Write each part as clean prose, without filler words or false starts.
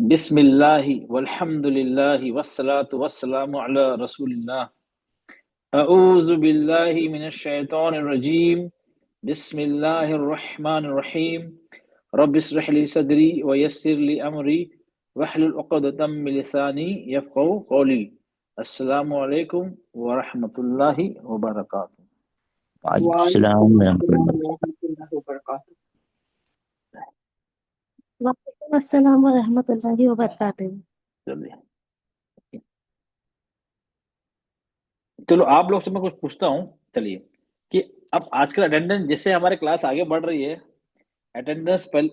बिस्मिल्लाहि वल्हम्दुलिल्लाहि वस्सलातु वस्सलामु अला रसूलिल्लाह। अऊज़ु बिल्लाहि मिनश शैतानिर रजीम। बिस्मिल्लाहिर रहमानिर रहीम। रब्बि इश्रह ली सदरी व यस्सिर ली अमरी वहलुल उक़दतम मिन लिसानी यफ़क़हू क़ौली। अस्सलामु अलैकुम व रहमतुल्लाहि व बरकातुहू। वालेकुम वालेकुम अस्सलाम अस्सलाम रहमतुल्लाहि व बरकातुहू। वालेकुम अस्सलाम रहमतुल्लाहि व बरकातुहू। चलिए, चलो आप लोग से मैं कुछ पूछता हूँ। चलिए कि अब आजकल अटेंडेंस जैसे हमारे क्लास आगे बढ़ रही है, अटेंडेंस पहले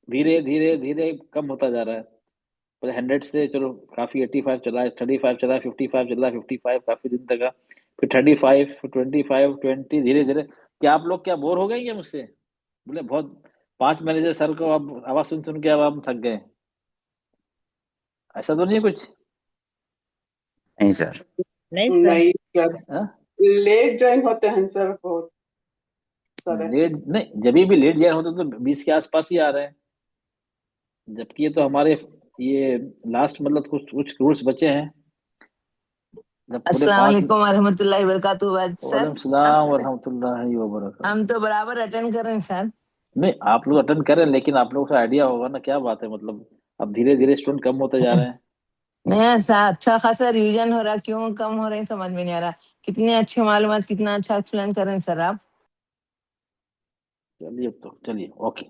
धीरे धीरे धीरे कम होता जा रहा है। पहले 100 से चलो काफी 85 चला है, 35 चला है, 55 चला है, 55 काफी दिन तक का, फिर 35, फिर 25, 20 धीरे धीरे। क्या आप लोग क्या बोर हो गए क्या मुझसे? बोले बहुत 5 महीने से सर को अब आवाज सुन सुन के अब हम थक गए। ऐसा तो नहीं है कुछ? नहीं सर। नहीं सर। नहीं सर, हाँ? लेट ज्वाइन होते हैं सर, बहुत सारे। लेट नहीं, जब भी लेट ज्वाइन होते तो 20 के आसपास ही आ रहे हैं, जबकि ये तो हमारे ये लास्ट मतलब कुछ कुछ रूल्स बचे हैं। जब पूरे अस्सलाम 5। वालेकुम वरहमतुल्लाहि वबरकातुहू सर। वालेकुम सलाम वरहमतुल्लाहि वबरकातुहू। हम तो बराबर अटेंड कर रहे हैं सर। नहीं, आप लोग अटेंड करें, लेकिन आप लोगों को आइडिया होगा ना क्या बात है, मतलब अब धीरे धीरे स्टूडेंट कम होते जा रहे हैं। नहीं सर, अच्छा खासा रिवीजन हो रहा, क्यों कम हो रहे हैं समझ में नहीं आ रहा। कितनी अच्छी मालूमात, कितना अच्छा एक्सप्लेन कर रहे हैं सर आप। चलिए तो चलिए, ओके।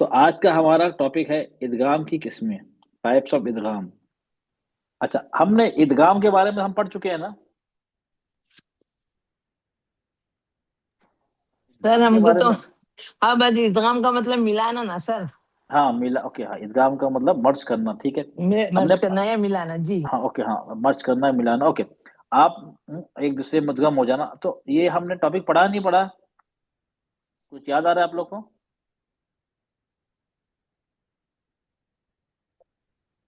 तो आज का हमारा टॉपिक है इदगाम की किस्में, टाइप्स ऑफ इदगाम। अच्छा, हमने इदगाम के बारे में हम पढ़ चुके हैं ना? सर इदगाम के हमको बारे तो में। अब आज इदगाम का मतलब मिलाना ना सर। हाँ मिला, ओके। हाँ, इदगाम का मतलब मर्ज करना, ठीक है। हमने मर्ज करना या मिलाना जी। हाँ ओके, हाँ मर्ज करना है, मिलाना, ओके। आप एक दूसरे में मुद्गम हो जाना, तो ये हमने टॉपिक पढ़ा नहीं पढ़ा? कुछ याद आ रहा है आप लोग को?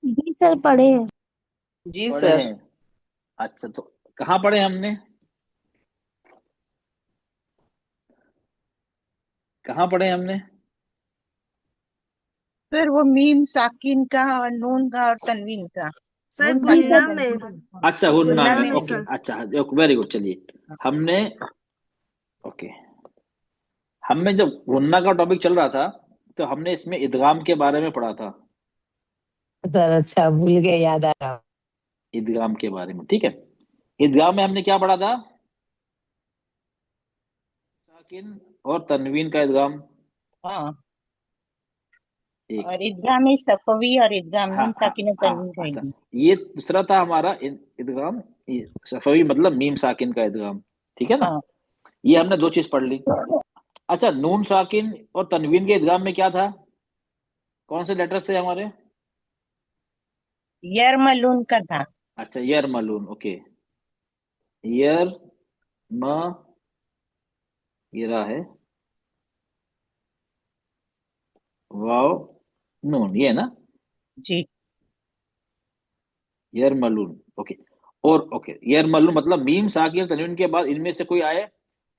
जी सर, पढ़े हैं। जी पढ़े सर। हैं। अच्छा, तो कहाँ पढ़े हमने? कहाँ पढ़े हमने? सर वो मीम साकिन का और नून का और तनवीन का। सर नून जी साकिन सर, और में तनवीन का। अच्छा, हुन्ना गुन्ना में, में ओके। नहीं। अच्छा, वेरी गुड। चलिए, हमने, ओके, हमने जब हुन्ना का टॉपिक चल रहा था तो हमने इसमें इदगाम के बारे में पढ़ा था। सर अच्छा भूल गए, याद आ रहा। इदगाम के बारे में, ठीक है। इदगाम में हमने क्या पढ़ा था? साकिन और तनवीन का इदगाम। हाँ, एक, और ईदगाह में सफवी और ईदगाह हाँ नून हाँ साकिन और तनवीन हाँ, अच्छा। रहेगी। ये दूसरा था हमारा इदगाम, सफवी मतलब मीम साकिन का इदगाम, ठीक है ना। हाँ, ये हमने दो चीज पढ़ ली। अच्छा, नून साकिन और तनवीन के इदगाम में क्या था? कौन से लेटर्स थे हमारे? यरमलून का था। अच्छा, यर मलून, ओके। यर म, गिरा है, वाव, नून, ये है ना। जी। यर मलून, ओके। और ओके, यर मलून मतलब मीम साकिन तनवीन के बाद इनमें से कोई आए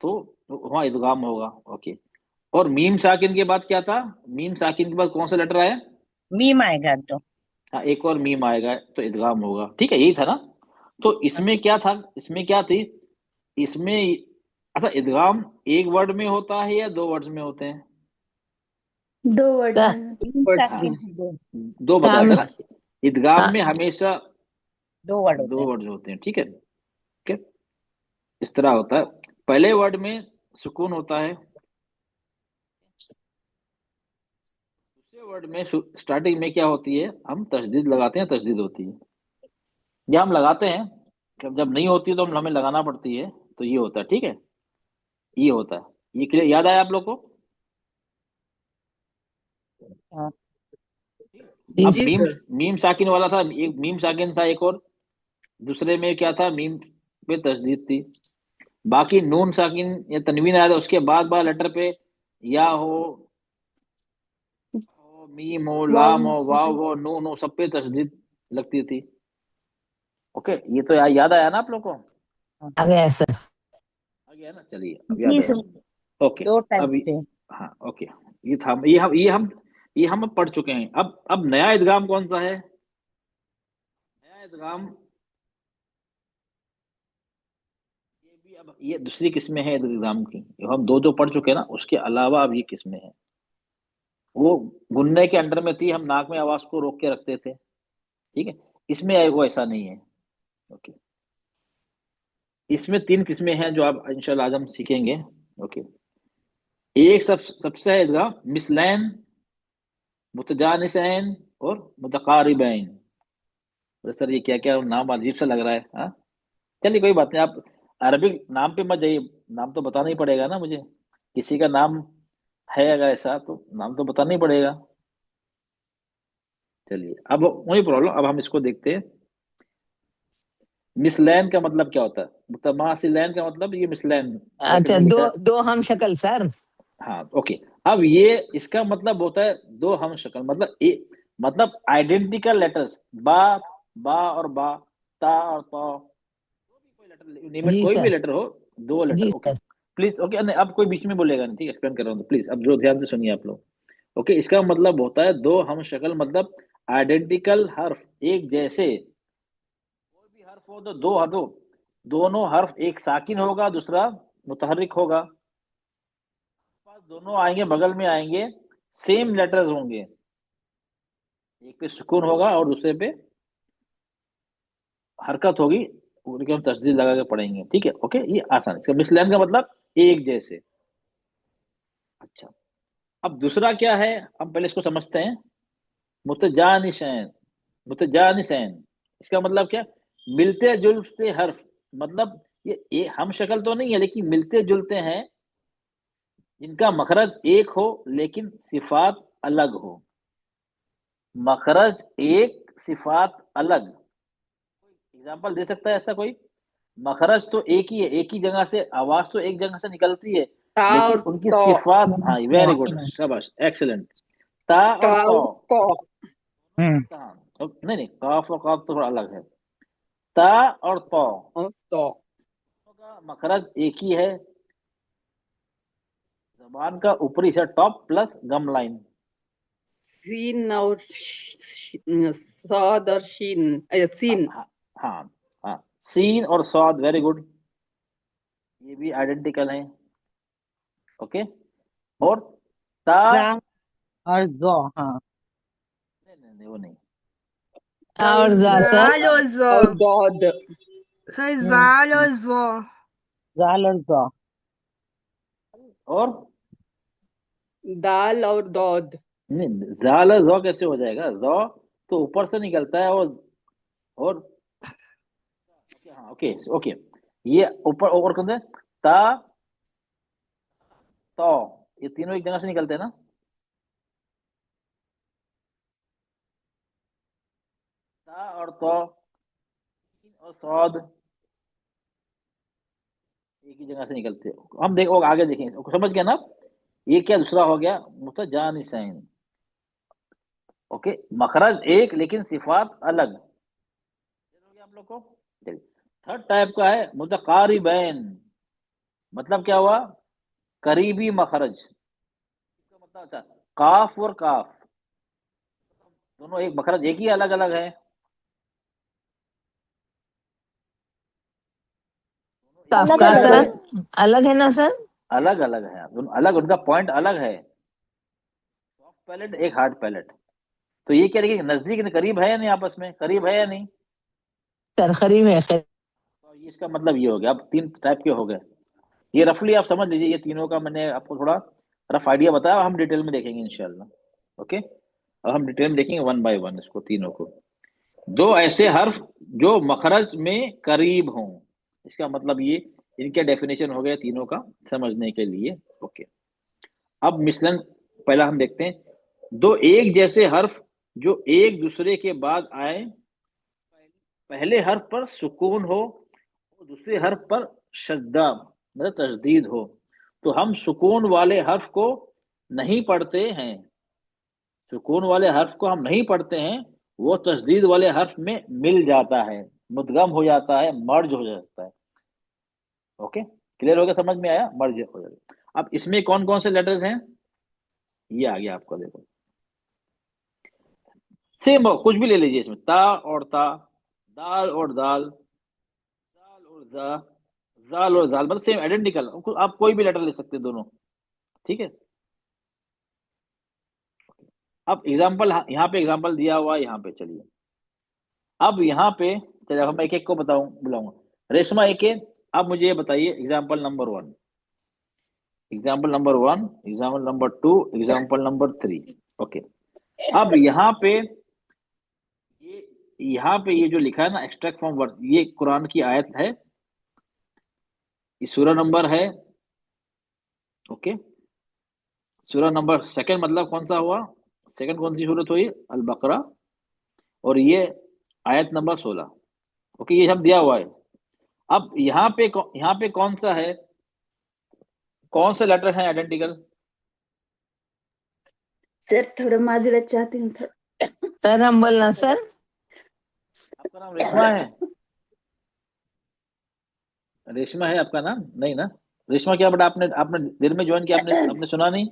तो वहां इदगाम होगा, ओके। और मीम साकिन के बाद क्या था? मीम साकिन के बाद कौन सा लेटर आया? मीम आएगा तो। हाँ, एक और मीम आएगा तो इदगाम होगा, ठीक है, यही था ना। तो इसमें क्या था, इसमें क्या थी, इसमें, अच्छा, इदगाम एक वर्ड में होता है या दो वर्ड्स में होते हैं? दो वर्ड्स सर में। मीम वर्ड्स हाँ, में। साकिन दो। दो बताया हम था ना। इदगाम हाँ, में हमेशा दो वर्ड होते दो हैं। वर्ड्स होते हैं, ठीक है। ठीक है, इस तरह होता है। पहले वर्ड में सुकून होता है, दूसरे वर्ड में स्टार्टिंग में क्या होती है, हम तशदीद लगाते हैं, तशदीद होती है, या हम लगाते हैं, जब नहीं होती है तो हम हमें लगाना पड़ती है, तो ये होता है, ठीक है। ये होता है, ये क्लियर, याद आया आप लोग को? हाँ, जी अब जी मीम, सर। मीम साकिन वाला था, एक मीम साकिन था, एक और दूसरे में क्या था, मीम पे तशदीद थी। बाकी नून साकिन या तनवीन आया था उसके बाद बाद लेटर पे या हो, मीम हो, लाम हो, वाव हो, नून हो, सब पे तशदीद लगती थी। ओके, ये तो याद आया ना आप लोग को? हाँ। आ गया सर। आ गया ना, चलिए अब याद जी आया। सर। ओके। दो टाइप अभी, से। हाँ ओके, ये था, ये हम ये हम अब पढ़ चुके हैं। अब नया इदगाम कौन सा है? नया इदगाम ये भी अब ये दूसरी किस्में हैं इदगाम की। ये हम दो पढ़ चुके हैं ना, उसके अलावा अब ये किस्में हैं। वो गुन्ने के अंडर में थी, हम नाक में आवाज को रोक के रखते थे, ठीक है। इसमें वो ऐसा नहीं है। ओके, इसमें तीन किस्में हैं जो आप इंशाल्लाह आज हम सीखेंगे। ओके, एक सबसे है इदगाम मिसलैन, मुतजानिसैन और मुतकारिबैन। तो सर ये क्या क्या नाम अजीब सा लग रहा है, हाँ। चलिए कोई बात नहीं, आप अरबिक नाम पे मत जाइए, नाम तो बताना ही पड़ेगा ना मुझे। किसी का नाम है अगर ऐसा तो नाम तो बताना ही पड़ेगा। चलिए, अब वही प्रॉब्लम, अब हम इसको देखते हैं। मिसलैन का मतलब क्या होता है? मुतमासिलैन का मतलब ये मिसलैन ब्रैकेट अच्छा, में लिखा दो है। दो हम शक्ल सर। हाँ ओके। अब ये इसका मतलब होता है दो हम शक्ल, मतलब आइडेंटिकल लेटर्स, बा बा और बा, ता और ता, कोई लेटर नेम इट, जी कोई भी सर। लेटर हो, दो लेटर। जी ओके सर। प्लीज, ओके नहीं, अब कोई बीच में बोलेगा नहीं, ठीक है, एक्सप्लेन कर रहा हूँ तो प्लीज अब जो ध्यान से सुनिए आप लोग। ओके, इसका मतलब होता है दो हम शक्ल, मतलब आइडेंटिकल हर्फ, एक जैसे। कोई भी हर्फ हो तो दोनों हर्फ, एक साकिन होगा दूसरा मुतहर्रिक होगा, पास दोनों आएंगे, बगल में आएंगे, सेम लेटर्स होंगे, एक पे सुकून होगा और दूसरे पे हरकत होगी, उनके हम तस्दीर लगा के पढ़ेंगे, ठीक है। ओके, ये आसान है। इसका मिसलैन का मतलब एक जैसे। अच्छा, अब दूसरा क्या है, हम पहले इसको समझते हैं। मुतजानिसैन, मुतजानिसैन इसका मतलब क्या? मिलते जुलते हर्फ, मतलब ये हम शक्ल तो नहीं है लेकिन मिलते जुलते हैं, जिनका मखरज एक हो लेकिन सिफात अलग हो। मखरज एक, सिफात अलग। एग्जाम्पल दे सकता है ऐसा कोई? मखरज तो एक ही है, एक ही जगह से आवाज तो एक जगह से निकलती है, ता लेकिन और उनकी तो, सिफात, हाँ वेरी गुड, शाबाश, एक्सीलेंट। ता ता और तौ, और को, हाँ नहीं नहीं, काफ और काफ तो थोड़ा अलग है। ता और तौ और तो, का मखरज एक ही है, जबान का ऊपरी हिस्सा टॉप प्लस गम लाइन। सीन और साद और शीन, हाँ सीन, हाँ हाँ हाँ, सीन और स्वाद, वेरी गुड, ये भी आइडेंटिकल है। ओके, और ता, जा और जो, हाँ। नहीं नहीं नहीं, वो नहीं। और जा सर। Zal और और zo. दौद, Zij हम्म, zal और zo. जाल और जो। और दाल और दौद, नहीं, जाल जौ कैसे हो जाएगा? जौ तो ऊपर से निकलता है, और ओके, हाँ ओके ओके, ये ऊपर और कौन है? ता, तो, ये तीनों एक जगह से निकलते हैं ना। ता और तो, सीन और सौद एक ही जगह से निकलते हैं। हम देखो आगे देखेंगे, समझ गया ना आप? ये क्या दूसरा हो गया? मुतजानिसैन। ओके, मखरज एक लेकिन सिफात अलग, हो गया आप लोग को। थर्ड टाइप का है मुतकारिबैन, मतलब क्या हुआ? करीबी मखरज। इसका मतलब अच्छा, काफ और काफ दोनों एक मखरज, एक ही, अलग अलग है, दोनों एक काफ ही अलग का जगह अलग से, है। सर अलग है ना सर? अलग अलग है दोनों, अलग, उनका पॉइंट अलग है। सॉफ्ट पैलेट, एक हार्ड पैलेट। तो ये क्या देखिए, नजदीक करीब है या नहीं, आपस में करीब है या नहीं? सर करीब है खैर। तो ये इसका मतलब ये हो गया, अब तीन टाइप के हो गए। ये रफली आप समझ लीजिए, ये तीनों का मैंने आपको थोड़ा रफ आइडिया बताया, हम डिटेल में देखेंगे इंशाल्लाह। ओके, अब हम डिटेल में देखेंगे वन बाय वन इसको, तीनों को। दो ऐसे हर्फ जो मखरज में करीब हों, इसका मतलब ये, इनके डेफिनेशन हो गए तीनों का समझने के लिए। ओके, अब मिसलन पहला हम देखते हैं। दो एक जैसे हर्फ जो एक दूसरे के बाद आए, पहले हर्फ पर सुकून हो और दूसरे हर्फ पर शद्दा मतलब तशदीद हो, तो हम सुकून वाले हर्फ को नहीं पढ़ते हैं, सुकून वाले हर्फ को हम नहीं पढ़ते हैं, वो तशदीद वाले हर्फ में मिल जाता है, मुदगम हो जाता है, मर्ज हो जाता है। ओके, क्लियर हो गया, समझ में आया? मर्ज हो जाता है। अब इसमें कौन कौन से लेटर्स हैं, ये आ गया आपको, देखो। सेम कुछ भी ले लीजिए इसमें, ता और ता, दाल और दाल, जाल और जा, जाल और जाल, मतलब सेम आइडेंटिकल, आप कोई भी लेटर ले सकते हैं दोनों। ठीक है। अब एग्जाम्पल, यहाँ पे एग्जाम्पल दिया हुआ है यहाँ पे, चलिए अब यहाँ पे, चलिए अब हम एक एक को बताऊं बुलाऊंगा। रेशमा एक है। अब मुझे ये बताइए example number 1, example number 1, example number 2, example number 3। Okay. अब यहाँ पे ये जो लिखा है ना, एक्सट्रैक्ट फ्रॉम वर्ड, ये कुरान की आयत है, ये सूरा नंबर है। ओके। सूरा नंबर सेकंड, मतलब कौन सा हुआ, सेकंड कौन सी सूरत हुई, अल बकरा, और ये आयत नंबर 16। ओके, ये सब दिया हुआ है। अब यहाँ पे कौन सा है, कौन सा लेटर है आइडेंटिकल? सर थोड़ा माजरत चाहती हूँ सर। सर हम बोलना सर। आपका नाम रेशमा है? रेशमा है आपका नाम? नहीं ना। रेशमा क्या बेटा, आपने आपने देर में ज्वाइन किया, आपने आपने सुना नहीं?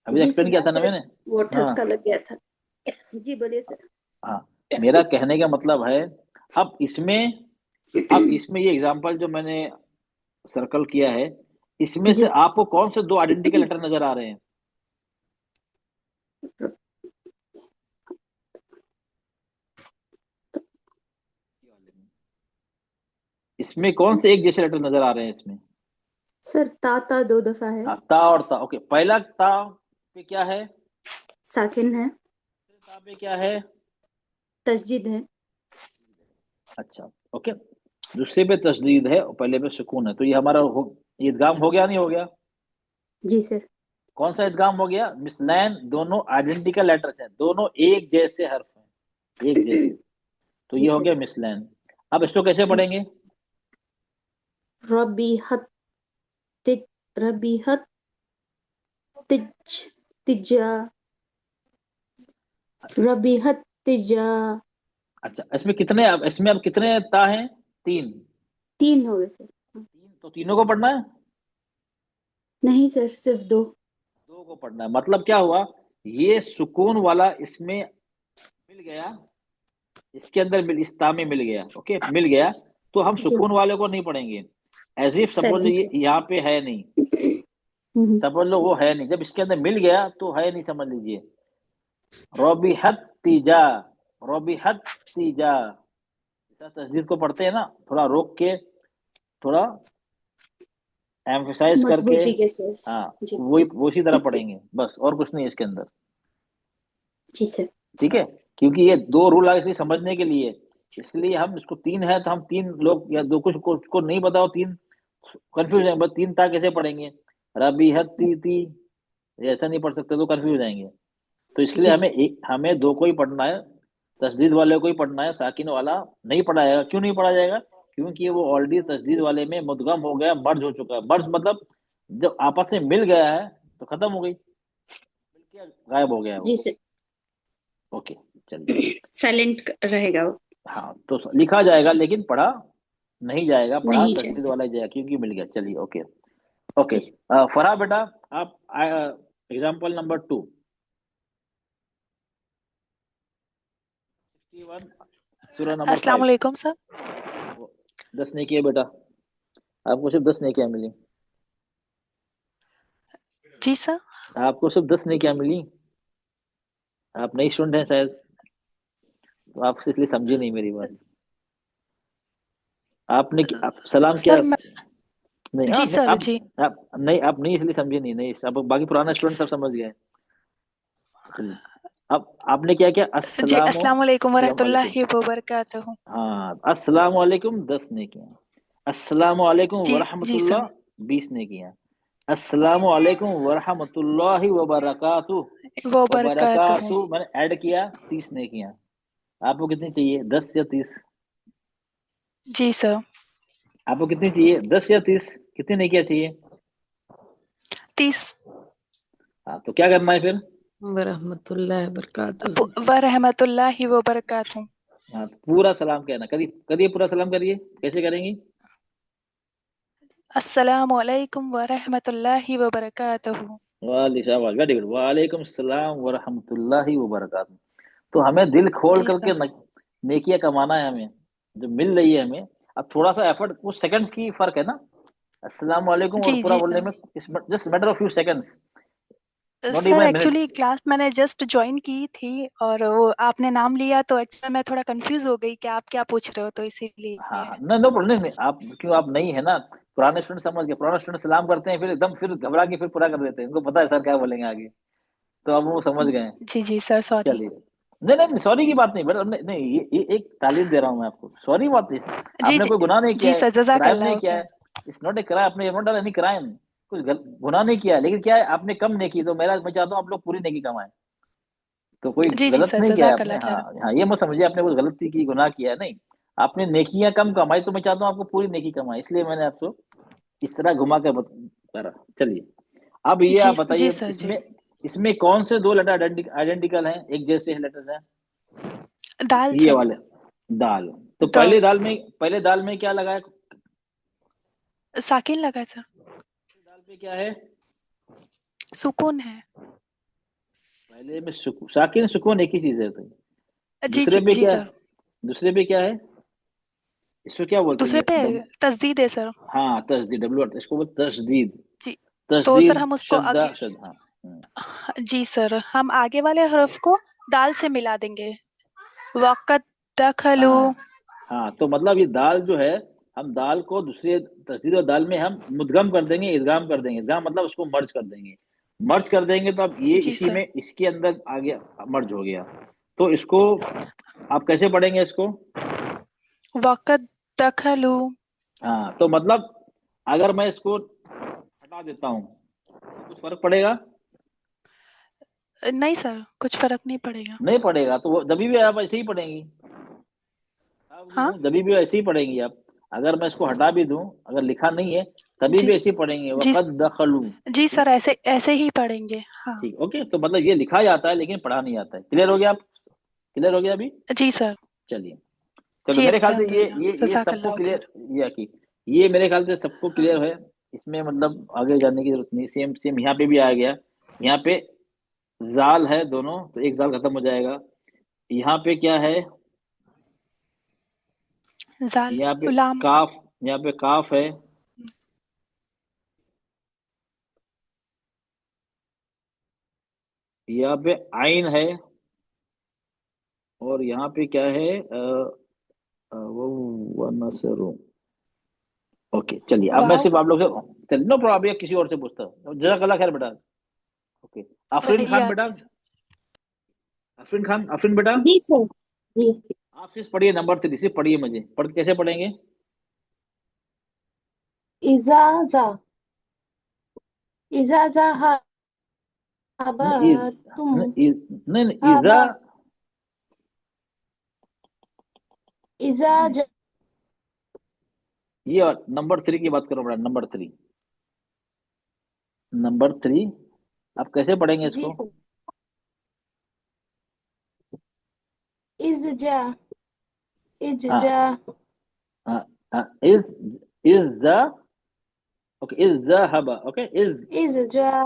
अभी जी एक्सप्लेन किया सुना था ना सर, मैंने। वो हाँ ठसका लग गया था। जी बोलिए सर। हाँ, मेरा कहने का मतलब है, अब इसमें अब इसमें ये एग्जांपल जो मैंने सर्कल किया है, इसमें से जी आपको कौन से दो आइडेंटिकल लेटर नजर आ रहे हैं? इसमें कौन से एक जैसे लेटर नजर आ रहे हैं इसमें? सर ताता दो दफा है, हाँ, ता और ता। ओके, पहला ता पे क्या है, साकिन है, दूसरे ता पे क्या है? तस्जीद है। अच्छा। ओके, दूसरे पे तशदीद है और पहले पे सुकून है, तो ये हमारा ईदगाम हो गया नहीं हो गया? जी सर। कौन सा ईदगाम हो गया? मिसलैन, दोनों आइडेंटिकल लेटर्स हैं, दोनों एक जैसे हर्फ हैं, एक जैसे, तो जी ये हो सर। गया मिसलैन। अब इसको कैसे पढ़ेंगे? रबी हत तिज, रबी हत तिज, तिजा, रबी हत तिजा। अच्छा, इसमें अब कितने ता हैं? तीन। तीन हो गए सर। तीन, तो तीनों को पढ़ना है? नहीं सर, सिर्फ दो। दो को पढ़ना है, मतलब क्या हुआ, ये सुकून वाला इसमें मिल गया, इसके अंदर इस ता में मिल गया। ओके, मिल गया, तो हम जी सुकून वाले को नहीं पढ़ेंगे। एज इफ सपोज साइलेंट ये है। यहाँ पे है नहीं, समझ लो वो है नहीं, जब इसके अंदर मिल गया तो है नहीं, समझ लीजिए। रोबिहत तीजा, रोबिहत तीजा, ऐसा तस्दीद को पढ़ते हैं ना, थोड़ा रोक के, थोड़ा एम्फेसाइज करके। मजबूती के हाँ, साथ जी। वही वो इसी तरह पढ़ेंगे, बस और कुछ नहीं है इसके अंदर। जी सर। ठीक है, क्योंकि ये दो रूल आए इसलिए समझने के लिए, इसलिए हम इसको तीन है तो हम तीन लोग या दो कुछ को नहीं बताओ, तीन कंफ्यूज है, बस तीन ता कैसे पढ़ेंगे, रबी हत ती ती, ऐसा नहीं पढ़ सकते तो कंफ्यूज जाएंगे। तो इसके लिए जी हमें दो को ही पढ़ना है, तस्दीद वाले को ही पढ़ना है, साकिन वाला नहीं पढ़ा जाएगा। क्यों नहीं पढ़ा जाएगा? क्योंकि वो ऑलरेडी तस्दीद वाले में मुदगम हो गया, मर्ज हो चुका है। मर्ज मतलब जब आपस में मिल गया है तो खत्म हो गई, मिल के गायब हो गया है जी वो। सर। ओके, चलिए। साइलेंट रहेगा वो। हाँ, तो लिखा जाएगा लेकिन पढ़ा नहीं जाएगा, पढ़ा नहीं तस्दीद जाएगा। वाला ही जाएगा क्योंकि मिल गया। चलिए, ओके। ओके, जी फरहा बेटा, आप एग्जाम्पल नंबर 2, 61, सूरह नंबर अस्सलाम 5। वालेकुम सर। 10 नहीं किए बेटा, आपको सिर्फ 10 नहीं क्या मिली, जी सर। आपको सिर्फ 10 नहीं क्या मिली। आप नई स्टूडेंट हैं शायद, तो आप इसलिए समझे नहीं मेरी बात। आप सलाम सर किया मैं नहीं? हाँ जी नहीं, सर जी। आप नहीं इसलिए समझे नहीं, नहीं आप बाकी पुराना स्टूडेंट सब समझ गए। चलिए, अब आपने क्या किया, जी अस्सलाम अस्सलाम वालेकुम वालेकुम। वरहमतुल्लाहि वबरकातुहू। हाँ, अस्सलाम वालेकुम 10 ने किया, अस्सलाम वालेकुम जी जी सर। वरहमतुल्लाह 20 ने किया, अस्सलाम वालेकुम वरहमतुल्लाहि वबरकातुह, वबरकातुहू। वबरकातुह मैंने ऐड किया, 30 ने किया। आपको कितनी चाहिए, 10 या 30? जी सर। आपको कितनी चाहिए, 10 या 30? कितनी ने किया चाहिए? 30। हाँ, तो क्या करना है फिर? वरहमतुल्लाहि वबरकातुहू। वरहमतुल्लाहि वबरकातुहू। हाँ, पूरा सलाम कहना, करिए करिए, पूरा सलाम करिए। कैसे करेंगी? अस्सलामु अलैकुम वरहमतुल्लाहि वबरकातुहू। वाले शाबाश, वेरी गुड, वालेकुम सलाम व रहमतुल्लाहि व बरकातहू। तो हमें दिल खोल जी करके सर। नेकियां कमाना है हमें, जो मिल रही है हमें। अब थोड़ा सा एफर्ट, कुछ सेकंड्स की फर्क है ना, अस्सलाम वालेकुम और जी पूरा जी बोलने सर। में, just matter of few seconds, not sir even minute. Actually class मैंने जस्ट ज्वाइन की थी और वो आपने नाम लिया तो एक्चुअली मैं थोड़ा कंफ्यूज हो गई कि आप क्या पूछ रहे हो, तो हाँ इसीलिए। हाँ, नो प्रॉब्लम, नहीं नहीं, आप क्यों, आप नहीं है ना, पुराने स्टूडेंट समझ गए, पुराने स्टूडेंट सलाम करते हैं फिर एकदम फिर घबरा के फिर पूरा कर देते हैं, उनको पता है सर क्या बोलेंगे आगे, तो अब वो समझ गए हैं। जी जी सर, सॉरी। चलिए, नहीं नहीं, सॉरी की बात नहीं बेटा, नहीं नहीं, ये एक तालीम दे रहा हूँ मैं आपको, सॉरी बात नहीं। जी आपने जी। कोई गुनाह नहीं किया जी है, सर, क्राइम नहीं जज़ाकल्लाह किया खैर। है, इट्स नॉट ए क्राइम, आपने नॉट डन एनी क्राइम, कुछ गुनाह नहीं किया है, लेकिन क्या है, आपने कम नेकी, तो मेरा मैं चाहता हूँ आप लोग पूरी नेकी कमाएं, तो कोई जी जी गलत सर, नहीं किया है आपने, जज़ाकल्लाह हाँ खैर। हाँ, ये मत समझिए आपने कुछ गलती की, गुनाह किया है, नहीं, आपने नेकियां कम कमाई, तो मैं चाहता हूँ आपको पूरी नेकी कमाए, इसलिए मैंने आपको इस तरह घुमा कर करा। चलिए, अब ये जी आप जी बताइए, सर जी। इसमें इसमें कौन से दो लेटर आइडेंटिकल हैं, एक जैसे लेटर्स हैं? दाल ये सर। वाले, दाल। तो दाल। पहले दाल में क्या लगा है? साकिन लगा है सर। दाल पे क्या है? सुकून है। पहले में साकिन सुकून एक ही चीज है, तो जी दूसरे जी पे जी क्या है? सर। दूसरे पे क्या है? इसको क्या बोलते दूसरे हैं? पे तस्दीद है सर। हाँ, तस्दीद, डब्ल्यू इसको बोलते तस्दीद। जी। तो सर तस्दीद हम उसको शद्दा आगे। शद, हाँ। जी सर, हम आगे वाले हरफ को दाल से मिला देंगे। वक़्त दखलू। हाँ हाँ, तो मतलब ये दाल जो है, हम दाल को दूसरे तस्दीद और दाल में हम मुद्गम कर देंगे, इदगाम कर देंगे, इदगाम मतलब उसको मर्ज कर देंगे, मर्ज कर देंगे, तो अब ये जी इसी सर। में, इसके अंदर आ गया, मर्ज हो गया। तो इसको आप कैसे पढ़ेंगे इसको? वक़्त दखलू। हाँ, तो मतलब अगर मैं इसको हटा देता हूँ तो कुछ फर्क पड़ेगा? नहीं सर, कुछ फ़र्क नहीं पड़ेगा। नहीं पड़ेगा, तो वो जभी भी आप ऐसे ही पढ़ेंगी, हटा भी हाँ? दूं जभी भी ऐसे ही पढ़ेंगी आप, अगर मैं इसको हटा भी दूं, अगर लिखा नहीं है तभी जी। भी ऐसे ही पढ़ेंगे, जी। वक़द दखलू। जी ठीक, सर, ऐसे ऐसे ही पढ़ेंगे। हाँ। ठीक, ओके, तो मतलब ये लिखा जाता है लेकिन पढ़ा नहीं जाता है, क्लियर हो गया आप? क्लियर हो गया अभी? जी सर। चलिए, चलो, जी, मेरे ख्याल से अल्हम्दुलिल्लाह। ये सबको जज़ाकल्लाह क्लियर, खैर। ये की, ये मेरे ख्याल से सबको क्लियर है, इसमें मतलब आगे जाने की जरूरत नहीं, सेम सेम यहाँ पे भी आ गया, यहाँ पे जाल है दोनों, तो एक जाल खत्म हो जाएगा, यहाँ पे क्या है? ज़ाल। यहाँ पे लाम। काफ, यहाँ पे काफ है, यहाँ पे आइन है, और यहाँ पे क्या है? वो वनसरु। ओके, चलिए, अब मैं वाव। सिर्फ आप लोग से, चलिए, नो प्रॉब्लम, अब किसी और से पूछता हूँ, जज़ाकल्लाह खैर बेटा। ओके, आफरीन खान बेटा, वहियाती सर। आफरीन बेटा, जी सर। जी। आप सिर्फ पढ़िए नंबर 3, सिर्फ पढ़िए, मुझे पढ़, कैसे पढ़ेंगे? इजाजा। इजाजा हबा नहीं, तुम। नहीं नहीं, इजा, हबा। इजाजा। ये नंबर 3 की बात करो बेटा, नंबर 3, नंबर 3, आप कैसे पढ़ेंगे जी इसको? सर। इजजा। हाँ इजजा। हाँ हाँ, इज द, ओके, इज ज़हबा, ओके, इजजा।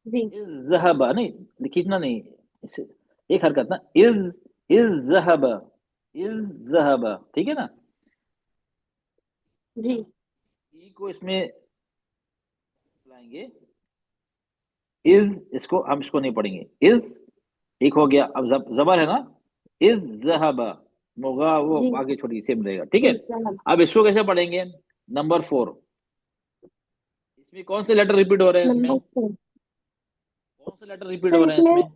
जी। इज ज़हबा, नहीं खींचना नहीं, इसे एक हरकत ना, इज ज़हबा, इज ज़हबा, ठीक है ना? जी। ई को इसमें लाएंगे, इज, इसको हम इसको नहीं पढ़ेंगे, इज एक हो गया, अब जबर है ना, इज ज़हबा, मोगा वो जी। आगे छोड़ी सेम रहेगा, ठीक है। इजजा। अब इसको कैसे पढ़ेंगे? नंबर 4, इसमें कौन से लेटर रिपीट हो रहे हैं इसमें? नंबर 4। कौन से लेटर रिपीट सर हो रहे हैं इसमें इसमें?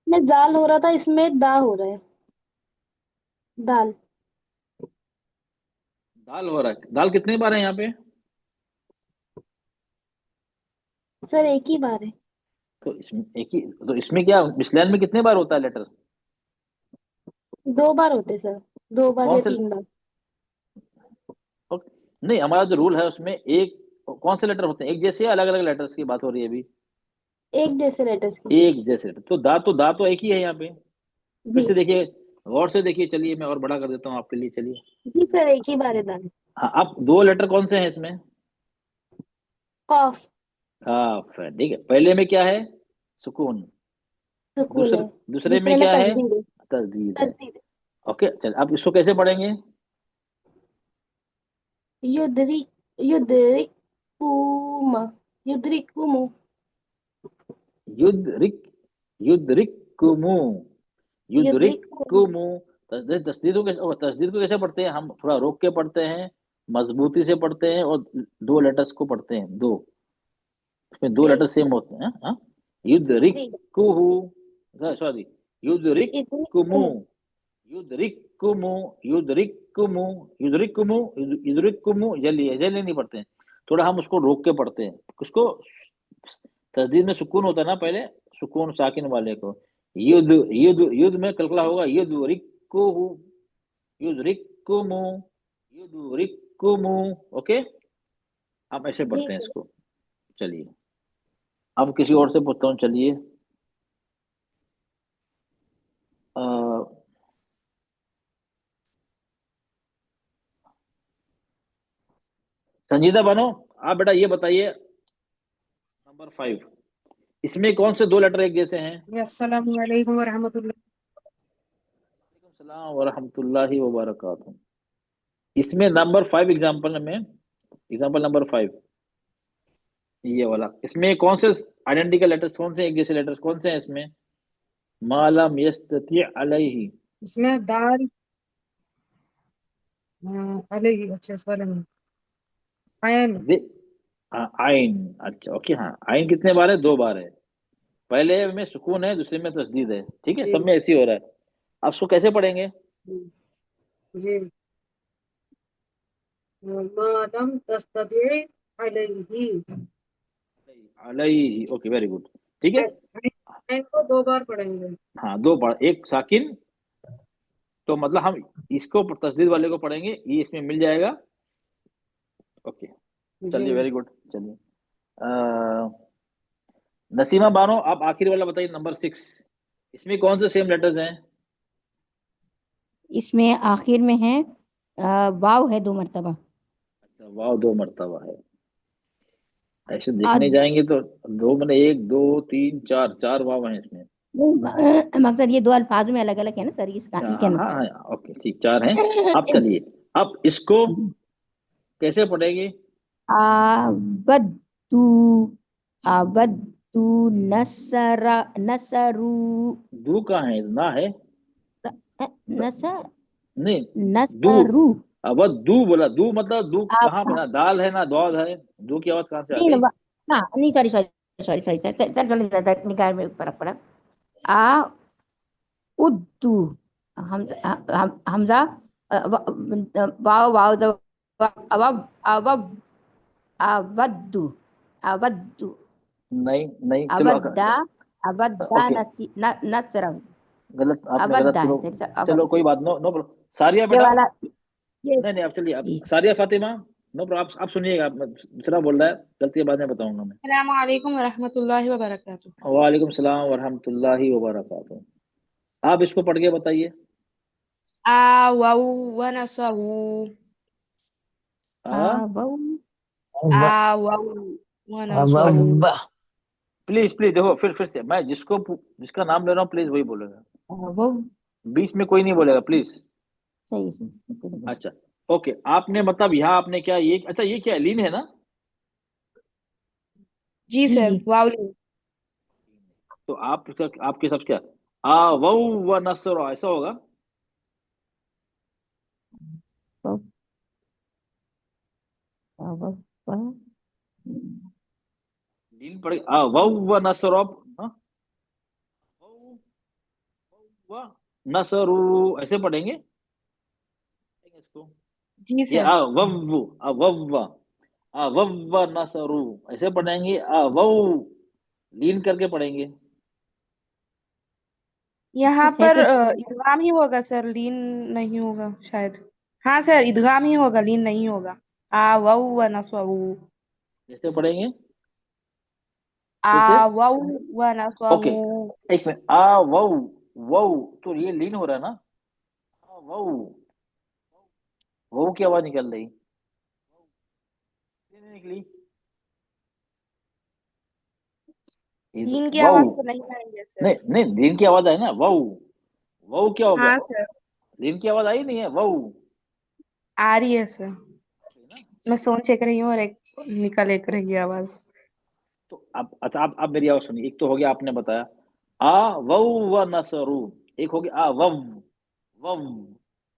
में जाल हो रहा था, इसमें दा हो रहा है। दाल। दाल हो रहा है, दाल कितने बार है यहाँ पे? सर एक ही बार है। तो इसमें एक ही, तो इसमें क्या, मिसलैन में कितने बार होता है लेटर? 2 बार होते सर। 2 बार कौन या से? 3 बार। नहीं, हमारा जो रूल है उसमें एक, कौन से लेटर होते हैं, एक जैसे या अलग अलग लेटर्स की बात हो रही है अभी? एक जैसे लेटर्स की। एक जैसे letter। तो दा तो एक ही है यहाँ पे, फिर जी। से देखिए, गौर से देखिए, चलिए मैं और बड़ा कर देता हूँ आपके लिए, चलिए। जी सर, एक ही बार है दाल। हाँ, अब दो लेटर कौन से हैं इसमें? कॉफ। काफ है, ठीक है, पहले में क्या है? सुकून, सुकून दूसरे है। दूसरे में दूसरे में क्या है? तस्दीर है। तस्दीद है। तस्दीर है। ओके, चल आप इसको कैसे पढ़ेंगे? युद्रिक युद्रिकुमा युद्रिकुमु युद्रिक युद्रिकुमु युद्रिकुमु। युद्रिकुमु। तस्दीद को कैसे पढ़ते हैं हम? थोड़ा रोक के पढ़ते हैं, मजबूती से पढ़ते हैं, और दो लेटर्स को पढ़ते हैं, दो, उसमें दो जी लेटर सेम होते हैं। हाँ, जी। युद्रिकुहु, सॉरी, युद्रिकुमु, युद्रिकुमु। युद्रिकुमु, युद्रिकुमु, युद्रिकुमु, युद्रिकुमु, जल्दी जल्दी नहीं पढ़ते हैं, थोड़ा हम उसको रोक के पढ़ते हैं उसको। तस्दीद में सुकून होता है ना पहले, सुकून साकिन वाले को। युद्ध युद्ध युद्ध में कलकला होगा, युद्रिकुहु, युद्रिकुमु, युद्रिकुमु। ओके, आप ऐसे जी पढ़ते हैं सर। इसको। चलिए, अब किसी और से पूछता हूँ, चलिए। अ, संजीदा बनो, आप बेटा ये बताइए, नंबर 5, इसमें कौन से दो लेटर एक जैसे हैं? अस्सलामु अलैकुम वरहमतुल्लाह। वालेकुम सलाम व रहमतुल्लाहि व बरकातहू। इसमें नंबर 5 एग्जाम्पल में, एग्जाम्पल नंबर 5, ये वाला, इसमें कौन से आइडेंटिकल लेटर्स, कौन से एक जैसे लेटर्स कौन से हैं इसमें? मालम यस्तती अलैहि। इसमें दाल अलैहि, अच्छा इस वाले में आयन। दे हाँ, आइन, अच्छा ओके, हाँ आइन कितने बार है? 2 बार है। पहले में सुकून है, दूसरे में तस्दीद है, ठीक है, सब जी में ऐसे ही हो रहा है। आप उसको कैसे पढ़ेंगे? जी। मालम तस्तती अलैहि। अलैहि, ओके, वेरी गुड, ठीक है। आयन को 2 बार पढ़ेंगे। हाँ, 2 बार, एक साकिन, तो मतलब हम इसको तस्दीद वाले को पढ़ेंगे, ये इसमें मिल जाएगा। ओके, जी चलिए, वेरी गुड, चलिए। अ, नसीमा बानो, आप आखिरी वाला बताइए, नंबर 6, इसमें कौन से सेम लेटर्स हैं? इसमें आखिर में है वाव है 2 मरतबा। अच्छा, वाह, 2 मरतबा है। ऐसे देखने अद जाएंगे तो दो मैंने, 1 2 3 4, 4 वाव हैं इसमें। मकसद ये 2 अल्फाज में अलग अलग है ना सर, इसका हाँ ये कहना हाँ हाँ, ओके, ठीक, 4 हैं। अब चलिए, अब इसको कैसे पढ़ेंगे? आबद्दू आबद्दू नसरा नसरू दू कहाँ है? ना है। द- नस नहीं, दू, नसरू अब दू बोला, दू मतलब दू आप कहाँ पे? ना दाल है ना दौद है, दू की आवाज कहाँ से आ नहीं गई? हाँ नहीं, sorry sorry sorry sorry sir sir sir technical में फर्क पड़ा। आ उद्दू हमजा वाव वाव अवब अवब अवद्दू अवद्दू नहीं नहीं, चलो अवद्दा अवद्दा ओके, नसरम। गलत, आपने गलत, अवद्दा चलो, है सर चलो अवद्दा। कोई बात, नो नो प्रॉब्लम। सारिया ये बेटा, वाला ये नहीं नहीं, आप चलिए, आप जी। सारिया फातिमा, नो प्रॉब्लम, आप सुनिएगा, आप दूसरा बोल रहा है, गलती बाद में बताऊंगा मैं। अस्सलाम वालेकुम वरहमतुल्लाहि वबरकातुहू। वालेकुम सलाम व रहमतुल्लाहि व बरकातहू। आप इसको पढ़ के बताइए। आ वाउ व नसरू। हाँ, आ वाउ व नसरू। अब प्लीज प्लीज देखो, फिर से मैं जिसका नाम ले रहा हूँ, प्लीज वही बोलेगा, वो बीच में कोई नहीं बोलेगा, प्लीज। सही सही। अच्छा, ओके, आपने मतलब यहाँ आपने क्या, ये अच्छा, ये क्या है? लीन है ना? जी जी सर, जी। वावलिन। तो आप आपके हिसाब से क्या, आ वऊ व नसर, ऐसा होगा? वो- वो- वो- लीन पड़े, आ वऊ व नसर, व नसरू, ऐसे पढ़ेंगे इसको। जी ये सर। आ वव्व, आ वव्व नसरू, ऐसे पढ़ेंगे, आ वऊ, लीन करके पढ़ेंगे। यहाँ है पर तो इदगाम ही होगा सर, लीन नहीं होगा शायद। हाँ सर, इदगाम ही होगा, लीन नहीं होगा। आ वाउ व नसरू। कैसे पढ़ेंगे? आ फिर से, वाउ व ओके, नसरू। एक मिनट, आ वऊ, वऊ, तो ये लीन हो रहा है ना? आ वऊ, वऊ की आवाज निकल रही, नहीं निकली। दीन की वाऊ, आवाज तो नहीं आएंगे सर। नहीं नहीं, दिन की आवाज आई ना, वाऊ। वाऊ क्या हो गया? हाँ सर, दिन की आवाज आई नहीं है, वाऊ आ रही है सर। ना। मैं सोच चेक रही हूँ और एक निकल एक रही है आवाज। तो अब अच्छा, आप मेरी आवाज सुनिए। एक तो हो गया आपने बताया आ वऊ व नसरू, एक हो गया आ वव, वव,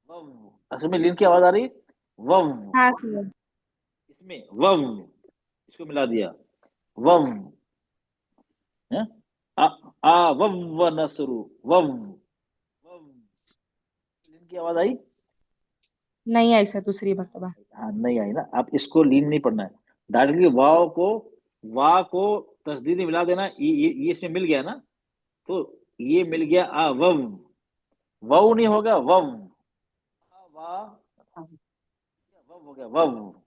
वव। असल में लीन की आवाज आ रही, वव, हाँ सर। इसमें वव, इसको मिला दिया, वव है। आ, आ वव व नसरू, वव, वव। लीन की आवाज आई? नहीं आई सर दूसरी मर्तबा। हाँ नहीं आई ना। अब इसको लीन नहीं पढ़ना है, डायरेक्टली वाव को, वा को तस्दीद में मिला देना। ये इसमें मिल गया ना, तो ये मिल गया आ वव, वव नहीं होगा, वव, आ, वा, वव हो गया, वव।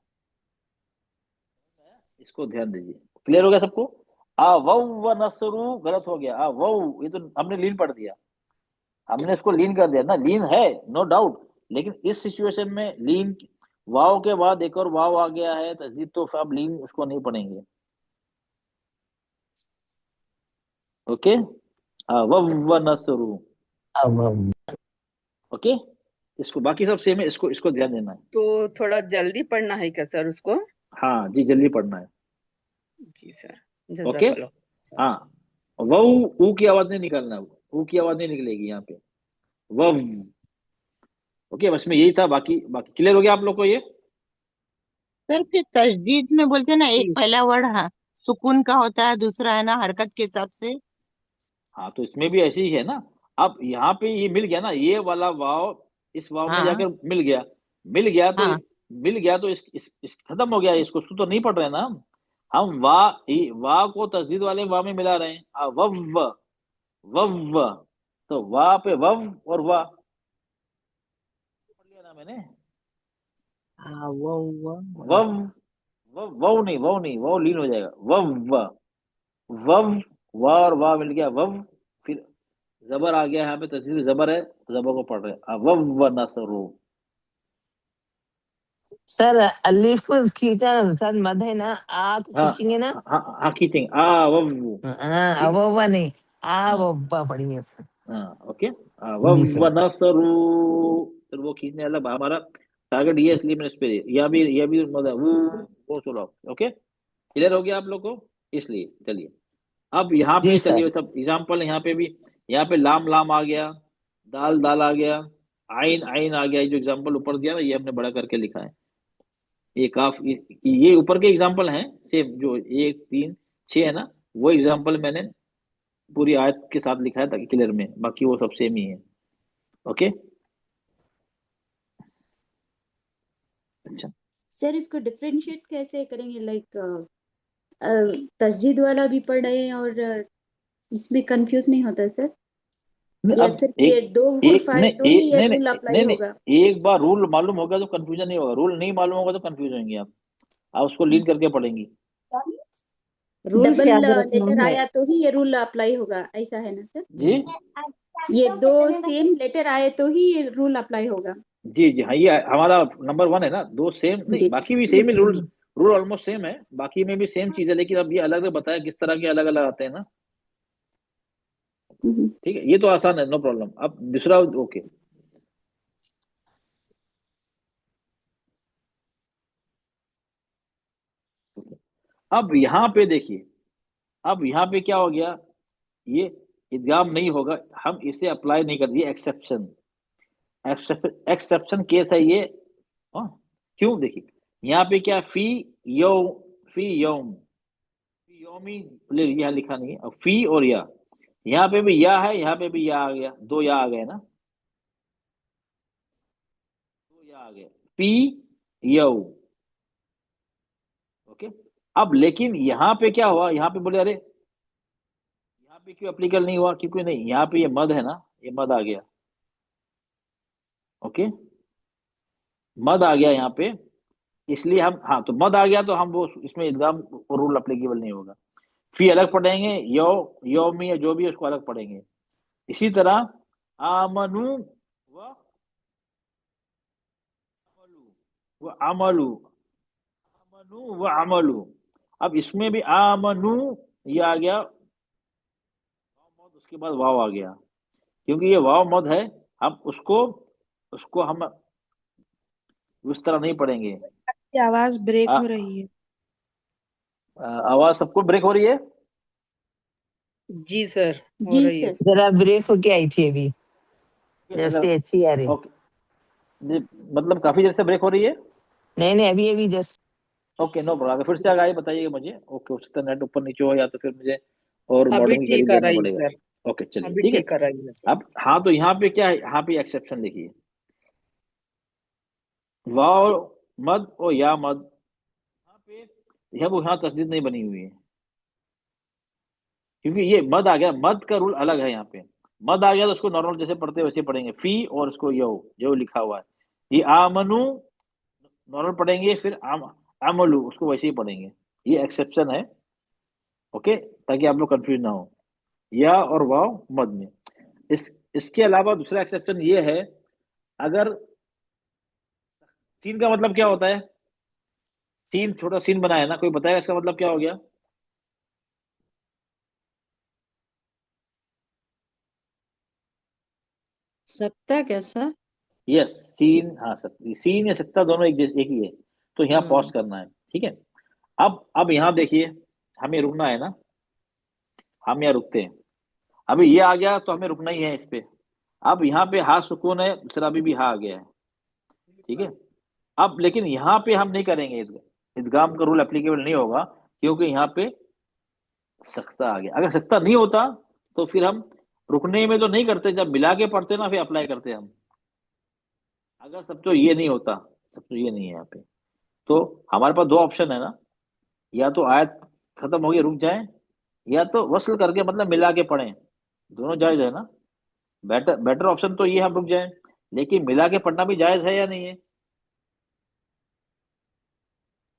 इसको ध्यान दीजिए। क्लियर हो गया सबको? आ वव व नसरू गलत हो गया, आ वव, ये तो हमने लीन पढ़ दिया, हमने इसको लीन कर दिया ना। लीन है नो डाउट, लेकिन इस सिचुएशन में लीन, वाव के बाद एक और वाव आ गया है तस्दीद, तो फिर आप लीन उसको नहीं पढ़ेंगे। ओके, वव व नसरू। अब ओके, इसको बाकी सब सेम है, इसको इसको ध्यान देना है। तो थोड़ा जल्दी पढ़ना है क्या सर उसको? हाँ जी, जल्दी पढ़ना है। जी सर, ओके, जज़ाकल्लाह सर। हाँ, वव, ऊ की आवाज नहीं निकालना, ऊ की आवाज नहीं निकलेगी यहाँ पे, वव। ओके, बस में यही था, बाकी बाकी क्लियर हो गया आप लोग को ये? सर फिर तजदीद में बोलते हैं ना, एक पहला वर्ड हाँ सुकून का होता है, दूसरा है ना हरकत के हिसाब से। हाँ, तो इसमें भी ऐसे ही है ना। अब यहाँ पे ये मिल गया ना, ये वाला वाव इस वाव में हाँ जाकर मिल गया, मिल गया तो हाँ मिल गया तो इस खत्म हो गया। इसको तो नहीं पढ़ रहे ना हम वा को तस्दीद वाले वाव में मिला रहे हैं, वव, वव। तो वा पे वव और वाह पढ़ लिया ना मैंने। हाँ वो वव, वव नहीं, वव नहीं, वव लीन हो जाएगा, वव, वव, वाह और वाह मिल गया, वव। फिर जबर आ गया यहाँ पे, तस्दीद जबर है, जबर को पढ़ रहे हैं, वव व नसरू। सर अलिफ को खींचना सर, मद है ना, आ को हाँ खींचेंगे ना। हाँ हाँ, खींचेंगे वव। हाँ ठीक अब है, वो नहीं, आ हाँ वो बा पढ़ेंगे सर। हाँ, ओके, वव जी व सर। नसरू। फिर वो खींचने वाला हमारा टारगेट ये है, इसलिए मैंने इस पे यह भी मजा वो सुनो। ओके, क्लियर हो गया आप लोग को? इसलिए चलिए, अब यहाँ जी पे सर। चलिए सब एग्जाम्पल, यहाँ पे भी, यहाँ पे लाम लाम आ गया, दाल दाल आ गया, आइन आइन आ गया। ये जो एग्जाम्पल ऊपर दिया ना, ये हमने बड़ा करके लिखा है। ये काफ ये ऊपर के एग्जाम्पल हैं सेम, जो एक तीन छह है ना, वो एग्जाम्पल मैंने पूरी आयत के साथ लिखा है ताकि क्लियर में, बाकी वो सब सेम ही है। ओके, अच्छा, सर इसको डिफरेंशिएट कैसे करेंगे? लाइक तस्जीद वाला भी पढ़ रहे हैं और इसमें कंफ्यूज नहीं होता सर? नहीं, या अब सिर्फ ये एक दो एक हुर्फ आए नहीं तो ही एक ये नहीं रूल नहीं अप्लाई नहीं होगा? नहीं, एक बार रूल मालूम होगा तो कंफ्यूजन नहीं होगा, रूल नहीं मालूम होगा तो कंफ्यूज होंगे आप उसको लीड करके पढ़ेंगी। रूल्स डबल याद रखना लेटर है। आया तो ही ये रूल अप्लाई होगा, ऐसा है ना सर? जी ये दो सेम लेटर आए तो ही ये रूल अप्लाई होगा? जी जी, हाँ, ये हमारा नंबर वन है ना, दो सेम नहीं, जी। बाकी भी सेम ही रूल, रूल ऑलमोस्ट सेम है, बाकी में भी सेम चीज है, लेकिन अब ये अलग अलग बताया किस तरह के अलग अलग आते हैं ना। ठीक है, ये तो आसान है, नो प्रॉब्लम। अब दूसरा, ओके, अब यहाँ पे देखिए, अब यहाँ पे क्या हो गया, ये इदगाम नहीं होगा, हम इसे अप्लाई नहीं कर दिए, एक्सेप्शन, एक्सेप्शन केस है ये। हाँ, क्यों? देखिए यहाँ पे क्या, फी यो, फी यौम, फी यौमी, यहाँ लिखा नहीं है, अब फी और या, यहाँ पे भी या है, यहाँ पे भी या आ गया, दो या आ गए ना, दो या आ गए, फी यौ। ओके, अब लेकिन यहाँ पे क्या हुआ, यहाँ पे बोले अरे यहाँ पे क्यों एप्लीकेबल नहीं हुआ, क्योंकि नहीं, यहाँ पे ये मद है ना, ये मद आ गया। ओके, मद आ गया यहाँ पे, इसलिए हम, हाँ, तो मद आ गया तो हम वो इसमें इदगाम रूल अप्लीकेबल नहीं होगा। फी अलग पढ़ेंगे, यौमी या जो भी है उसको अलग पढ़ेंगे। इसी तरह आमनु व अमलू, व अमलू, आमनु व अमलू। अब इसमें भी आमनु ये आ गया, उसके बाद वाव आ गया, क्योंकि ये वाव मद है, हम उसको उसको हम उस तरह नहीं पढ़ेंगे। आपकी आवाज ब्रेक आ, हो रही है। आवाज सबको ब्रेक हो रही है? जी सर, हो जी रही है सर। सर। जरा ब्रेक होके आई थी अभी, जब अगर से अच्छी आ रही। ओके, मतलब काफी देर से ब्रेक हो रही है। नहीं नहीं, अभी अभी जस्ट। ओके, नो प्रॉब्लम, फिर से अगर आगे बताइएगा मुझे। ओके, उसका नेट ऊपर नीचे हो या तो फिर मुझे और अभी मॉडेम की ठीक करीब आ जाना रही है पड़ेगा। सर। ओके चलिए, अभी ठीक है। ठीक आ रही है सर। अब हाँ, तो यहाँ पे क्या है, यहाँ पे एक्सेप्शन देखिए, वाव मद और या मद, यहाँ पे यहाँ तस्दीद नहीं बनी हुई है, क्योंकि ये मद आ गया, मद का रूल अलग है यहाँ पे। मद आ गया तो उसको नॉर्मल जैसे पढ़ते हैं वैसे पढ़ेंगे, फी और उसको यो जो लिखा हुआ है, ये आमनु नॉर्मल पढ़ेंगे, फिर अमलू उसको वैसे ही पढ़ेंगे। ये एक्सेप्शन है, ओके, ताकि आप लोग कंफ्यूज ना हो या और वाव मद में। इसके अलावा दूसरा एक्सेप्शन ये है, अगर सीन का मतलब क्या होता है, सीन छोटा सीन बनाया ना, कोई बताएगा इसका मतलब क्या हो गया? सकता कैसा? यस, सीन, हाँ सकती, सीन या सकता दोनों एक ही है, तो यहाँ पॉज हम्म। करना है, ठीक है। अब यहाँ देखिए, हमें रुकना है ना, हम यहाँ रुकते हैं। अभी ये आ गया तो हमें रुकना ही है इस पे। अब यहाँ पे हा सुकून है, दूसरा भी हा आ गया है, ठीक है। अब लेकिन यहाँ पे हम नहीं करेंगे इदगाम का रूल एप्लीकेबल नहीं होगा, क्योंकि यहाँ पे सख्ता आ गया। अगर सख्ता नहीं होता तो फिर हम रुकने में तो नहीं करते, जब मिला के पढ़ते ना फिर अप्लाई करते हम। अगर सब तो ये नहीं होता, सब तो ये नहीं है यहाँ पे, तो हमारे पास दो ऑप्शन है ना, या तो आयत खत्म हो गई रुक जाए, या तो वसल करके मतलब मिला के पढ़ें, दोनों जायज है ना। बेटर बेटर ऑप्शन तो ये हम रुक जाएं, लेकिन मिला के पढ़ना भी जायज है या नहीं है?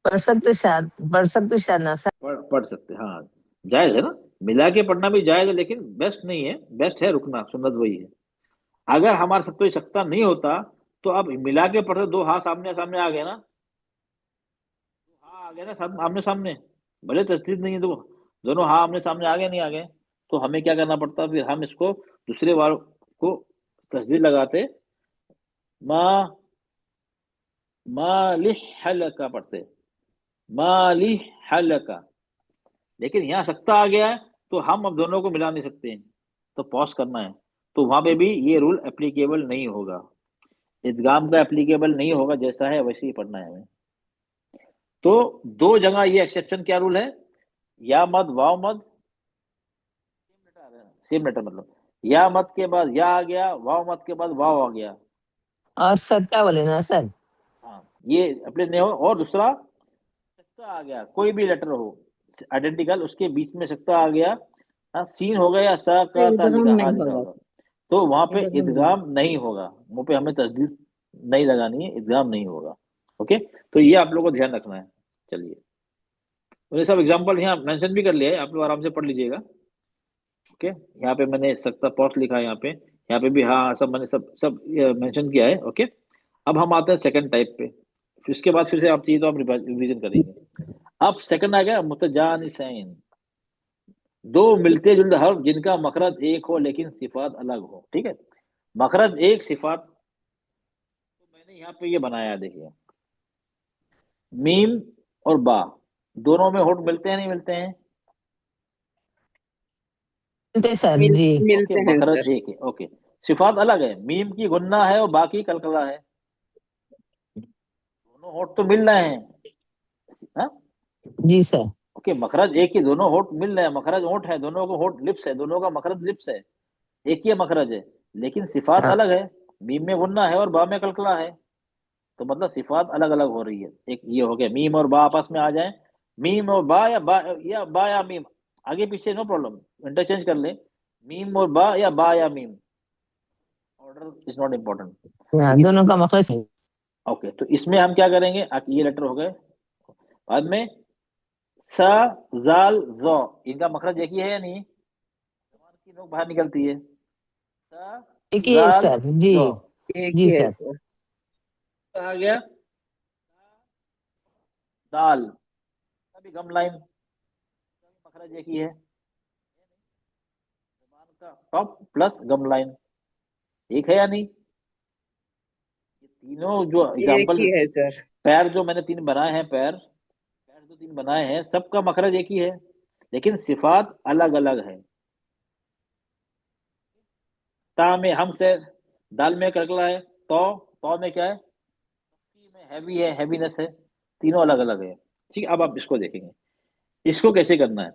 पढ़ सकते शायद ना सर। पढ़ सकते, हाँ, जायज है ना, मिला के पढ़ना भी जायज है, लेकिन बेस्ट नहीं है, बेस्ट है रुकना, सुन्नत वही है। अगर हमारा सब तो सकता नहीं होता, तो अब मिला के पढ़ते, दो हाथ सामने सामने आ गए ना, हाँ आ गए ना, आमने सामने, भले तस्दीद नहीं है तो दोनों हाँ आमने सामने आ गए, नहीं आ गए, तो हमें क्या करना पड़ता, फिर हम इसको दूसरे वार को तस्दीद लगाते, मा मालिह हलका पढ़ते, मालिह हलका। लेकिन यहाँ सकता आ गया है, तो हम अब दोनों को मिला नहीं सकते हैं, तो पॉज करना है, तो वहां पे भी ये रूल एप्लीकेबल नहीं होगा, इदगाम का एप्लीकेबल नहीं होगा, जैसा है वैसे ही पढ़ना है हमें। तो दो जगह ये एक्सेप्शन क्या रूल है, या मद वाव मद, सेम लेटर मतलब, या मद के बाद या आ गया, वाव मद के बाद वाव आ गया, और सत्ता बोले ना सर। हाँ ये अपने नहीं हो। और दूसरा सकता आ गया, कोई भी लेटर हो आइडेंटिकल, उसके बीच में सकता आ गया, हाँ सीन हो गया या सा का ता इधर लिखा हा नहीं लिखा होगा। होगा, तो वहां पे इधर नहीं। इदगाम नहीं होगा, मुंह पे हमें तस्दीद नहीं लगानी है, इदगाम नहीं होगा। ओके, तो ये आप लोगों को ध्यान रखना है। चलिए, मैंने सब एग्जांपल यहाँ मेंशन भी कर लिया है, आप लोग आराम से पढ़ लीजिएगा। ओके, यहाँ पे मैंने सकता पॉट लिखा है, यहाँ पे भी हाँ सब मैंने सब सब मेंशन किया है। ओके, अब हम आते हैं सेकंड टाइप पे, फिर उसके बाद फिर से आप चाहिए तो आप रिवीजन करेंगे। अब सेकंड आ गया मुतजानिसैन, दो मिलते जुलते हर्फ जिनका मखरज एक हो लेकिन सिफात अलग हो, ठीक है। मखरज एक, सिफात, तो मैंने यहाँ पे ये बनाया है, देखिए, मीम और बा, दोनों में होठ मिलते हैं नहीं मिलते हैं? मिलते सर जी। ओके, मिलते हैं मखरज सर। एक है, ओके, सिफात अलग है, मीम की गुन्ना है और बाकी कलकला है, दोनों होठ तो मिल रहे हैं, हाँ? जी सर। ओके, मखरज एक ही, दोनों होठ मिल रहे हैं, मखरज होठ है, दोनों को होठ लिप्स है, दोनों का मखरज लिप्स है, एक ही मखरज है, लेकिन सिफात हाँ अलग है, मीम में गुन्ना है और बा में कलकला है, तो मतलब सिफात अलग अलग हो रही है। एक ये हो गया, मीम और बा आपस में आ जाए, मीम और बा या बा या मीम, आगे पीछे नो प्रॉब्लम, इंटरचेंज कर ले, मीम और बा या meme, order is not important. हाँ, लेकिन दोनों का मखरज सही। ओके, तो इसमें हम क्या करेंगे, ये लेटर हो गए, बाद में सा, जाल, जो, इनका मखरज एक ही है या नहीं, जबान की नोक बाहर निकलती है, सा, एक ही है जाल, सर जी। जो, एक जी ही है सर। सर। आ गया दाल, अभी गम लाइन, मखरज एक ही है, जबान टॉप प्लस गम लाइन, एक है या नहीं? ये तीनों जो एक एग्जाम्पल, ही है सर। पैर जो मैंने तीन बनाए हैं, पैर पैर जो तीन बनाए हैं, सबका मखरज एक ही है, लेकिन सिफात अलग अलग है। ता में हम से, दाल में करकला है, तो में क्या है, ती में हैवी है, हैवीनेस है, तीनों अलग अलग है। ठीक है, अब आप इसको देखेंगे, इसको कैसे करना है।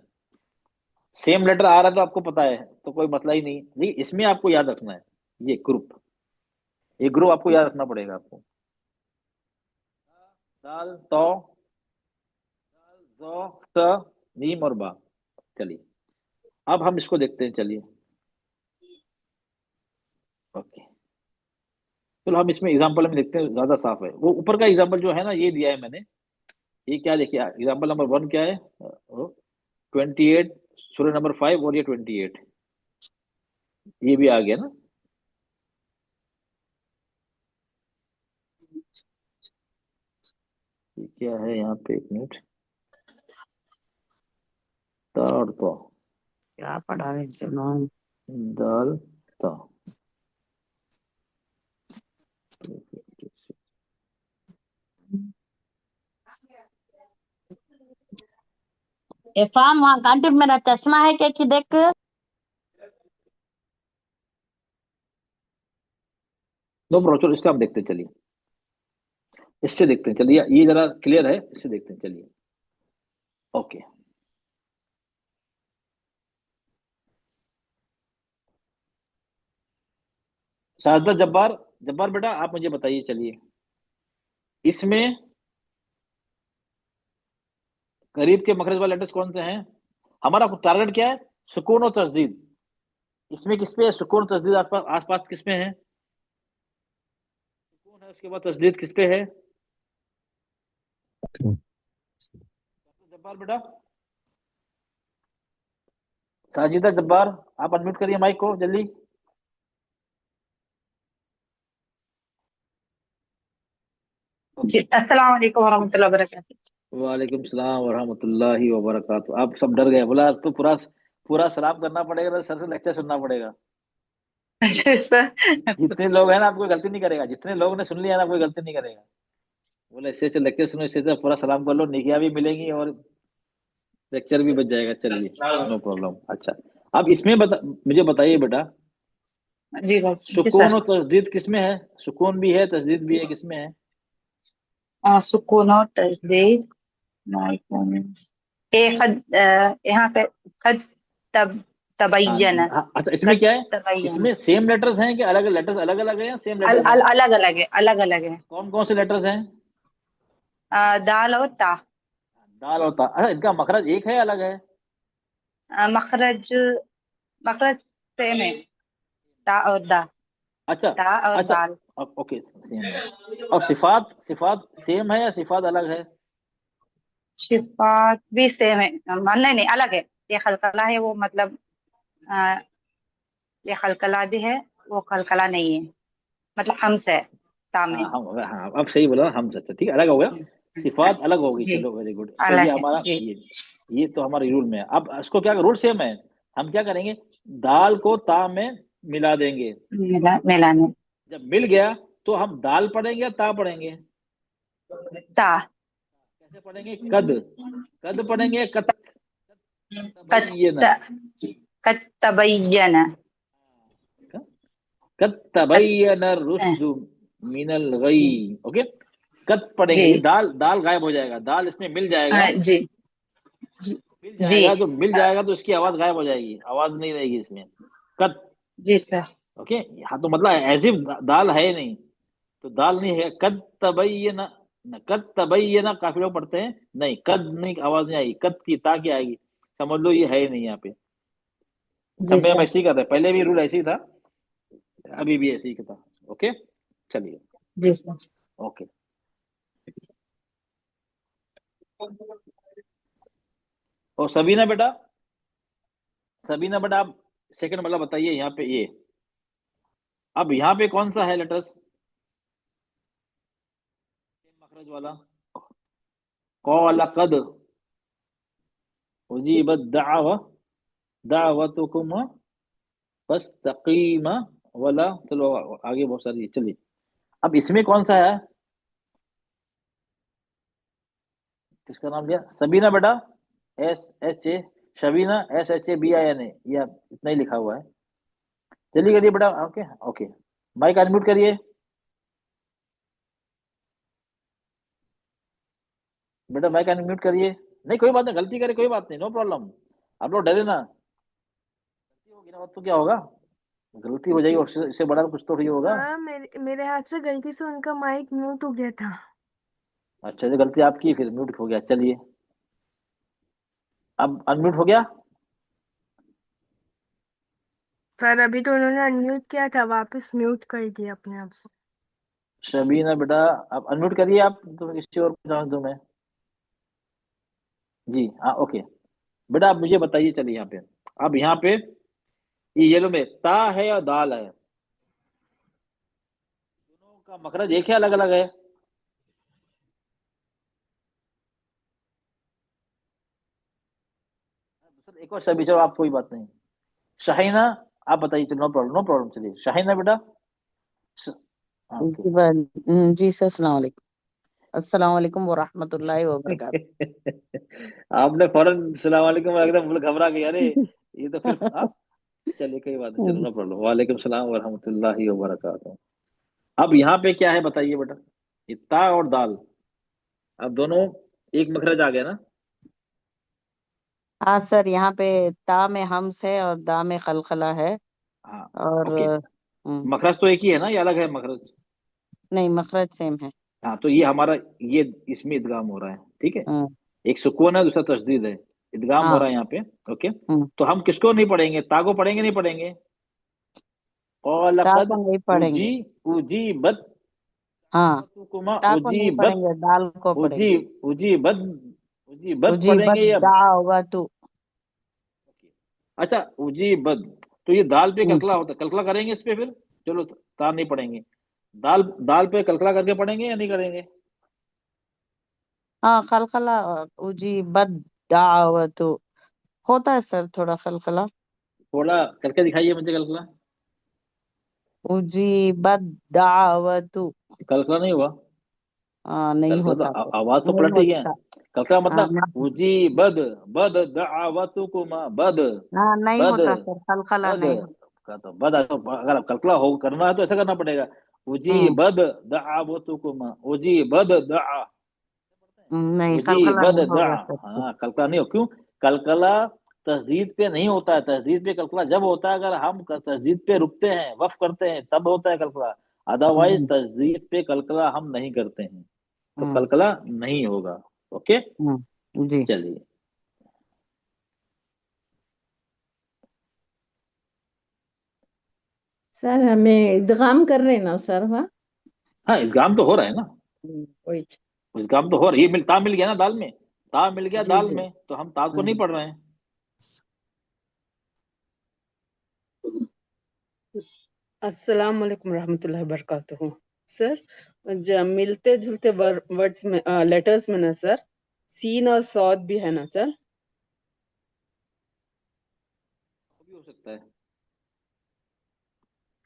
सेम लेटर आ रहा है तो आपको पता है, तो कोई मसला ही नहीं, लेकिन इसमें आपको याद रखना है ये ग्रुप, ये ग्रुप आपको याद रखना पड़ेगा आपको। दाल, तो, दाल, जो, स, मीम और बा। चलिए अब हम इसको देखते हैं, चलिए ओके। चलो हम इसमें एग्जांपल में देखते हैं, ज्यादा साफ है। वो ऊपर का एग्जांपल जो है ना, ये दिया है मैंने, ये क्या देखिए, एग्जांपल नंबर 1 क्या है, 28, सूर्य नंबर 5, और ये 28, ये भी आ गया ना। ये क्या है यहाँ पे, एक मिनट, ताड़ तो, क्या पढ़ा है सुनो। दाल, ता, इरफान वहाँ कांटे मेरा चश्मा है क्या कि देख। नो प्रॉब्लम, चलो इसका हम देखते हैं, चलिए इससे देखते हैं, चलिए ये जरा क्लियर है, इससे देखते हैं, चलिए ओके। शारदा जब्बार, जब्बार बेटा आप मुझे बताइए, चलिए इसमें करीब के मखरज वाले लेटर्स कौन से हैं? हमारा टारगेट क्या है, सुकून और तस्दीद। इसमें किस पे है सुकून और तस्दीद, आसपास आसपास किस पे है, सुकून है, उसके बाद तस्दीद किस पे है? जब्बार बेटा, साजिदा जब्बार, आप अनम्यूट करिए माइक को जल्दी। जी अस्सलाम वालेकुम वरहमतुल्लाहि वबरकातुहू। वालेकुम सलाम वरहमतुल्लाहि वबरकातुहू। आप सब डर गए, बोला अब तो पूरा पूरा सलाम करना पड़ेगा, तो सर से लेक्चर सुनना पड़ेगा। सर जितने लोग हैं ना, आप कोई गलती नहीं करेगा, जितने लोग ने सुन लिया ना, कोई गलती नहीं करेगा। बोले इससे अच्छा लेक्चर सुनो, इससे अच्छा पूरा सलाम कर लो, नेकियां भी मिलेंगी और लेक्चर भी बच जाएगा। चलिए नो प्रॉब्लम। अच्छा, अब इसमें मुझे बताइए बेटा, जी भाई जी सुकून सर। और तस्दीद किसमें है? सुकून भी है, तस्दीद भी है, किसमें है? सुकून और तजदीद माइकून ए खद यहाँ पे खद तब हाँ तबय्यन हाँ, अच्छा इसमें खद क्या है, तबय्यन इसमें सेम लेटर्स हैं कि अलग लेटर्स, अलग अलग है या सेम लेटर्स हैं? अलग अलग है, अलग अलग है। कौन कौन से लेटर्स हैं? दाल और ता। दाल और ता। अच्छा, इनका मखरज एक है, अलग है? मखरज मखरज सेम है। ता और दा। अच्छा ता और अच्छा, दाल। ओके सेम है। और सिफात, सिफात सेम है या सिफात अलग है? शिफात भी सेम है। नहीं नहीं अलग है। ये खलकला है वो मतलब अ, ये खलकला भी है, वो खलकला नहीं है, मतलब हमस है हाँ तामे। हम, हाँ अब सही बोला, हम सच, ठीक है, अलग हो गया, सिफात अलग होगी। जी चलो वेरी गुड, तो ये अलग है हमारा जी। ये तो हमारे रूल में है। अब इसको क्या, रूल सेम है, हम क्या करेंगे, दाल को ता में मिला देंगे। मिलाने। जब मिल गया तो हम दाल पढ़ेंगे या ता पढ़ेंगे? ता। कैसे पढ़ेंगे, कद, कद पढ़ेंगे, कत, कत तबय्यन, कत तबय्यन। कत कत तबय्यन रुश्दु मिनल गई। ओके, कत पढ़ेंगे, ये जी दाल, दाल गायब हो जाएगा, दाल इसमें मिल जाएगा, जी जी मिल जी जाएगा, जो मिल जाएगा तो इसकी आवाज गायब हो जाएगी, आवाज नहीं रहेगी इसमें, कत। जी सर। ओके, हाँ तो मतलब एज इफ दाल है नहीं, तो दाल नहीं है, कद तबय्यन, न कद तबय्यन, काफी लोग पढ़ते हैं, नहीं कद नहीं, आवाज नहीं आएगी, कद की ता की आएगी, समझ लो ये है ही नहीं यहाँ पे। जी सब में हम सर। ऐसे ही कर रहे हैं, पहले भी रूल ऐसे ही था, अभी भी ऐसे ही था। ओके चलिए, जी सर। ओके। और सबीना बेटा, सबीना बेटा आप सेकंड वाला बताइए, यहाँ पे ये, अब यहाँ पे कौन सा है लेटर्स मखरज वाला? कौल कद उजीबत दावा दावतुकुम बस तकीमा वाला, चलो आगे बहुत सारी, चलिए अब इसमें कौन सा है, किसका नाम लिया, सबीना बेटा, SHA, शबीना, SHABINA, ये इतना ही लिखा हुआ है। चलिए करिए बेटा, ओके ओके, माइक अनम्यूट करिए बेटा, माइक अनम्यूट करिए। नहीं कोई बात नहीं, गलती करे कोई बात नहीं, नो प्रॉब्लम, आप लोग डरे ना, गलती होगी ना तो क्या होगा, गलती हो जाएगी और इससे बड़ा कुछ तो ही होगा। हाँ मेरे हाथ से गलती से उनका माइक म्यूट हो गया था। अच्छा जो गलती आपकी, फिर म्यूट हो गया, चलिए अब अनम्यूट हो गया। पर अभी तो उन्होंने अनम्यूट किया था, वापस म्यूट कर दिया अपने आप को। शबीना बेटा आप अनम्यूट करिए, आप तो किसी और को जान दो मैं, जी हाँ ओके। बेटा आप मुझे बताइए, चलिए यहाँ पे, अब यहाँ पे ये येलो में ता है या दाल है, दोनों का मखरज एक है अलग अलग है, एक और सभी, चलो आप कोई बात नहीं, शाहीना आप बताइए, चलो नो प्रॉब्लम नो प्रॉब्लम, चलिए शाहीना बेटा। हाँ ओके। जी जी सर, अस्सलाम वालेकुम, अस्सलाम वालेकुम व रहमतुल्लाहि व बरकातहू। आपने फौरन सलाम वालेकुम एकदम मुझे घबरा गया, अरे ये तो फिर हाँ, चलिए कोई बात नहीं, चलो नो प्रॉब्लम, वालेकुम सलाम व रहमतुल्लाहि व बरकातहू। अब यहाँ पे क्या है बताइए बेटा, ये ता और दाल, अब दोनों एक मखरज आ गया ना, हाँ सर, यहाँ पे ता में हम्स है और दा में खलखला है। हाँ और ओके, मखरज तो एक ही है ना, ये अलग है मखरज, नहीं, मखरज सेम है। हाँ तो ये हमारा, ये इसमें इदगाम हो रहा है, ठीक है, हाँ एक सुकून है दूसरा तशदीद है, इदगाम हो हाँ रहा है यहाँ पे, ओके। तो हम किसको नहीं पढ़ेंगे, ता को पढ़ेंगे नहीं पढ़ेंगे, ता लक़द को नहीं पढ़ेंगे। उजी उजीबत हाँ, कुमा ता को नहीं उजीबत, पढ़ेंगे, दाल को उजी पढ़ेंगे। उजीबत, उजीबत उजीबत पढ़ेंगे या, दावतु। अच्छा उजीबत, तो ये दाल पे हम्म, कलकला होता है, कलकला करेंगे इस पे फिर, चलो ता नहीं पढ़ेंगे, दाल दाल पे कलकला करके पढ़ेंगे या नहीं करेंगे, हाँ खलखला, उजीबत दावतु होता है सर, थोड़ा खलखला। थोड़ा करके दिखाइए मुझे कलकला, उजीबत दावतु। कलकला नहीं हुआ, नहीं कलकला तो होता सर, आवाज तो नहीं पलट ही गया, होता। कलकला हाँ मतलब उजी बद, बद दावतुकुमा बद, हाँ, नहीं बद होता सर, खलखला बद नहीं होता। का तो बद, तो अगर आप कल्पना हो करना है तो ऐसा करना पड़ेगा, उजी हम्म बद दावतुकुमा, उजी बद दा, नहीं, उजी खलखला बद नहीं दा, होगा सर। हाँ कल्पना नहीं हो, क्यों, कलकला तस्दीद पे नहीं होता है, तस्दीद पे कल्पना जब होता है अगर हम तस्दीद पे रुकते हैं, वफ करते हैं, तब होता है कल्पना, अदरवाइज जी। तस्दीद पे कलकला हम नहीं करते हैं, तो हम्म कलकला नहीं होगा, ओके। जी चलिए सर हमें इदगाम कर रहे हैं ना सर, हाँ। हाँ इल्जाम तो हो रहा है ना, वही। इल्जाम तो हो रहा है, ये ता मिल गया ना दाल में, ता मिल गया जी दाल जी। में, तो हम ता को नहीं हम्म। पढ़ रहे हैं। अस्सलाम वालेकुम रहमतुल्लाहि वबरकातुहू। सर मिलते जुलते वर्ड्स में, लेटर्स में ना सर, सीन और सौद भी है ना सर। भी हो सकता है,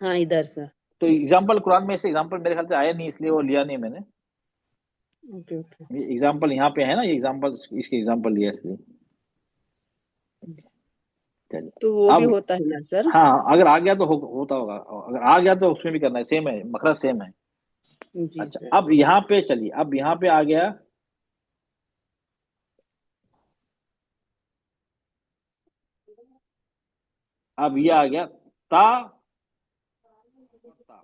हाँ इधर सर। तो एग्जाम्पल कुरान में, ऐसे एग्जाम्पल मेरे ख्याल से आया नहीं, इसलिए वो लिया नहीं मैंने, ओके ओके। ये एग्जाम्पल यहाँ पे है ना, ये एग्जाम्पल, इसके एग्जाम्पल लिया इसलिए, चलिए तो वो भी अब, होता है ना सर। हाँ अगर आ गया तो होता होगा, अगर आ गया तो उसमें भी करना है, सेम है, मखरज सेम है। जी अच्छा सर। अब यहाँ पे चलिए, अब यहाँ पे आ गया, अब ये आ गया ता, ता।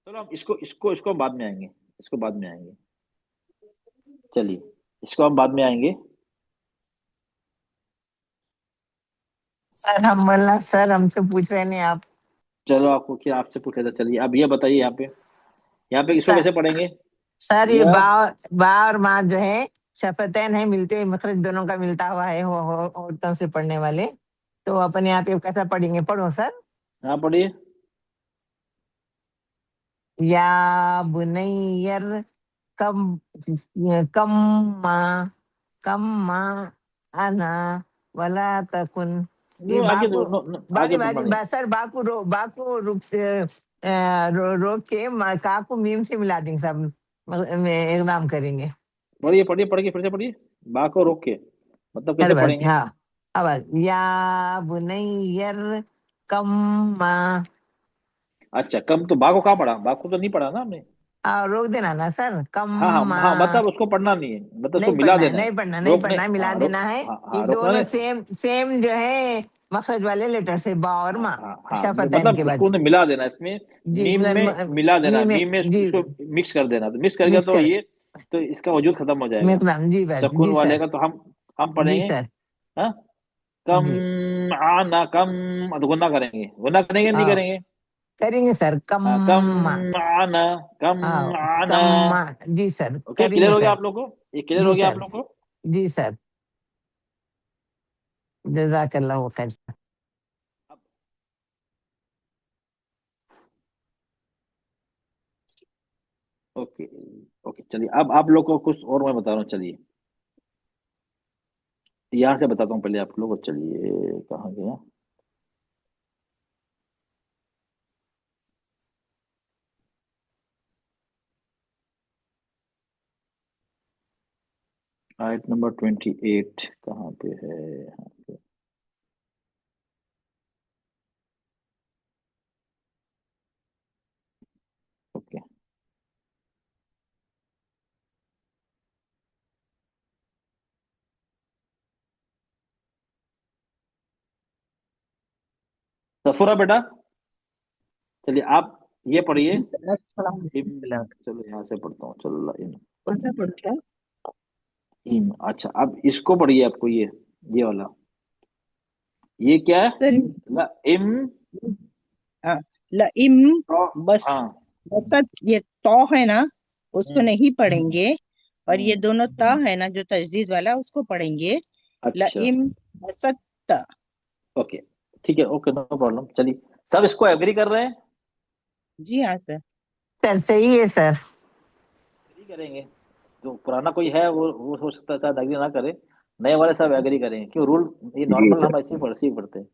चलो हम इसको इसको इसको हम बाद में आएंगे, इसको बाद में आएंगे, चलिए इसको हम बाद में आएंगे। सर हम बोलना, सर हमसे पूछ रहे नहीं आप। चलो आपको क्या, आपसे पूछ लेता, चलिए अब ये बताइए यहाँ पे इसको सर कैसे पढ़ेंगे, सर ये या बा और माँ जो है शफतैन है, मिलते मखरज दोनों का मिलता हुआ है, होठों से पढ़ने वाले, तो अपन यहाँ पे कैसा पढ़ेंगे, पढ़ो सर। हाँ पढ़िए, या बुनैयर कम, कम मा, कम मा, अना वला तकुन ये आगे बाकू आगे बारी पढ़ना बारी नहीं। सर बाकू रोक के काकू मीम से मिला देंगे सब, इकदाम करेंगे। पढ़िए पढ़िए पढ़ के फिर से पढ़िए, बा को रोक के, मतलब कैसे चल बात, पढ़ेंगे? हाँ अब या बुनैयर कम अच्छा कम, तो बा को कहाँ पढ़ा? बा को तो नहीं पढ़ा ना हमने। रोक देना ना सर, कम हाँ हाँ हाँ, मतलब उसको पढ़ना नहीं है, मतलब उसको नहीं मिला पढ़ना है, देना है। नहीं पढ़ना, नहीं रोकने, पढ़ना है, मिला हाँ देना है। हाँ ये हाँ, रोकना दोनों नहीं। सेम सेम जो है मखरज वाले लेटर से, बा और हाँ माँ, हाँ हाँ, शफतैन मतलब के उसको बाद। उन्हें मिला देना इसमें, जी मीम में मिला देना, मीम में मीम में जी इसको मिक्स कर देना, तो मिक्स कर गया मिक्स तो कर ये, तो इसका वजूद खत्म हो जाएगा मिकदाम जी बात, सुकून जी वाले सर, का। तो हम जी पढ़ेंगे, सर, हाँ, कम जी आना, कम, तो गुना करेंगे, गुना करेंगे नहीं हाँ करेंगे? करेंगे सर, हाँ, कम कम आना, कम हाँ आना। कम जी सर, ओके, क्लियर करेंगे हो गया सर, आप लोग को? ये क्लियर जी हो गया आप सर, लोग को? जी सर, जजाकल्लाह खैर। ओके ओके, चलिए अब आप लोग को कुछ और मैं बता रहा हूँ, चलिए यहाँ से बताता हूँ पहले आप लोग को। चलिए कहाँ गया? आयत नंबर 28 कहाँ पे है? यहाँ पे। ओके, सफुरा बेटा, चलिए आप ये पढ़िए। चलो यहाँ से पढ़ता हूँ, चलो कौन सा पढ़ता है? इन, अच्छा अब इसको पढ़िए, आपको ये वाला, ये क्या है? सर ला इम, हाँ, लइम, तो, बस हाँ, बसत, ये तो है ना, उसको हम्म नहीं पढ़ेंगे। और ये हम्म, दोनों ता है ना जो तजदीद वाला, उसको पढ़ेंगे। अच्छा लइम बसत ता। ओके, ठीक है, ओके, नो प्रॉब्लम। चलिए सब इसको एग्री कर रहे हैं? जी हाँ सर। सर सही है सर, एग्री करेंगे, जो पुराना कोई है वो हो सकता है शायद एग्री ना करे, नए वाले सब एग्री करेंगे, क्यों रूल, ये जी नॉर्मल सर, हम ऐसे ही पढ़ते हैं।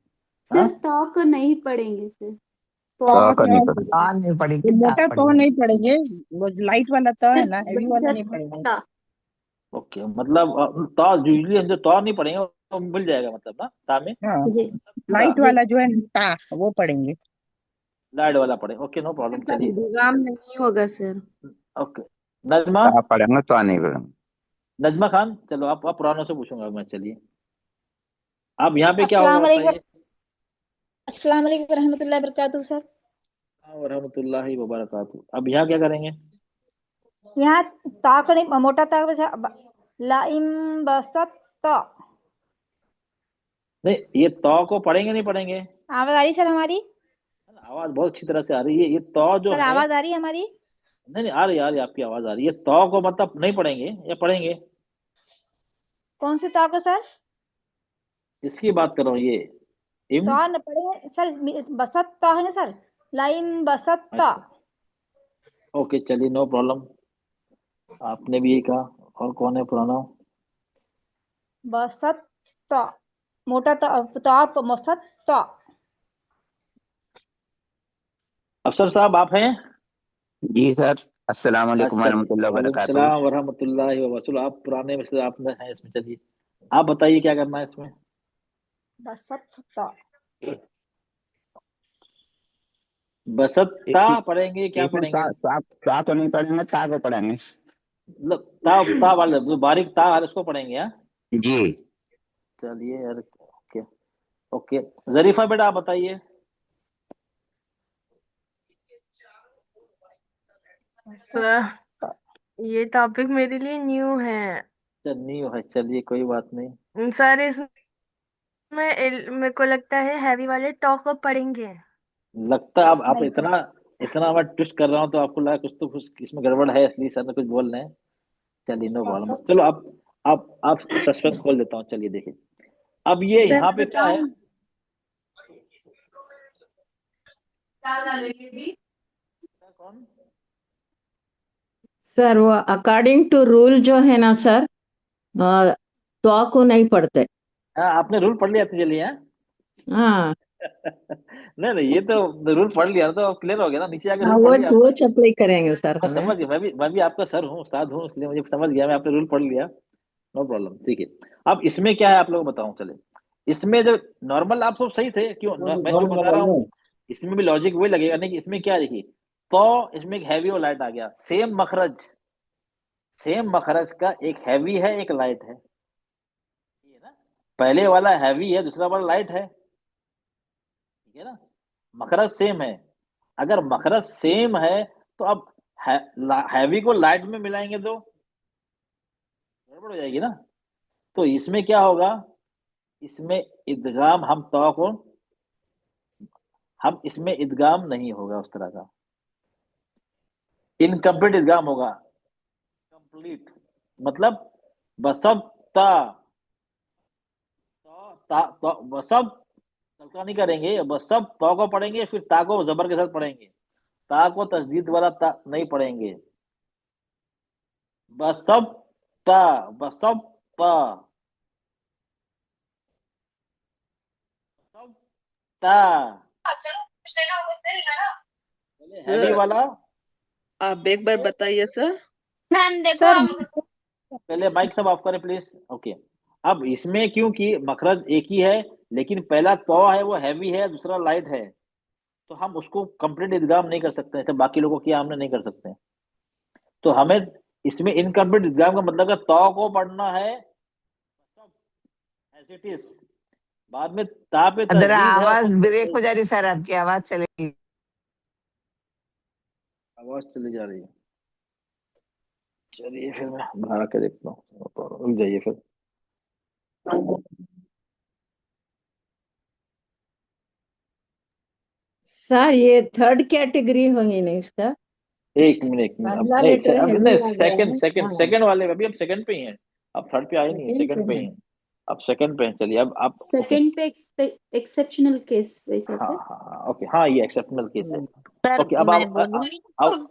सर हाँ, तो को नहीं पढ़ेंगे सर। तो तो का नहीं तो पता। नहीं पढ़ी, वो किताब मोटा तो पढ़ेंगे। नहीं पढ़ेंगे, वो लाइट वाला तो है सिर्फ ना, हैवी वाला नहीं पढ़ेंगे। बसत्ता। ओके, मतलब तो यूजली हम जो तो नहीं पढ़ेंगे वो मिल जाएगा, मतलब ना ता में हाँ, जी ता, लाइट जी वाला जो है ता, वो पढ़ेंगे। लाइट वाला पढ़े, ओके नो प्रॉब्लम, सर चलिए। इदगाम नहीं होगा सर। ओके, नजमा, तो पढ़ेंगे तो नहीं पढ़ेंगे। नजमा खान, चलो आप पुरानों से पूछूंगा मैं, चलिए अब यहाँ पे क्या होगा अस्सलाम वालेकुम, बताइए? अस्सलाम वालेकुम रहमतुल्लाहि वबरकातुहू सर। रहमतुल्लाहि व बरकातहू। अब यहाँ क्या करेंगे? यहाँ ताक नहीं, मोटा ताक बचा लाइम बसत तो। नहीं, ये तो को पढ़ेंगे नहीं पढ़ेंगे? आवाज आ रही सर हमारी? आवाज बहुत अच्छी तरह से आ रही है, ये तो जो सर है, आवाज आ रही है हमारी? नहीं नहीं आ रही है, आपकी आवाज आ रही है। तो को मतलब नहीं पढ़ेंगे या पढ़ेंगे? कौन से ताक सर? इसकी बात कर रहा हूँ, ये इम। तो न पढ़े सर, बसत तो है ना सर, लाइम बसत तो। अच्छा, ओके, चलिए नो प्रॉब्लम, आपने भी यही कहा। और कौन है पुराना? बसत तो, मोटा तो मसत तो। अफसर साहब आप हैं? जी सर, अस्सलाम वालेकुम अच्छा, वरहमतुल्लाहि वालेकुम वबरकातुहू। सलाम वरहमतुल्लाहि वबरकातुहू। आप पुराने में से आपने हैं इसमें, चलिए आप बताइए क्या करना है इसमें। बसत तो बसत्ता पढ़ेंगे, क्या इसमें पढ़ेंगे? ता तो नहीं पढ़ेंगे, ता को पढ़ेंगे। मतलब ता वाले जो बारीक ता वाले उसको पढ़ेंगे, हाँ? जी चलिए यार, ओके ओके, जरीफा बेटा आप बताइए। सर ये टॉपिक मेरे लिए न्यू है। नहीं है, चलिए कोई बात नहीं। सर इसमें मेरे को लगता है हैवी वाले टॉक को पढ़ेंगे। लगता है आप नहीं इतना इतना मैं ट्विस्ट कर रहा हूँ तो आपको लगा कुछ इसमें गड़बड़ है, इसलिए सर ने कुछ बोल रहे हैं। चलिए नो प्रॉब्लम, बसत चलो आप सस्पेंस खोल देता हूँ, चलिए देखिए अब ये सर यहाँ पे क्या है? बताऊं? कौन? सर वो अकॉर्डिंग टू रूल जो है ना सर, तो को नहीं पढ़ते। हाँ, आपने रूल पढ़ लिया था, चलिए हाँ? हाँ नहीं नहीं, ये तो रूल पढ़ लिया ना, तो क्लियर हो गया ना, नीचे आके हाँ, रूल वो पढ़ लिया वो आपने। अप्लाई करेंगे सर मैं हमें। समझ गया, मैं भी आपका सर हूँ, उस्ताद हूँ, इसलिए मुझे समझ गया, मैं आपने रूल पढ़ लिया। नो प्रॉब्लम, ठीक है। अब इसमें क्या है आप लोग बताऊं, चले। इसमें जो नॉर्मल आप सब सही थे, क्यों मैं जो बता रहा हूँ, इसमें भी लॉजिक वही लगेगा नहीं कि इसमें क्या है, देखिए। तो इसमें एक हैवी और लाइट आ गया, सेम मखरज का एक हैवी है एक लाइट है, ये ना। पहले वाला हैवी है, दूसरा वाला लाइट है, ठीक है ना। मखरज सेम है। अगर मखरज सेम है तो अब हैवी को लाइट में मिलाएंगे तो गड़बड़ हो जाएगी ना। तो इसमें क्या होगा, इसमें इदगाम हम इसमें इदगाम नहीं होगा उस तरह का, इनकम्प्लीट इदगाम होगा। कंप्लीट मतलब बसब ता, बसब तलका नहीं करेंगे, बसब तो को पढ़ेंगे, फिर ता को जबर के साथ पढ़ेंगे, ता को तस्दीद वाला ता नहीं पढ़ेंगे। बसब ता, बसब ता, बसब ता। हैवी सर वाला, आप एक बार बताइए सर। सर पहले माइक सब ऑफ करें प्लीज। ओके। अब इसमें क्योंकि मखरज एक ही है, लेकिन पहला तो है वो हैवी है, दूसरा लाइट है, तो हम उसको कंप्लीट इदगाम नहीं कर सकते, ऐसे बाकी लोगों किया हमने नहीं कर सकते। तो हमें इसमें इनकम्प्लीट इदगाम का मतलब है तो को पढ़ना है एज इट इज, बाद में ता पे जरा तस्दीद है आवाज ब्रेक उसको। हो जा रही सर, आपकी आवाज चलेगी। आवाज चली जा रही है, चलिए फिर मैं बाहर के देखता हूँ, रुक जाइए फिर। सर ये थर्ड कैटेगरी होगी ना इसका? एक मिनट अब पहला नहीं, लेटर अब हैवी नहीं, आ गया सेकंड है। सेकंड हाँ सेकंड वाले में अभी हम सेकंड पे ही हैं। अब थर्ड पे आए नहीं है, सेकंड पे सेकंड पे है। ही हैं। अब सेकंड पे हैं, चलिए अब आप ओके। सेकंड पे एक्सेप्शनल केस वैसा हाँ सर। हाँ हाँ ओके, हाँ ये एक्सेप्शनल केस है। सर ओके, अब मैं आप बोलूं?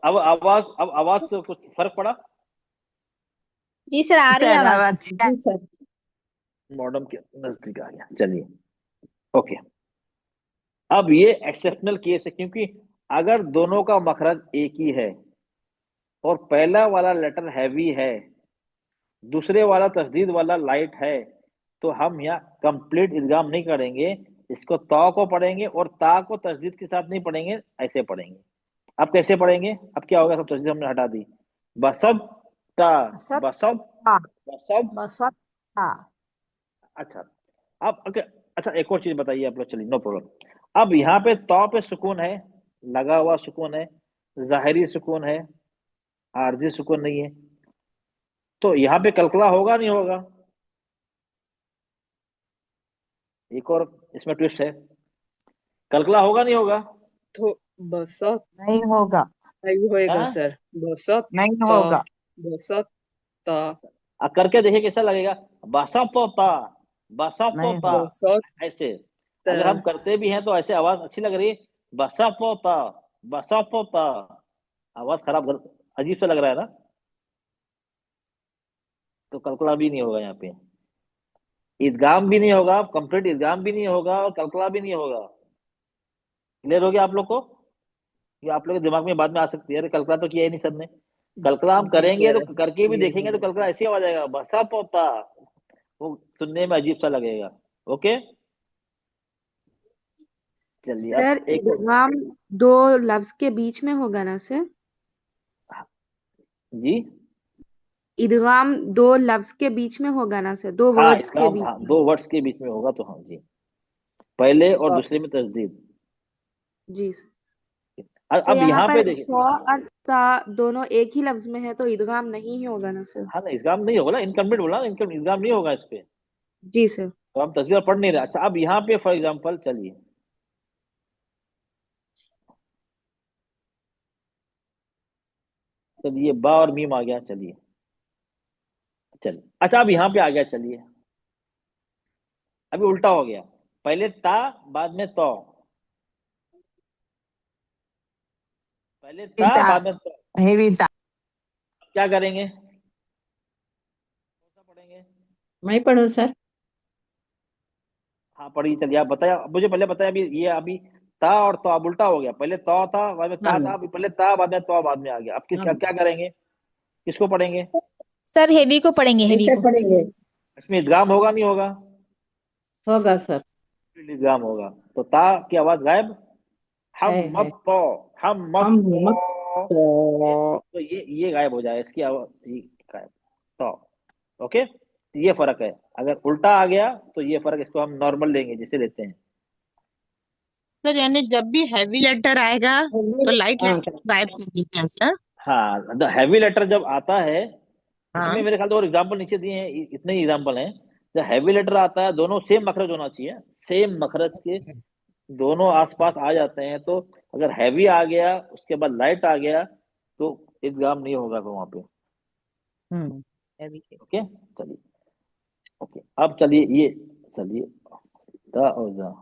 अब आवाज से कुछ फर्क पड़ा। जी सर आ रही है सर आवाज। आवाज जी सर। मॉडर्न के नजदीक आ गया, चलिए। ओके, अब ये एक्सेप्शनल केस है, क्योंकि अगर दोनों का मखरज एक ही है और पहला वाला लेटर हैवी है, दूसरे वाला तस्दीद वाला लाइट है, तो हम यहाँ कंप्लीट इदगाम नहीं करेंगे, इसको तो को पढ़ेंगे और ता को तस्दीद के साथ नहीं पढ़ेंगे, ऐसे पढ़ेंगे। अब कैसे पढ़ेंगे, अब क्या होगा, सब तस्दीद हमने हटा दी। बसब ता, बसत बसब, ता, बसब। बसत ता। अच्छा, अब ओके। अच्छा, एक और चीज बताइए आप लोग, चलिए नो प्रॉब्लम। अब यहाँ पे तो पे सुकून है, लगा हुआ सुकून है, जाहिरी सुकून है, आरजी सुकून नहीं है, तो यहाँ पे कलकला होगा नहीं होगा। एक और इसमें ट्विस्ट है, कलकला होगा नहीं होगा। तो बसत नहीं होगा, नहीं होएगा हाँ, सर। बसत नहीं ता, होगा। बसत ता, करके देखिए कैसा लगेगा। बसपोता, नहीं बसपोता, होगा। बसत ऐसे। ता। अगर हम करते भी हैं तो ऐसे आवाज अच्छी लग रही है, बसपोता, बसपोता। आवाज खराब अजीब सा लग रहा है ना, तो कलकला भी नहीं होगा यहाँ पे, इदगाम भी नहीं होगा, कंप्लीट इदगाम भी नहीं होगा और कलकला भी नहीं होगा। क्लियर हो गया आप लोग को, ये आप लोग के दिमाग में बाद में आ सकती है, अरे कलकला तो किया ही नहीं सर ने। कलकला हम जी करेंगे सर। तो करके भी देखेंगे तो कलकला ऐसी आवाज आएगा, बसा पोता, वो सुनने में अजीब सा लगेगा। ओके, चलिए सर अब एक और। इदगाम दो लफ्ज के बीच में होगा ना सर? जी, इदगाम दो लफ्ज के बीच में होगा ना सर, दो हाँ वर्ड्स के इदगाम, बीच हाँ में? दो वर्ड्स के बीच में होगा, तो हाँ जी, पहले और ता। दूसरे में तस्दीद। जी सर। तो अब यहाँ यहाँ पर पे देखिए, तो और ता दोनों एक ही लफ्ज में है, तो इदगाम नहीं ही होगा ना सर? हाँ ना इदगाम नहीं होगा ना, इनकम्प्लीट बोला ना, इनकम इदगाम नहीं होगा इस पे, जी सर। तो हम तस्दीद पढ़ नहीं रहे। अच्छा, अब यहाँ पे फॉर एग्जाम्पल चलिए, चलिए बा और मीम आ गया, चलिए चलिए। अच्छा, अब यहाँ पे आ गया, चलिए अभी उल्टा हो गया, पहले ता बाद में तो, पहले ता था, बाद में तो। हेवी था। क्या करेंगे, कौन सा पढ़ेंगे। मैं पढ़ूं सर? हाँ पढ़ी, चलिए आप बताया, मुझे पहले बताया अभी ये अभी ता और तो अब उल्टा हो गया, पहले तो था बाद में ता था, हाँ अभी पहले ता बाद में तो बाद में आ गया। अब क्या हाँ क्या करेंगे, किसको पढ़ेंगे? सर हेवी को पढ़ेंगे, हेवी को। पढ़ेंगे। इसमें इदगाम होगा नहीं होगा? होगा सर। इदगाम होगा, तो ता की आवाज गायब, हम है। मत तो, हम मत हम मत तो, ये तो। तो ये गायब हो जाए, इसकी आवाज ये गायब, तो ओके। तो ये फर्क है, अगर उल्टा आ गया तो ये फर्क, इसको हम नॉर्मल लेंगे जिसे लेते हैं। सर यानी जब भी हैवी लेटर आएगा तो लाइट हाँ लेटर गायब कर दीजिए हैं सर। हाँ, द हैवी लेटर जब आता है, हाँ इसमें मेरे ख्याल से और एग्जाम्पल नीचे दिए हैं, इतने ही एग्जाम्पल हैं। जब हैवी लेटर आता है, दोनों सेम मखरज होना चाहिए, सेम मखरज के दोनों आसपास आ जाते हैं, तो अगर हैवी आ गया उसके बाद लाइट आ गया तो एग्जाम नहीं होगा फिर वहां पे। हैवी के। ओके, चलिए, ओके अब चलिए ये, चलिए द और द,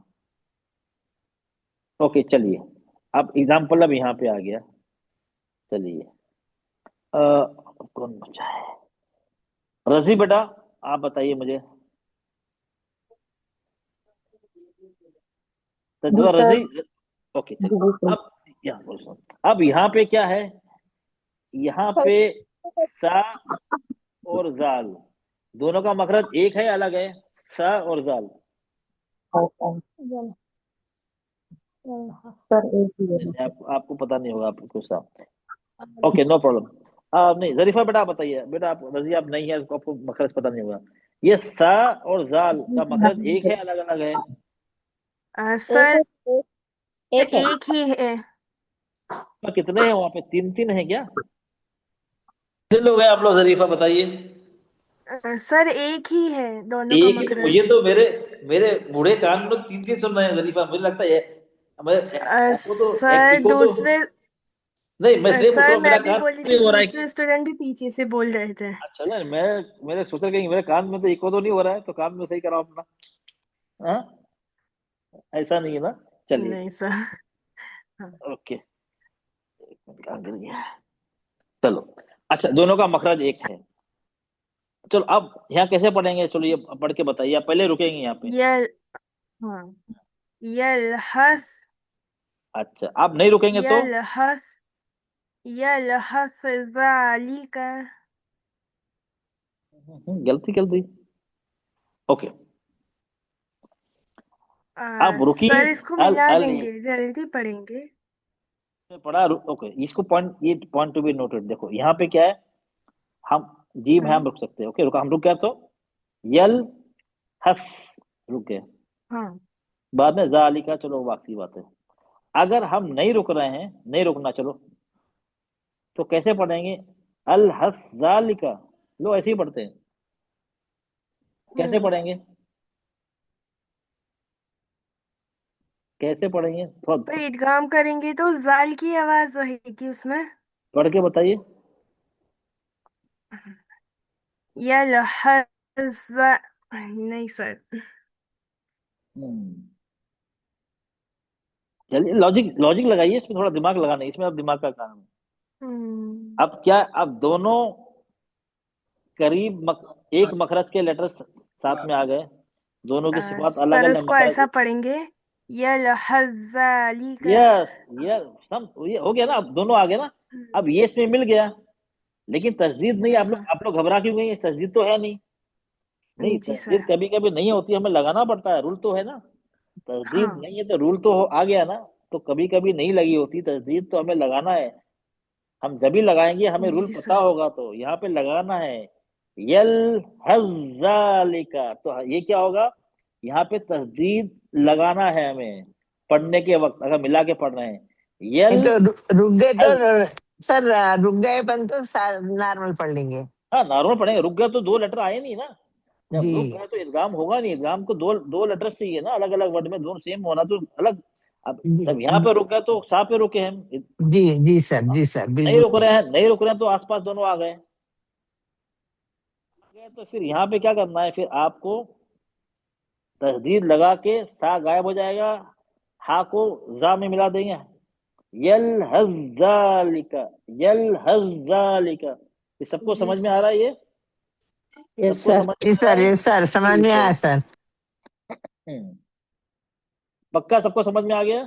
ओके चलिए, अब एग्जाम्पल अब यहाँ पे आ गया। चलिए कौन बचा है? रजी बेटा, आप बताइए मुझे, तो जी जो सर। रजी, ओके जी चलिए। सर। अब यहाँ पे क्या है, यहाँ पे सा और जाल दोनों का मखरज एक है अलग है? सा और जाल सर एक ही है। आपको पता नहीं होगा, आपको सा, ओके नो प्रॉब्लम। नहीं जरीफा बेटा आप बताइए, बेटा आप रजी आप नहीं है, आपको मखरज पता नहीं होगा। ये सा और जाल का मखरज एक है अलग अलग है? सर एक है। एक ही है। तो कितने हैं वहां पे, तीन तीन है क्या? कितने लोग हैं आप लोग, जरीफा बताइए। सर एक ही है दोनों का एक ही तो, मुझे मखरज। तो मेरे मेरे बूढ़े कान में तो तीन तीन सुन रहे हैं जरीफा, मुझे लगता है आपको तो एक सर इको तो दूसरे नहीं, मैं इसलिए पूछ रहा सर हूँ, मेरा मैं भी कान बोली नहीं थी, हो रहा है दूसरे स्टूडेंट भी पीछे से बोल रहे थे। अच्छा ना, मैं मेरे सोच रहा कि मेरे कान में तो इको तो नहीं हो रहा है, तो कान में सही कराओ अपना। हाँ, ऐसा नहीं है ना? चलिए, नहीं सर। हाँ। ओके, एक मिनट, काम कर गया, चलो। अच्छा, दोनों का मखरज एक है, चलो अब यहाँ कैसे पढ़ेंगे, चलो ये पढ़ के बताइए, आप पहले रुकेंगे यहाँ पे। यल हाँ यलहस अच्छा, आप नहीं रुकेंगे तो? यलहस यलहस ज़ालिका। गलती गलती, ओके, आप रुकी, सर इसको अल मिला अल देंगे, जल्दी पढ़ेंगे। पढ़ा, ओके, इसको पॉइंट, ये पॉइंट टू बी नोटेड, देखो यहाँ पे क्या है, हम जीम है, हम रुक सकते हैं, ओके रुका, हम रुक गया तो यल हस, रुक गए, हाँ बाद में जालिका, चलो बाकी बात है। अगर हम नहीं रुक रहे हैं, नहीं रुकना, चलो तो कैसे पढ़ेंगे? अल हस जालिका, लो ऐसे ही पढ़ते हैं, कैसे पढ़ेंगे, कैसे पढ़ेंगे, तो थोड़ा इदगाम करेंगे तो जाल की आवाज रहेगी उसमें। पढ़ के बताइए। यलहस नहीं सर। हम्म, चलिए लॉजिक लॉजिक लगाइए, इसमें थोड़ा दिमाग लगाना है, इसमें अब दिमाग का काम है। हम्म, अब क्या, अब दोनों करीब एक मखरज के लेटर्स साथ में आ गए, दोनों की सिफात अलग सर अलग उसको मखरज। ऐसा पढ़ेंगे यलहस ज़ालिका। यस, यस, सम ये हो गया ना, अब दोनों आ गए ना। अब ये इसमें मिल गया, लेकिन तस्दीद नहीं, यस सर। आप लोग घबरा क्यों गई, तस्दीद तो है नहीं। नहीं, जी तस्दीद सर। कभी कभी नहीं होती, हमें लगाना पड़ता है, रूल तो है ना। तस्दीद हाँ नहीं है तो रूल तो आ गया ना, तो कभी कभी नहीं लगी होती तस्दीद, तो हमें लगाना है। हम जब भी लगाएंगे हमें रूल जी पता सर। होगा, तो यहाँ पे लगाना है यल हज़ालिका, तो ये क्या होगा, यहाँ पे तस्दीद लगाना है हमें पढ़ने के वक्त, अगर मिला के पढ़ रहे हैं यल नहीं तो रुक गए तो हज। सर, रुक गए अपन तो नॉर्मल पढ़ लेंगे। हाँ नॉर्मल पढ़ेंगे, रुक गया तो दो लेटर आए नहीं ना, जब जी रुक गए तो इदगाम होगा नहीं, इदगाम को दो दो लेटर चाहिए ना, अलग अलग वर्ड में दोनों सेम होना तो अलग। अब जी जब यहाँ पे रुक गए तो सा पे रुके हम, जी जी सर, जी सर, नहीं रुक बिल्कुल। रहे हैं, नहीं रुक रहे हैं तो आसपास दोनों आ गए, तो फिर यहाँ पे क्या करना है, फिर आपको तस्दीद लगा के सा गायब हो जाएगा, हा को जा में मिला देंगे, यल हज़ालिका, यल हज़ालिका। ये सबको जी समझ में सर। आ रहा है ये? यस सबको सर। समझ जी में आ रहा सर, है? ये सर समझ में आया सर। हम्म, पक्का सबको समझ में आ गया?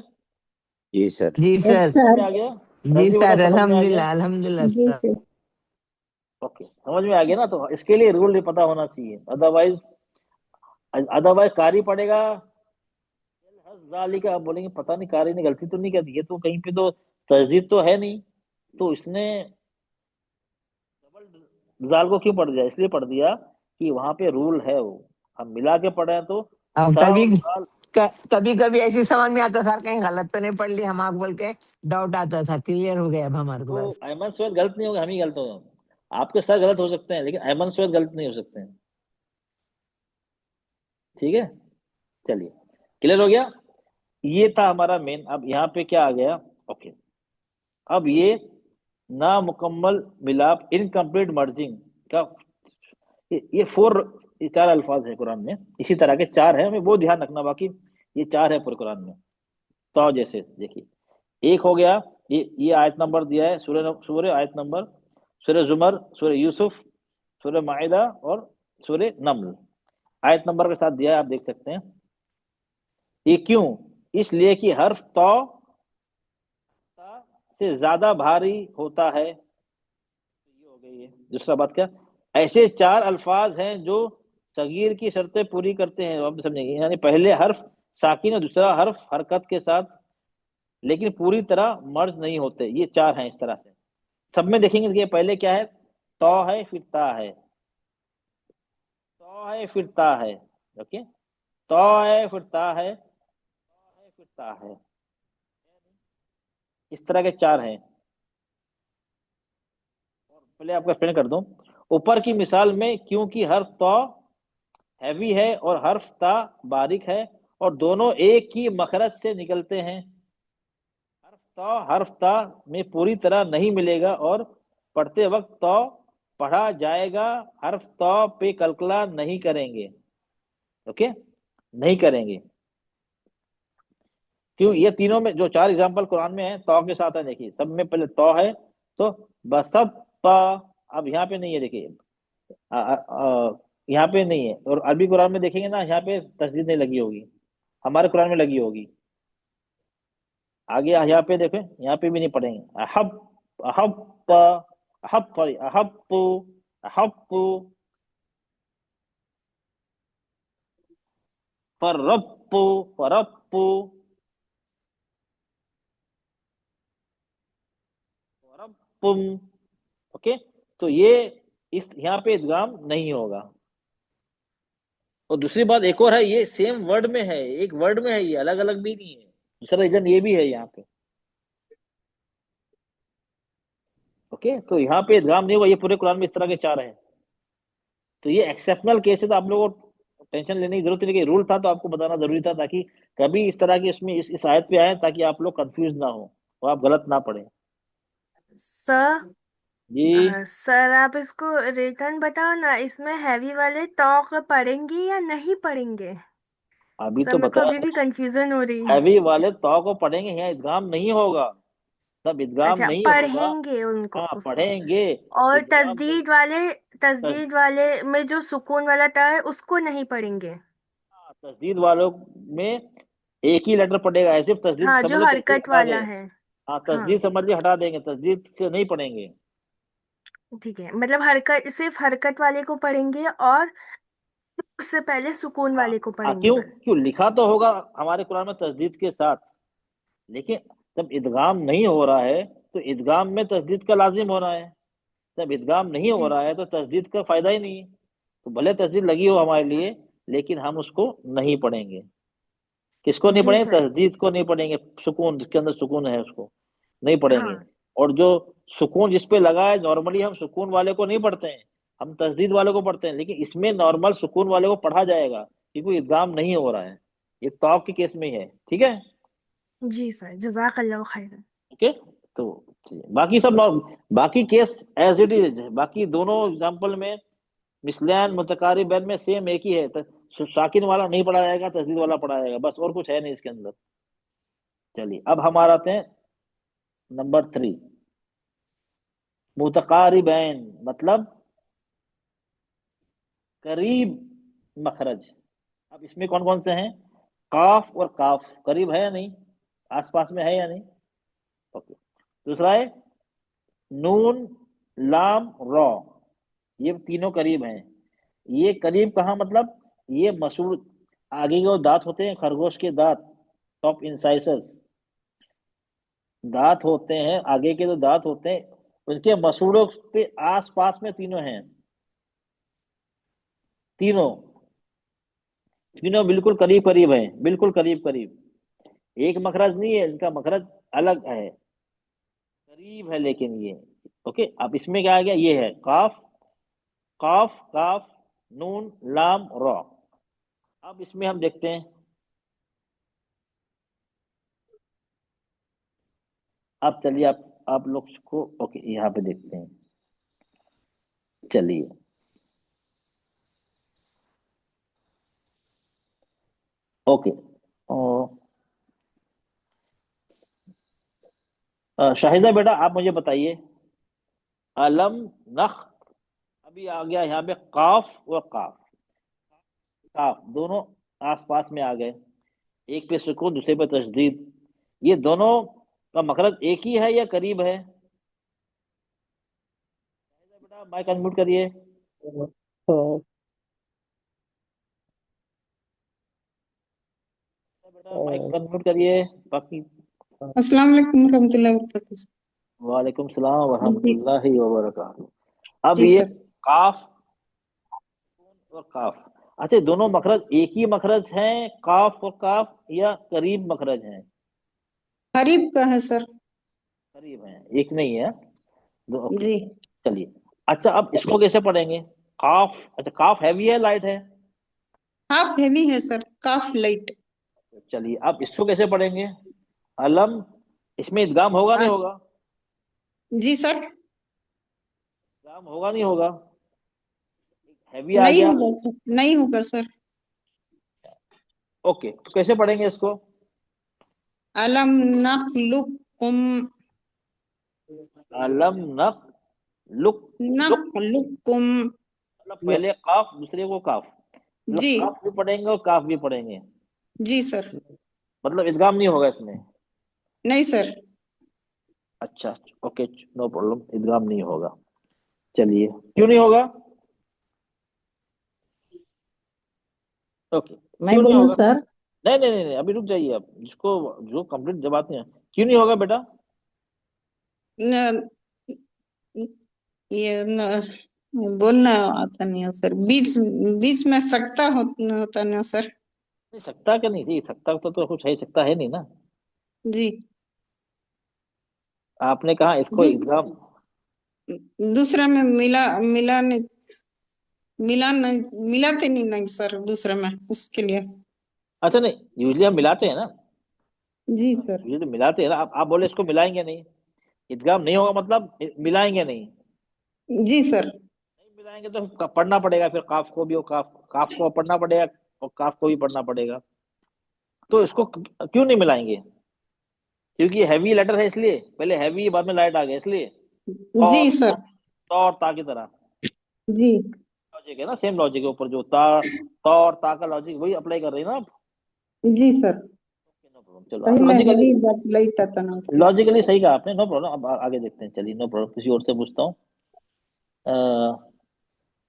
जी सर। जी सर। समझ में आ गया? जी रजवी बेटा सर, समझ में आ गया? अल्हम्दुलिल्लाह अल्हम्दुलिल्लाह जी सर। सर। ओके, समझ में आ गया ना? तो इसके लिए रूल पता होना चाहिए, अदरवाइज कारी पड़ेगा जालिका, आप बोलेंगे पता नहीं कारी ने गलती तो नहीं कर दी, ये तो कहीं पे तो तस्दीद तो है नहीं, तो इसने डबल जाल को क्यों पढ़ दिया? इसलिए पढ़ दिया कि वहां पे रूल है, वो हम मिला के पढ़े हैं तो अब सा और जाल। कभी कभी ऐसी समझ में आता सर, कहीं गलत तो नहीं पढ़ ली हम, आप बोल के डाउट आता था। क्लियर हो गया अब हमारे को तो बस। अहमद सैयद गलत नहीं होगा, हम ही गलत होगा। आपके सर गलत हो सकते हैं लेकिन अहमद सैयद गलत नहीं हो सकते हैं। ठीक है, चलिए, क्लियर हो गया? ये था हमारा मेन। अब यहाँ पे क्या आ गया? ओके, अब ये नामुकम्मल मिलाप, इनकम्प्लीट मर्जिंग का, ये चार अल्फाज है कुरान में, इसी तरह के चार है, हमें वो ध्यान रखना। बाकी ये चार है पूरे कुरान में। तो जैसे देखिए, एक हो गया, ये आयत नंबर दिया है, सूर्य आयत नंबर, सूर्य जुमर, सूर्य यूसुफ, सूर्य माइदा और सूर्य नमल, आयत नंबर के साथ दिया है, आप देख सकते हैं। ये क्यों? इसलिए कि हर्फ तौ से ज्यादा भारी होता है। ये हो गई है। दूसरा बात क्या, ऐसे चार अल्फाज हैं जो सगीर की शर्तें पूरी करते हैं, आप समझेंगे, यानी पहले हर्फ साकिन और दूसरा हर्फ हरकत के साथ, लेकिन पूरी तरह मर्ज नहीं होते। ये चार हैं इस तरह से। सब में देखेंगे कि पहले क्या है, तौ है, फिर ता है, तौ है, फिर ता है। ओके, तौ है, फिर ता है, तौ है, फिर ता है, इस तरह के चार हैं। पहले आपको एक्सप्लेन कर दूं, ऊपर की मिसाल में क्योंकि हर्फ तौ हैवी है और हर्फ ता बारीक है और दोनों एक ही मखरज से निकलते हैं, हर्फ ता में पूरी तरह नहीं मिलेगा और पढ़ते वक्त तौ पढ़ा जाएगा, हर्फ तौ पे कलकला नहीं करेंगे। ओके, नहीं करेंगे। क्यों? ये तीनों में जो चार एग्जांपल कुरान में है तौ के साथ है, देखिए सब में पहले तौ है, तो बस सब तौ। अब यहाँ पे नहीं है, देखिए यहाँ पे नहीं है, और अरबी कुरान में देखेंगे ना, यहाँ पे तस्दीद नहीं लगी होगी, हमारे कुरान में लगी होगी। आगे यहाँ पे देखें, यहाँ पे भी नहीं पढ़ेंगे। अहब, अहब, अहब, सॉरी, अहब्बु, अहब्बु, फर्रब्बु, फरब्बु, फरब्बुम। ओके, तो ये इस यहाँ पे इदगाम नहीं होगा। और दूसरी बात एक और है, ये सेम वर्ड में है, एक वर्ड में है, ये अलग अलग भी नहीं है। दूसरा रीजन ये भी है यहाँ पे। ओके, तो यहाँ पे इदगाम नहीं हुआ, ये पूरे कुरान में इस तरह के चार हैं। तो ये एक्सेप्शनल केस है, तो आप लोगों को टेंशन लेने की जरूरत नहीं, कि रूल था तो आपको बताना जरूरी था, ताकि कभी इस तरह की इसमें इस आयत पे आए, ताकि आप लोग कंफ्यूज ना हो और आप गलत ना पढ़े। सर जी, सर आप इसको रिटर्न बताओ ना, इसमें हैवी वाले टॉक पढ़ेंगे या नहीं पढ़ेंगे? अभी सर तो मेरे को बताया, अभी भी कंफ्यूजन हो रही है। हैवी वाले तो को पढ़ेंगे, यहाँ इदगाम नहीं होगा, तब इदगाम अच्छा, नहीं होगा। पढ़ेंगे उनको, हाँ, उसको। पढ़ेंगे, और इदगाम नहीं। तस्दीद वाले में जो सुकून वाला ता है उसको नहीं पढ़ेंगे। तस्दीद वालों में एक ही लेटर पड़ेगा, ऐसे तस्दीद हाँ, समझ जो लो, तस्दीद हरकत हटा वाला दें। है। हाँ, हाँ तस्दीद समझ लिए, हटा देंगे, तस्दीद से नहीं पढ़ेंगे। ठीक है, मतलब हरकत, सिर्फ हरकत वाले को पढ़ेंगे और उससे पहले सुकून हाँ वाले को हाँ, पढ़ेंगे क्यों बस। क्यों लिखा तो होगा हमारे कुरान में तस्दीद के साथ, लेकिन जब इदगाम नहीं हो रहा है तो इदगाम में तस्दीद का लाजिम होना है। जब इदगाम नहीं हो जी रहा है तो तस्दीद का फायदा ही नहीं है। तो भले तस्दीद लगी हो हमारे लिए, लेकिन हम उसको नहीं पढ़ेंगे। किसको नहीं जी पढ़ेंगे? सर। तस्दीद को नहीं पढ़ेंगे, सुकून जिसके अंदर सुकून है उसको नहीं पढ़ेंगे। हाँ और जो सुकून जिस पे लगा है, नॉर्मली हम सुकून वाले को नहीं पढ़ते हैं, हम तस्दीद वाले को पढ़ते हैं, लेकिन इसमें नॉर्मल सुकून वाले को पढ़ा जाएगा क्योंकि इदगाम नहीं हो रहा है। ये तौक के केस में ही है, ठीक है? जी सर, जज़ाकल्लाह खैरन। ओके, तो बाकी सब बाकी केस एज इट इज, बाकी दोनों एग्जाम्पल में मिसलैन मुतकारिबैन में सेम एक ही है। साकिन वाला नहीं पढ़ा जाएगा, तस्दीद वाला पढ़ा जाएगा, बस, और कुछ है नहीं इसके अंदर। चलिए, अब हमारा आते हैं नंबर 3, मुतकारिबैन मतलब करीब मखरज। अब इसमें कौन कौन से हैं? काफ और काफ करीब है या नहीं, आसपास में है या नहीं? ओके। दूसरा है नून लाम रॉ, ये तीनों करीब हैं। ये करीब कहाँ मतलब, ये मसूड़, आगे के जो दांत होते हैं खरगोश के दांत, टॉप इंसाइसर्स दांत होते हैं, आगे के जो दांत होते हैं उनके मसूड़ों पे आस पास में तीनों हैं। तीनों तीनों बिल्कुल करीब करीब हैं, बिल्कुल करीब करीब। एक मखरज नहीं है, इनका मखरज अलग है, करीब है लेकिन ये। ओके, अब इसमें क्या आ गया, ये है काफ, काफ काफ नून लाम रॉ। अब इसमें हम देखते हैं, अब चलिए आप लोग को ओके यहाँ पे देखते हैं। चलिए ओके। शाहिदा बेटा आप मुझे बताइए, अलम नख, अभी आ गया यहाँ पे काफ और काफ, काफ दोनों आस पास में आ गए, एक पे सुकून दूसरे पे तशदीद, ये दोनों का मखरज एक ही है या करीब है? बेटा माइक अनम्यूट करिए। बेटा माइक अनम्यूट करिए। बाकी अस्सलाम वालेकुम रहमतुल्लाहि व बरकातहू। वालेकुम सलाम वरहमतुल्लाहि वबरकातुहू। अब जी ये सर। काफ और काफ, अच्छा दोनों मखरज एक ही मखरज हैं काफ और काफ, या करीब मखरज हैं? करीब का है सर। करीब हैं, एक नहीं है। ओके जी। चलिए। अच्छा अब इसको कैसे पढ़ेंगे, काफ, अच्छा काफ हैवी है लाइट है? काफ हेवी है सर, काफ लाइट। चलिए अब इसको कैसे पढ़ेंगे, अलम, इसमें इदगाम होगा नहीं होगा? जी सर। इदगाम होगा नहीं होगा? हैवी आ नहीं गया। होगा सर, नहीं होगा सर। ओके तो कैसे पढ़ेंगे इसको, अलम नखलुकुम, अलम नक लुक, नखलुकुम। मतलब पहले काफ दूसरे को काफ, मतलब जी काफ भी पढ़ेंगे और काफ भी पढ़ेंगे, जी सर। मतलब इदगाम नहीं होगा इसमें? नहीं सर। अच्छा ओके नो प्रॉब्लम, इदगाम नहीं होगा। चलिए क्यों नहीं होगा? ओके मैं क्यों नहीं बोलूं होगा? सर? नहीं नहीं नहीं नहीं, अभी रुक जाइए आप, जिसको जो कंप्लीट जब आते हैं। क्यों नहीं होगा बेटा? न, ये न, बोलना आता नहीं है सर, बीच बीच में सकता होता ना सर। नहीं सकता क्या, नहीं सकता तो कुछ है, सकता है नहीं ना। जी। आपने कहा इसको दूस, इदगाम, दूसरा में मिलाने मिलाते नहीं नहीं सर, दूसरे में उसके लिए। अच्छा नहीं यूजली हम मिलाते हैं ना, जी सर। यूजली मिलाते हैं ना, आप बोले इसको मिलाएंगे नहीं, इदगाम नहीं होगा मतलब मिलाएंगे नहीं, जी सर। नहीं मिलाएंगे तो पढ़ना पड़ेगा फिर काफ को भी, और काफ काफ को पढ़ना पड़ेगा और काफ को भी पढ़ना पड़ेगा। तो इसको क्यों नहीं मिलाएंगे, क्योंकि हैवी लेटर है इसलिए, पहले हैवी बाद में लाइट आ गया इसलिए, जी सर। तो और ता की तरह जी लॉजिक है ना, सेम लॉजिक है, ऊपर जो ता और ता का लॉजिक वही अप्लाई कर रही है ना आप। जी सर। चलो पहले लॉजिकली, हैवी बात लाइट आता ना उसके। लॉजिकली सही कहा आपने, नो प्रॉब्लम। अब आगे देखते हैं, चलिए नो प्रॉब्लम, किसी और से पूछता हूँ।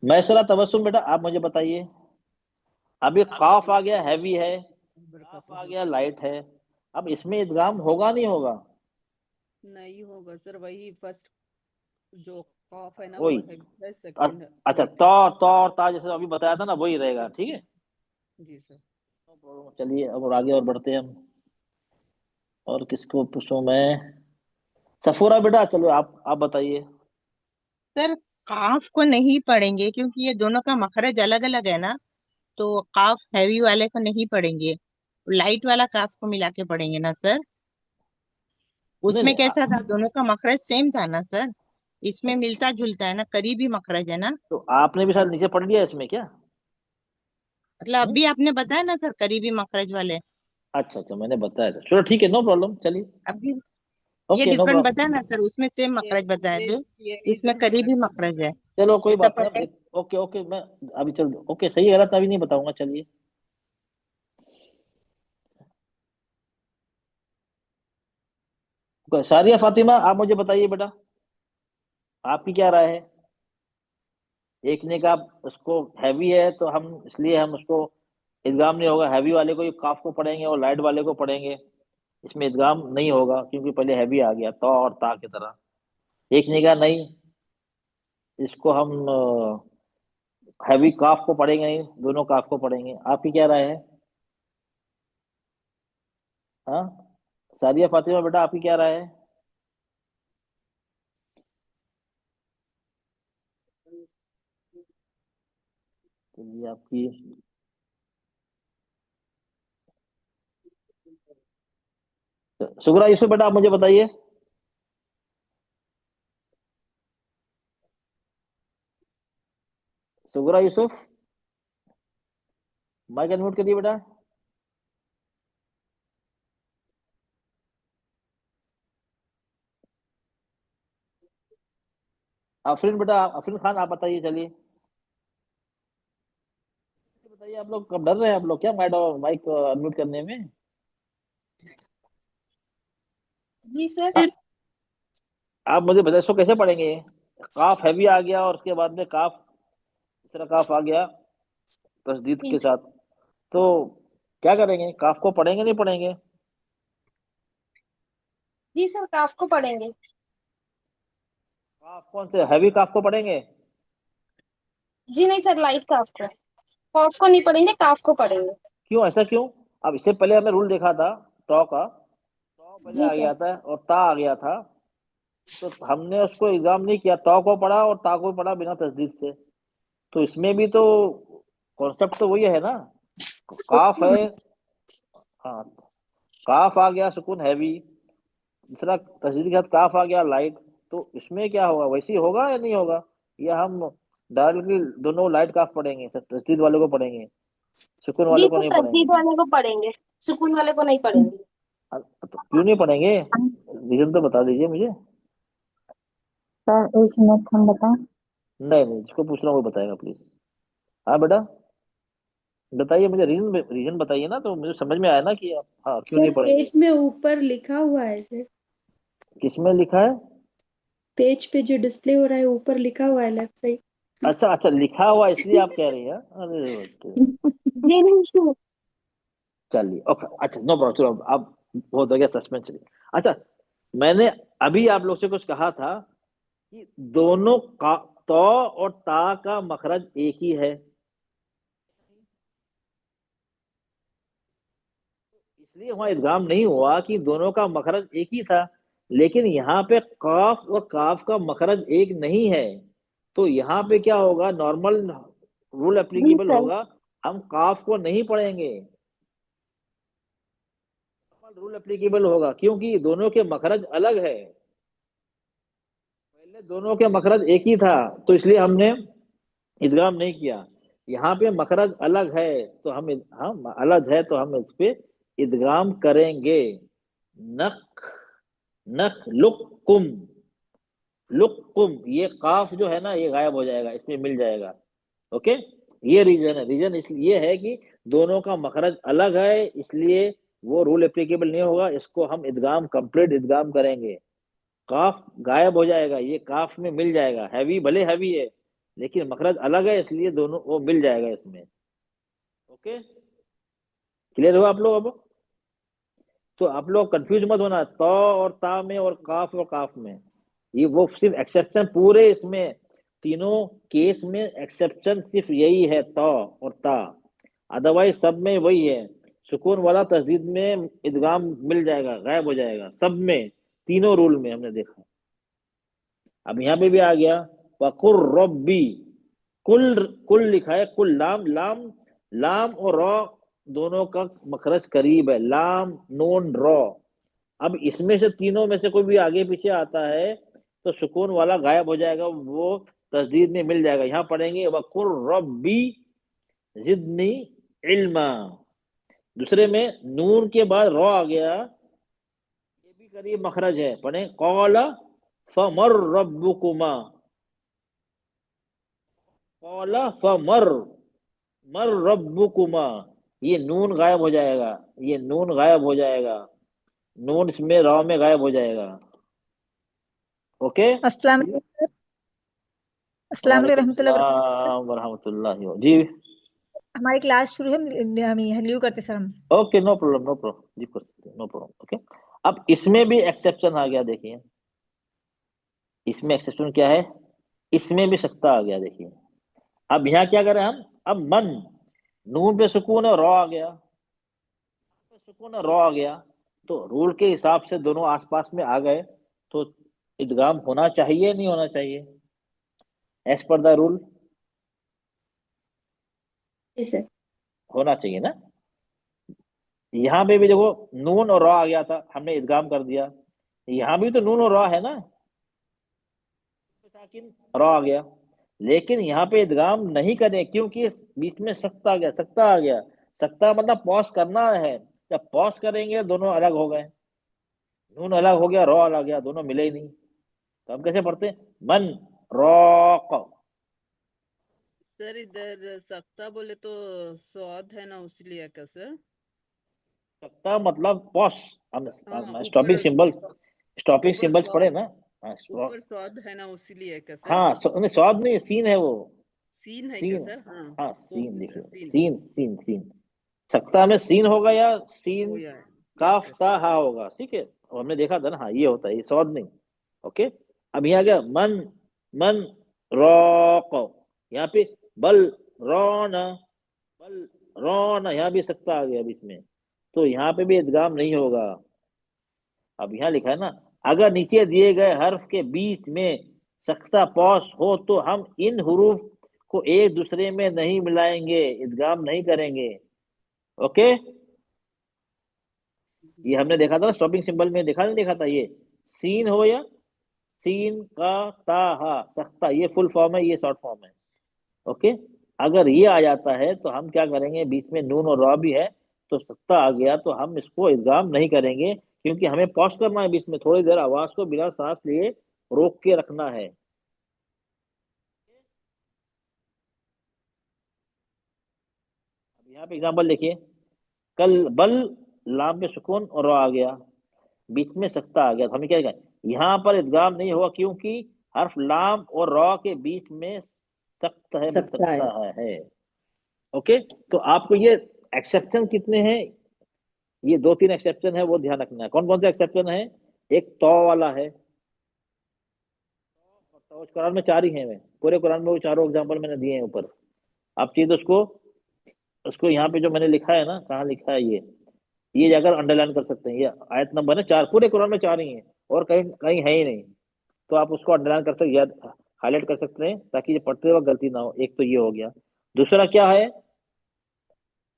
मैसरा तबस्सुम बेटा आप मुझे बताइए, अभी काफ आ गया हैवी है, काफ आ गया लाइट है, अब इसमें इदगाम होगा नहीं होगा? नहीं होगा सर, वही फर्स्ट जो कॉफ है ना वो वही है, सेकंड अच्छा तो और ता जैसे अभी बताया था ना वही रहेगा, ठीक है। जी सर। No problem. चलिए अब और आगे और बढ़ते हैं हम, और किसको पूछूं मैं, सफूरा बेटा चलो आप बताइए। सर काफ को नहीं पढ़ेंगे क्योंकि ये दोनों का मखरज अलग अलग है ना, तो काफ हैवी वाले को नहीं पढ़ेंगे, लाइट वाला काफ को मिला के पढ़ेंगे ना सर। नहीं उसमें नहीं कैसा था, दोनों का मखरज सेम था ना सर, इसमें मिलता जुलता है ना, करीबी मखरज है ना। तो आपने भी शायद नीचे पढ़ लिया इसमें क्या? मतलब अभी आपने बताया ना सर करीबी मखरज वाले, अच्छा मैंने बताया था, चलो ठीक है नो प्रॉब्लम, चलिए अभी ये ओके नो डिफरेंट प्रॉब्लम। बताया ना सर, उसमें सेम मखरज बताया थे, इसमें करीबी मखरज है, चलो कोई ऐसा बात पढ़े। नहीं, ओके ओके मैं अभी चल, ओके सही गलत अभी नहीं बताऊंगा, चलिए। सारिया फातिमा, आप मुझे बताइए बेटा, आपकी क्या राय है? एक ने कहा उसको हैवी है तो हम इसलिए हम उसको इदगाम नहीं होगा, हैवी वाले को ही काफ को पढ़ेंगे और लाइट वाले को पढ़ेंगे, इसमें इदगाम नहीं होगा क्योंकि पहले हैवी आ गया तो और ता की तरह। एक ने कहा नहीं, इसको हम हैवी काफ को पढ़ेंगे नहीं, दोनों काफ को पढ़ेंगे। आपकी क्या राय है? हाँ, सादिया फातिमा बेटा, आपकी क्या राय है? चलिए आपकी। सुगरा यूसुफ बेटा, आप मुझे बताइए। सुगरा यूसुफ, माइक अनम्यूट करिए बेटा। अफरीन बेटा, अफरीन खान आप बताइए। चलिए बताइए, आप लोग कब डर रहे हैं? आप लोग क्या माइक अनम्यूट करने में? जी सर। आप मुझे बताइए इसको कैसे पढ़ेंगे? काफ हैवी आ गया और उसके बाद में काफ, तीसरा काफ आ गया तस्दीद के साथ, तो क्या करेंगे? काफ को पढ़ेंगे नहीं पढ़ेंगे? जी सर, काफ को पढ़ेंगे। काफ कौन से, हैवी काफ को पढ़ेंगे? जी नहीं सर, लाइट काफ को। कॉफ को नहीं पढ़ेंगे, काफ को पढ़ेंगे। क्यों, ऐसा क्यों? अब इससे पहले हमने रूल देखा था तो का, तो पहले जी आ सर। गया था और ता आ गया था, तो हमने उसको इल्जाम नहीं किया, तो को पढ़ा और ता को पढ़ा बिना तस्दीद से। तो इसमें भी तो कॉन्सेप्ट तो वही है ना, काफ है। हाँ, काफ आ गया सुकून हैवी, दूसरा तस्दीद के साथ काफ आ गया लाइट, तो इसमें क्या होगा? वैसे ही होगा या नहीं होगा? या हम डायरेक्टली दोनों लाइट काफ पढ़ेंगे, तस्दीद वाले को पढ़ेंगे, सुकून जी वाले को सर, नहीं पढ़ेंगे? तस्दीद वाले को पढ़ेंगे, सुकून वाले को नहीं पढ़ेंगे। तो क्यों नहीं पढ़ेंगे? रीजन तो बता दीजिए मुझे। सर एक मिनट हम बताएं। नहीं नहीं, जिसको पूछ रहा हूँ वो बताएगा प्लीज। हाँ बेटा, बताइए मुझे, रीजन रीजन बताइए ना, तो मुझे समझ में आया ना कि आप हाँ क्यों नहीं सर पढ़ेंगे। पेज में ऊपर लिखा हुआ है सर, किसमें लिखा है? पेज पे जो डिस्प्ले हो रहा है ऊपर लिखा हुआ है लेफ्ट साइड। अच्छा अच्छा, लिखा हुआ इसलिए आप कह रही हैं? अरे ओके, जी नहीं सर। चलिए ओके, अच्छा नो प्रॉब्लम, चलो अब बहुत हो गया सस्पेंस। चलिए अच्छा, मैंने अभी आप लोग से कुछ कहा था कि दोनों का तो और ता का मखरज एक ही है, इसलिए वहां इदगाम नहीं हुआ कि दोनों का मखरज एक ही था। लेकिन यहाँ पे काफ और काफ का मखरज एक नहीं है, तो यहाँ पे क्या होगा? नॉर्मल रूल जी एप्लीकेबल सर। होगा, हम काफ को नहीं पढ़ेंगे, रूल एप्लीकेबल होगा क्योंकि दोनों के मखरज अलग है। पहले दोनों के मखरज एक ही था तो इसलिए हमने इदगाम नहीं किया। यहाँ पे मखरज अलग है तो हम अलग है तो हम इस पे इदगाम करेंगे। नख, नख लुक्कुम, लुक्कुम, ये काफ जो है ना ये गायब हो जाएगा, इसमें मिल जाएगा। ओके, ये रीजन है। रीजन इसलिए है कि दोनों का मखरज अलग है, इसलिए वो रूल एप्लीकेबल नहीं होगा, इसको हम इदगाम, कंप्लीट इदगाम करेंगे। काफ गायब हो जाएगा, ये काफ में मिल जाएगा, हैवी भले हैवी है लेकिन मखरज अलग है, इसलिए दोनों वो मिल जाएगा इसमें। ओके, क्लियर हुआ आप लोग? अब तो आप लोग कंफ्यूज मत होना, तो और ता में और काफ में, ये वो सिर्फ एक्सेप्शन पूरे इसमें तीनों केस में एक्सेप्शन सिर्फ यही है, तो और ता, अदरवाइज सब में वही है। सुकून वाला तस्दीद में इदगाम मिल जाएगा, गायब हो जाएगा, सब में, तीनों रूल में हमने देखा। अब यहाँ पे भी आ गया वकुर रब्बी, कुल, कुल लिखा है, कुल लाम, लाम, लाम और रॉ दोनों का मखरज करीब है, लाम नून रॉ। अब इसमें से तीनों में से कोई भी आगे पीछे आता है तो सुकून वाला गायब हो जाएगा, वो तस्दीद में मिल जाएगा। यहाँ पढ़ेंगे वकुर रब्बी जिदनी इल्मा, दूसरे में नून के बाद रॉ आ गया, ये भी करीब मखरज है, पढ़े कौला फमर रब्बुकुमा, कौला फमर, मर रब्बुकुमा, ये नून गायब हो जाएगा, ये नून गायब हो जाएगा। नून इसमें रॉ में गायब हो जाएगा। ओके। अस्सलाम वालेकुम सर। अस्सलाम वालेकुम वालेकुम रहमतुल्लाह वबरकातुहू सर। सलाम वरहमतुल्लाहि जी। हमारी क्लास शुरू है, हम हेल्यू करते सर हम। Okay, no problem, no problem जी, कर सकते हैं, नो प्रॉब्लम। ओके, अब इसमें भी एक्सेप्शन आ गया, देखिए इसमें एक्सेप्शन क्या है, इसमें भी सकता आ गया, देखिए। अब यहाँ क्या करें हम, अब मन, नून पे सुकून है, रॉ आ गया, पे सुकून है, रॉ आ गया, तो रूल के हिसाब से दोनों आसपास में आ गए, तो इदगाम होना चाहिए नहीं होना चाहिए, as per the rule ji sir. होना चाहिए ना। यहाँ पे भी देखो नून और रॉ आ गया था, हमने इदगाम कर दिया, यहाँ भी तो नून और रॉ है ना, साकिन रॉ आ गया, लेकिन यहाँ पे इदगाम नहीं करें क्योंकि बीच में सख्ता आ गया, सख्ता आ गया। सख्ता मतलब पॉज करना है, जब पॉज करेंगे दोनों अलग हो गए, नून अलग हो गया, रॉ अलग गया, दोनों मिले ही नहीं, तो हम कैसे पढ़ते हैं, मन रॉक। सर इधर सख्ता बोले तो स्वाद है ना, उसलिए क्या सर? सख्ता मतलब पॉज, हम हाँ, स्टॉपिंग ऊपर सिंबल, स्टॉपिंग ऊपर सिंबल्स पढ़े स्वाद, ना। हाँ, ऊपर स्वाद है ना, उसलिए क्या सर? हाँ, नहीं, स्वाद नहीं, सीन है वो, सीन है क्या सीन। सर? हाँ, हाँ, सीन, ओके सर, देखिए सीन सीन, सीन, सीन, सख्ता में सीन होगा या सीन हो या यस काफ सर। ता हा होगा, ठीक है, और हमने देखा था ना, हाँ ये होता है, ये स्वाद नहीं। ओके, अब यहाँ गया मन, मन रॉक, यहाँ पे बल रौन, बल रौन, यहाँ भी सख्ता आ गया बीच में, तो यहाँ पे भी इदगाम नहीं होगा। अब यहाँ लिखा है ना, अगर नीचे दिए गए हर्फ के बीच में सख्ता पॉज हो तो हम इन हुरूफ को एक दूसरे में नहीं मिलाएंगे, इदगाम नहीं करेंगे। ओके, ये हमने देखा था ना, स्टॉपिंग सिंबल में देखा नहीं, देखा था ये, सीन हो या सीन का ता हा सख्ता, ये फुल फॉर्म है, ये शॉर्ट फॉर्म है। ओके, अगर ये आ जाता है तो हम क्या करेंगे, बीच में नून और रॉ भी है, तो सख्ता आ गया तो हम इसको इल्जाम नहीं करेंगे, क्योंकि हमें पॉज करना है, बीच में थोड़ी देर आवाज को बिना सांस लिए रोक के रखना है। अब यहाँ पे एग्जाम्पल देखिए, कल बल, लाम पे सुकून और रॉ आ गया, बीच में सख्ता आ गया, तो हमें क्या करें, यहाँ पर इदगाम नहीं हुआ क्योंकि हर्फ लाम और रॉ के बीच में सख्त है, सकता है। सख्ता है। ओके, तो आपको ये एक्सेप्शन कितने हैं, ये दो तीन एक्सेप्शन है, वो ध्यान रखना है। कौन कौन से एक्सेप्शन है, एक तो वाला है, तो उस कुरान में चार ही हैं, में पूरे कुरान में वो चारों एग्जांपल मैंने दिए हैं ऊपर, आप चाहिए तो उसको, उसको यहाँ पे जो मैंने लिखा है ना, कहाँ लिखा है ये जाकर अंडरलाइन कर सकते हैं, ये आयत नंबर है चार, पूरे कुरान में चार ही हैं, और कहीं कहीं है ही नहीं, तो आप उसको अंडरलाइन कर सकते, याद हाईलाइट कर सकते हैं, ताकि ये पढ़ते वक्त गलती ना हो। एक तो ये हो गया, दूसरा क्या है,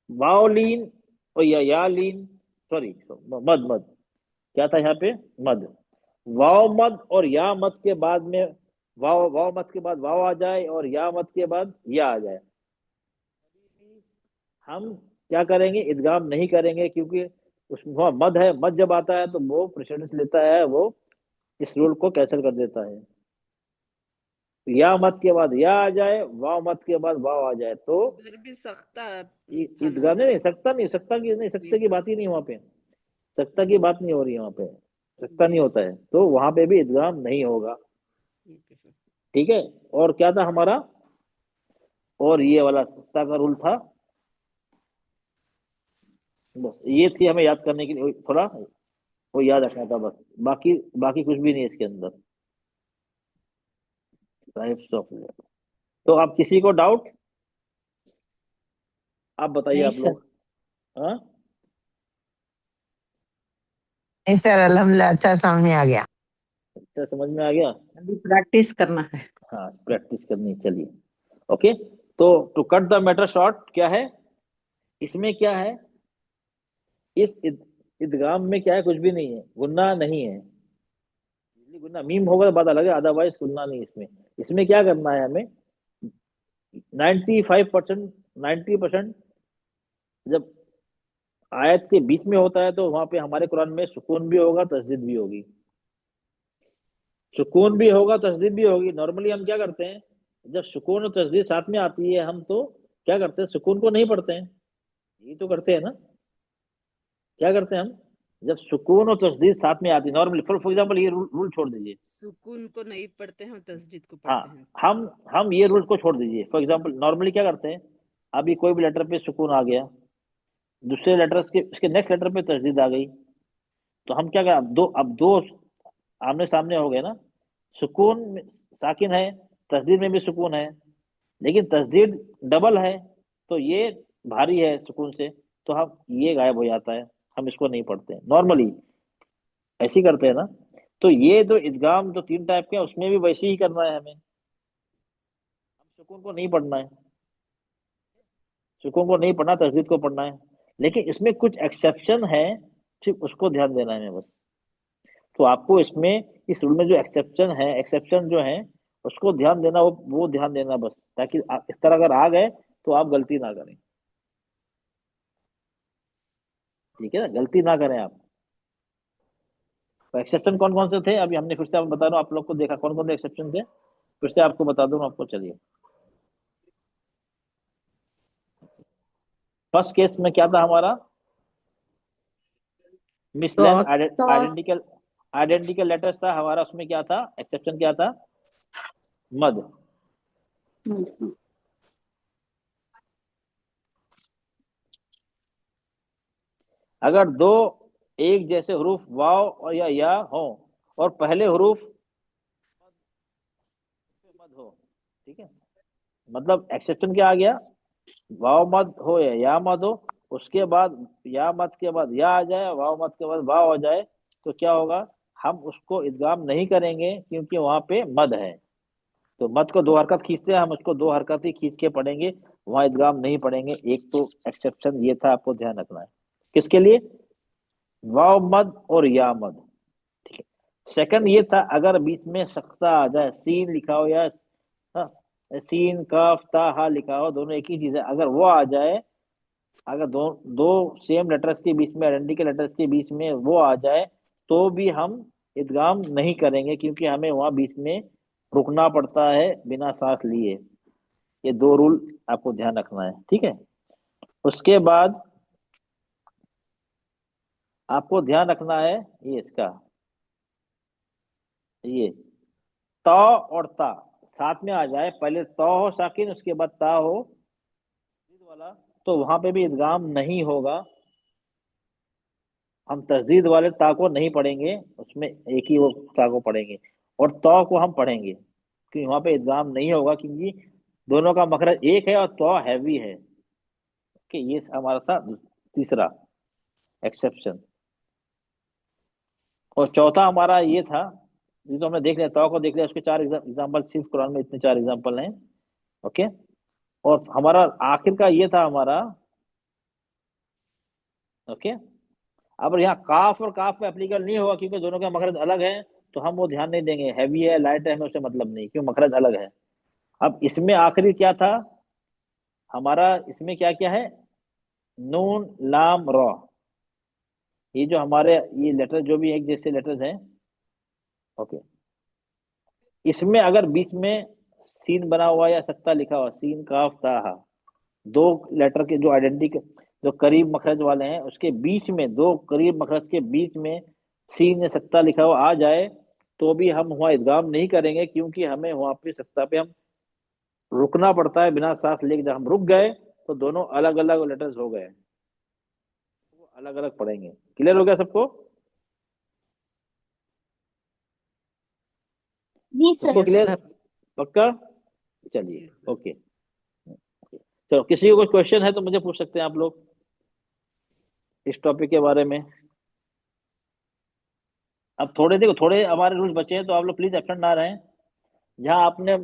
वाओलीन और या लीन, सॉरी मद, मद क्या था यहाँ पे, मद, वाव मद और या मद के बाद में, वाव वाव मद के बाद वाव आ जाए और या मद के बाद या आ जाए, हम क्या करेंगे, इदगाम नहीं करेंगे, क्योंकि उसमें मद है, मद जब आता है तो वो प्रेसिडेंस लेता है, वो इस रूल को कैंसिल कर देता है। या मद के बाद या आ जाए, वाव मद के बाद वाव आ जाए, तो उधर भी सख्ता था ना इदगाम सर? नहीं, सकता नहीं, सकता की नहीं, सकते की बात ही नहीं वहां पे, सकता की बात नहीं हो रही है वहां पे, सकता नहीं होता है, तो वहां पे भी इदगाम नहीं होगा। Okay sir. ठीक है, और क्या था हमारा, और ये वाला सकता का रूल था, बस ये थी हमें याद करने के लिए, थोड़ा वो याद रखना था बस, बाकी बाकी कुछ भी नहीं है इसके अंदर। टाइप्स ऑफ, तो आप किसी को डाउट, आप बताइए नहीं आप सर। लोग। हाँ, नहीं सर, अल्हम्दुलिल्लाह अच्छा समझ में आ गया। अच्छा समझ में आ गया। अभी प्रैक्टिस करना है। हाँ, प्रैक्टिस करनी है, चलिए। ओके, तो to cut the matter short क्या है, इसमें क्या है, इस इदगाम में क्या है, कुछ भी नहीं है, गुन्ना नहीं है, गुन्ना मीम होगा तो बात अलग है, अदरवाइज गुन्ना नहीं इसमें। इसमें क्या करना है हमें, 95%, 90% जब आयत के बीच में होता है तो वहां पे हमारे कुरान में सुकून भी होगा, तस्दीद भी होगी, सुकून भी होगा, तस्दीद भी होगी। नॉर्मली हम क्या करते हैं, जब सुकून और तस्दीद साथ में आती है, हम तो क्या करते हैं, सुकून को नहीं पढ़ते हैं, यही तो करते हैं ना, क्या करते हैं हम, जब सुकून और तस्दीद साथ में आती है नॉर्मली, फॉर एग्जांपल ये रूल छोड़ दीजिए। सुकून को नहीं पढ़ते हैं और तस्दीद को हाँ, पढ़ते हैं। हम ये रूल को छोड़ दीजिए। फॉर एग्जांपल नॉर्मली क्या करते हैं, अभी कोई भी लेटर पे सुकून आ गया, दूसरे लेटर के इसके नेक्स्ट लेटर पे तस्दीद आ गई, तो हम क्या करें, अब दो आमने सामने हो गए ना, साकिन है, तस्दीद में भी सुकून है, लेकिन तस्दीद डबल है, तो ये भारी है सुकून से, तो हम ये गायब हो जाता है, हम इसको नहीं पढ़ते नॉर्मली, ऐसे ही करते हैं ना। तो ये जो इदगाम जो 3 टाइप के हैं उसमें भी वैसे ही करना है हमें, हम सुकून को नहीं पढ़ना है, सुकून को नहीं पढ़ना, तस्दीद को पढ़ना है, लेकिन इसमें कुछ एक्सेप्शन है, सिर्फ उसको ध्यान देना है हमें बस। तो आपको इसमें इस रूल में जो एक्सेप्शन जो है उसको ध्यान देना, वो ध्यान देना बस, ताकि इस तरह अगर आ गए तो आप गलती ना करें, ठीक है ना, गलती ना करें आप। तो एक्सेप्शन कौन कौन से थे अभी हमने, फिर से आप बता रहा हूँ, आप लोग को देखा कौन कौन से एक्सेप्शन थे, फिर से आपको बता दूं आपको। चलिए, फर्स्ट केस में क्या था हमारा, मिसलेन आइडेंटिकल लेटर्स था हमारा, उसमें क्या था एक्सेप्शन, क्या था, मद। अगर दो एक जैसे हरूफ वाव और या हो और पहले हरूफ मद हो, ठीक है, मतलब एक्सेप्शन क्या आ गया, वाव मद हो या मद हो, उसके बाद या मद के बाद या आ जाए, वाव मद के बाद वाव आ जाए, तो क्या होगा, हम उसको इदगाम नहीं करेंगे क्योंकि वहां पे मद है। तो मद को 2 हरकत खींचते हैं, हम उसको 2 हरकत ही खींच के पढ़ेंगे, वहां इदगाम नहीं पढ़ेंगे। एक तो एक्सेप्शन ये था, आपको ध्यान रखना है, किसके लिए, वाव मद और या मद, ठीक है। सेकंड ये था, अगर बीच में सख्ता आ जाए, सीन लिखा हो या हाँ, सीन काफ ता हा लिखा हो, दोनों एक ही चीज है, अगर वो आ जाए, अगर दो दो सेम लेटर्स के बीच में, आइडेंटिकल लेटर्स के बीच में वो आ जाए, तो भी हम इदगाम नहीं करेंगे, क्योंकि हमें वहां बीच में रुकना पड़ता है बिना सांस लिए। ये 2 रूल आपको ध्यान रखना है, ठीक है। उसके बाद आपको ध्यान रखना है ये इसका, ये ता और ता साथ में आ जाए, पहले ता हो साकिन, उसके बाद ता हो तस्दीद वाला, तो वहां पे भी इदगाम नहीं होगा, हम तस्दीद वाले ता को नहीं पढ़ेंगे, उसमें एक ही वो ता को पढ़ेंगे, और ता को हम पढ़ेंगे, क्योंकि वहां पे इदगाम नहीं होगा, क्योंकि दोनों का मखरज एक है और ता हैवी है। ओके, ये हमारा था तीसरा एक्सेप्शन। और चौथा हमारा ये था, ये तो हमने देख लिया, ता को देख लिया, उसके 4 एग्जाम्पल, सिर्फ कुरान में इतने 4 एग्जाम्पल हैं। ओके, और हमारा आखिर का ये था हमारा, ओके, अब यहाँ काफ और काफ पे एप्लीकेबल नहीं होगा, क्योंकि दोनों का मखरज अलग है, तो हम वो ध्यान नहीं देंगे, हैवी है लाइट है हमें उससे मतलब नहीं, क्यों मखरज अलग है। अब इसमें आखिरी क्या था हमारा, इसमें क्या क्या है, नून लाम रॉ, ये जो हमारे ये लेटर जो भी एक जैसे लेटर्स हैं, ओके, इसमें अगर बीच में सीन बना हुआ या सत्ता लिखा हुआ, सीन काफ ताहा, 2 लेटर के जो आइडेंटिकल जो करीब मखरज वाले हैं, उसके बीच में 2 करीब मखरज के बीच में सीन या सत्ता लिखा हुआ आ जाए, तो भी हम वहाँ इदगाम नहीं करेंगे, क्योंकि हमें वहाँ पे सत्ता पे हम रुकना पड़ता है बिना सांस लेके। जब हम रुक गए तो दोनों अलग अलग लेटर्स हो गए, वो अलग अलग पढ़ेंगे। क्लियर हो गया सबको? जी सबको सर। क्लियर? पक्का? चलिए, ओके। चलो, किसी को कोई क्वेश्चन है तो मुझे पूछ सकते हैं आप लोग इस टॉपिक के बारे में। अब थोड़े देखो, थोड़े हमारे रूल्स बचे हैं, तो आप लोग प्लीज एबसेंट ना रहें। जहाँ आपने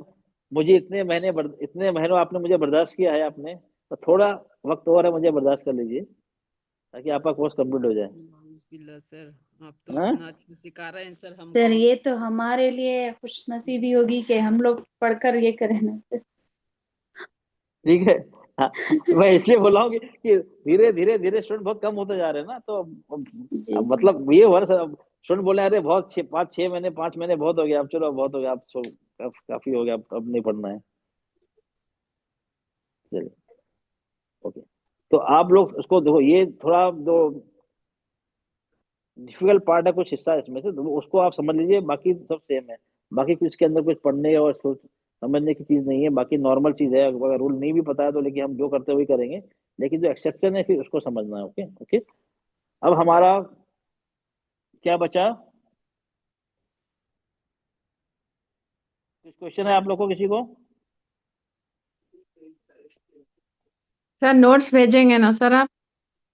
मुझे इतने महीनों आपने मुझे बर्दाश्त किया है आपने, तो थोड़ा वक्त और है, मुझे बर्दाश्त कर लीजिए, ताकि आपका कोर्स कंप्लीट हो जाए। बिल्ला सर, आप तो हाँ? इतना अच्छा सिखा रहे हैं सर हम। सर ये तो हमारे लिए खुश नसीबी होगी कि हम लोग पढ़कर ये करें ना सर। ठीक है। हाँ, मैं इसलिए बोल रहा हूँ कि धीरे धीरे धीरे स्टूडेंट बहुत कम होते जा रहे हैं ना, तो अब मतलब ये हुआ ना सर, स्टूडेंट बोले अरे बहुत 5 महीने बहुत हो गया, अब चलो बहुत हो गया, अब काफी हो गया, अब नहीं पढ़ना है। चलिए, ओके, तो आप लोग उसको देखो, ये थोड़ा दो डिफिकल्ट पार्ट है कुछ हिस्सा इसमें से, तो उसको आप समझ लीजिए, बाकी सब सेम है। बाकी कुछ इसके अंदर कुछ पढ़ने और सोच समझने की चीज नहीं है, बाकी नॉर्मल चीज है। अगर रूल नहीं भी पता है तो लेकिन हम जो करते हैं वही करेंगे, लेकिन जो एक्सेप्शन है फिर उसको समझना है। Okay okay. अब हमारा क्या बचा? कुछ क्वेश्चन है आप लोग को, किसी को? सर नोट्स भेजेंगे ना सर आप?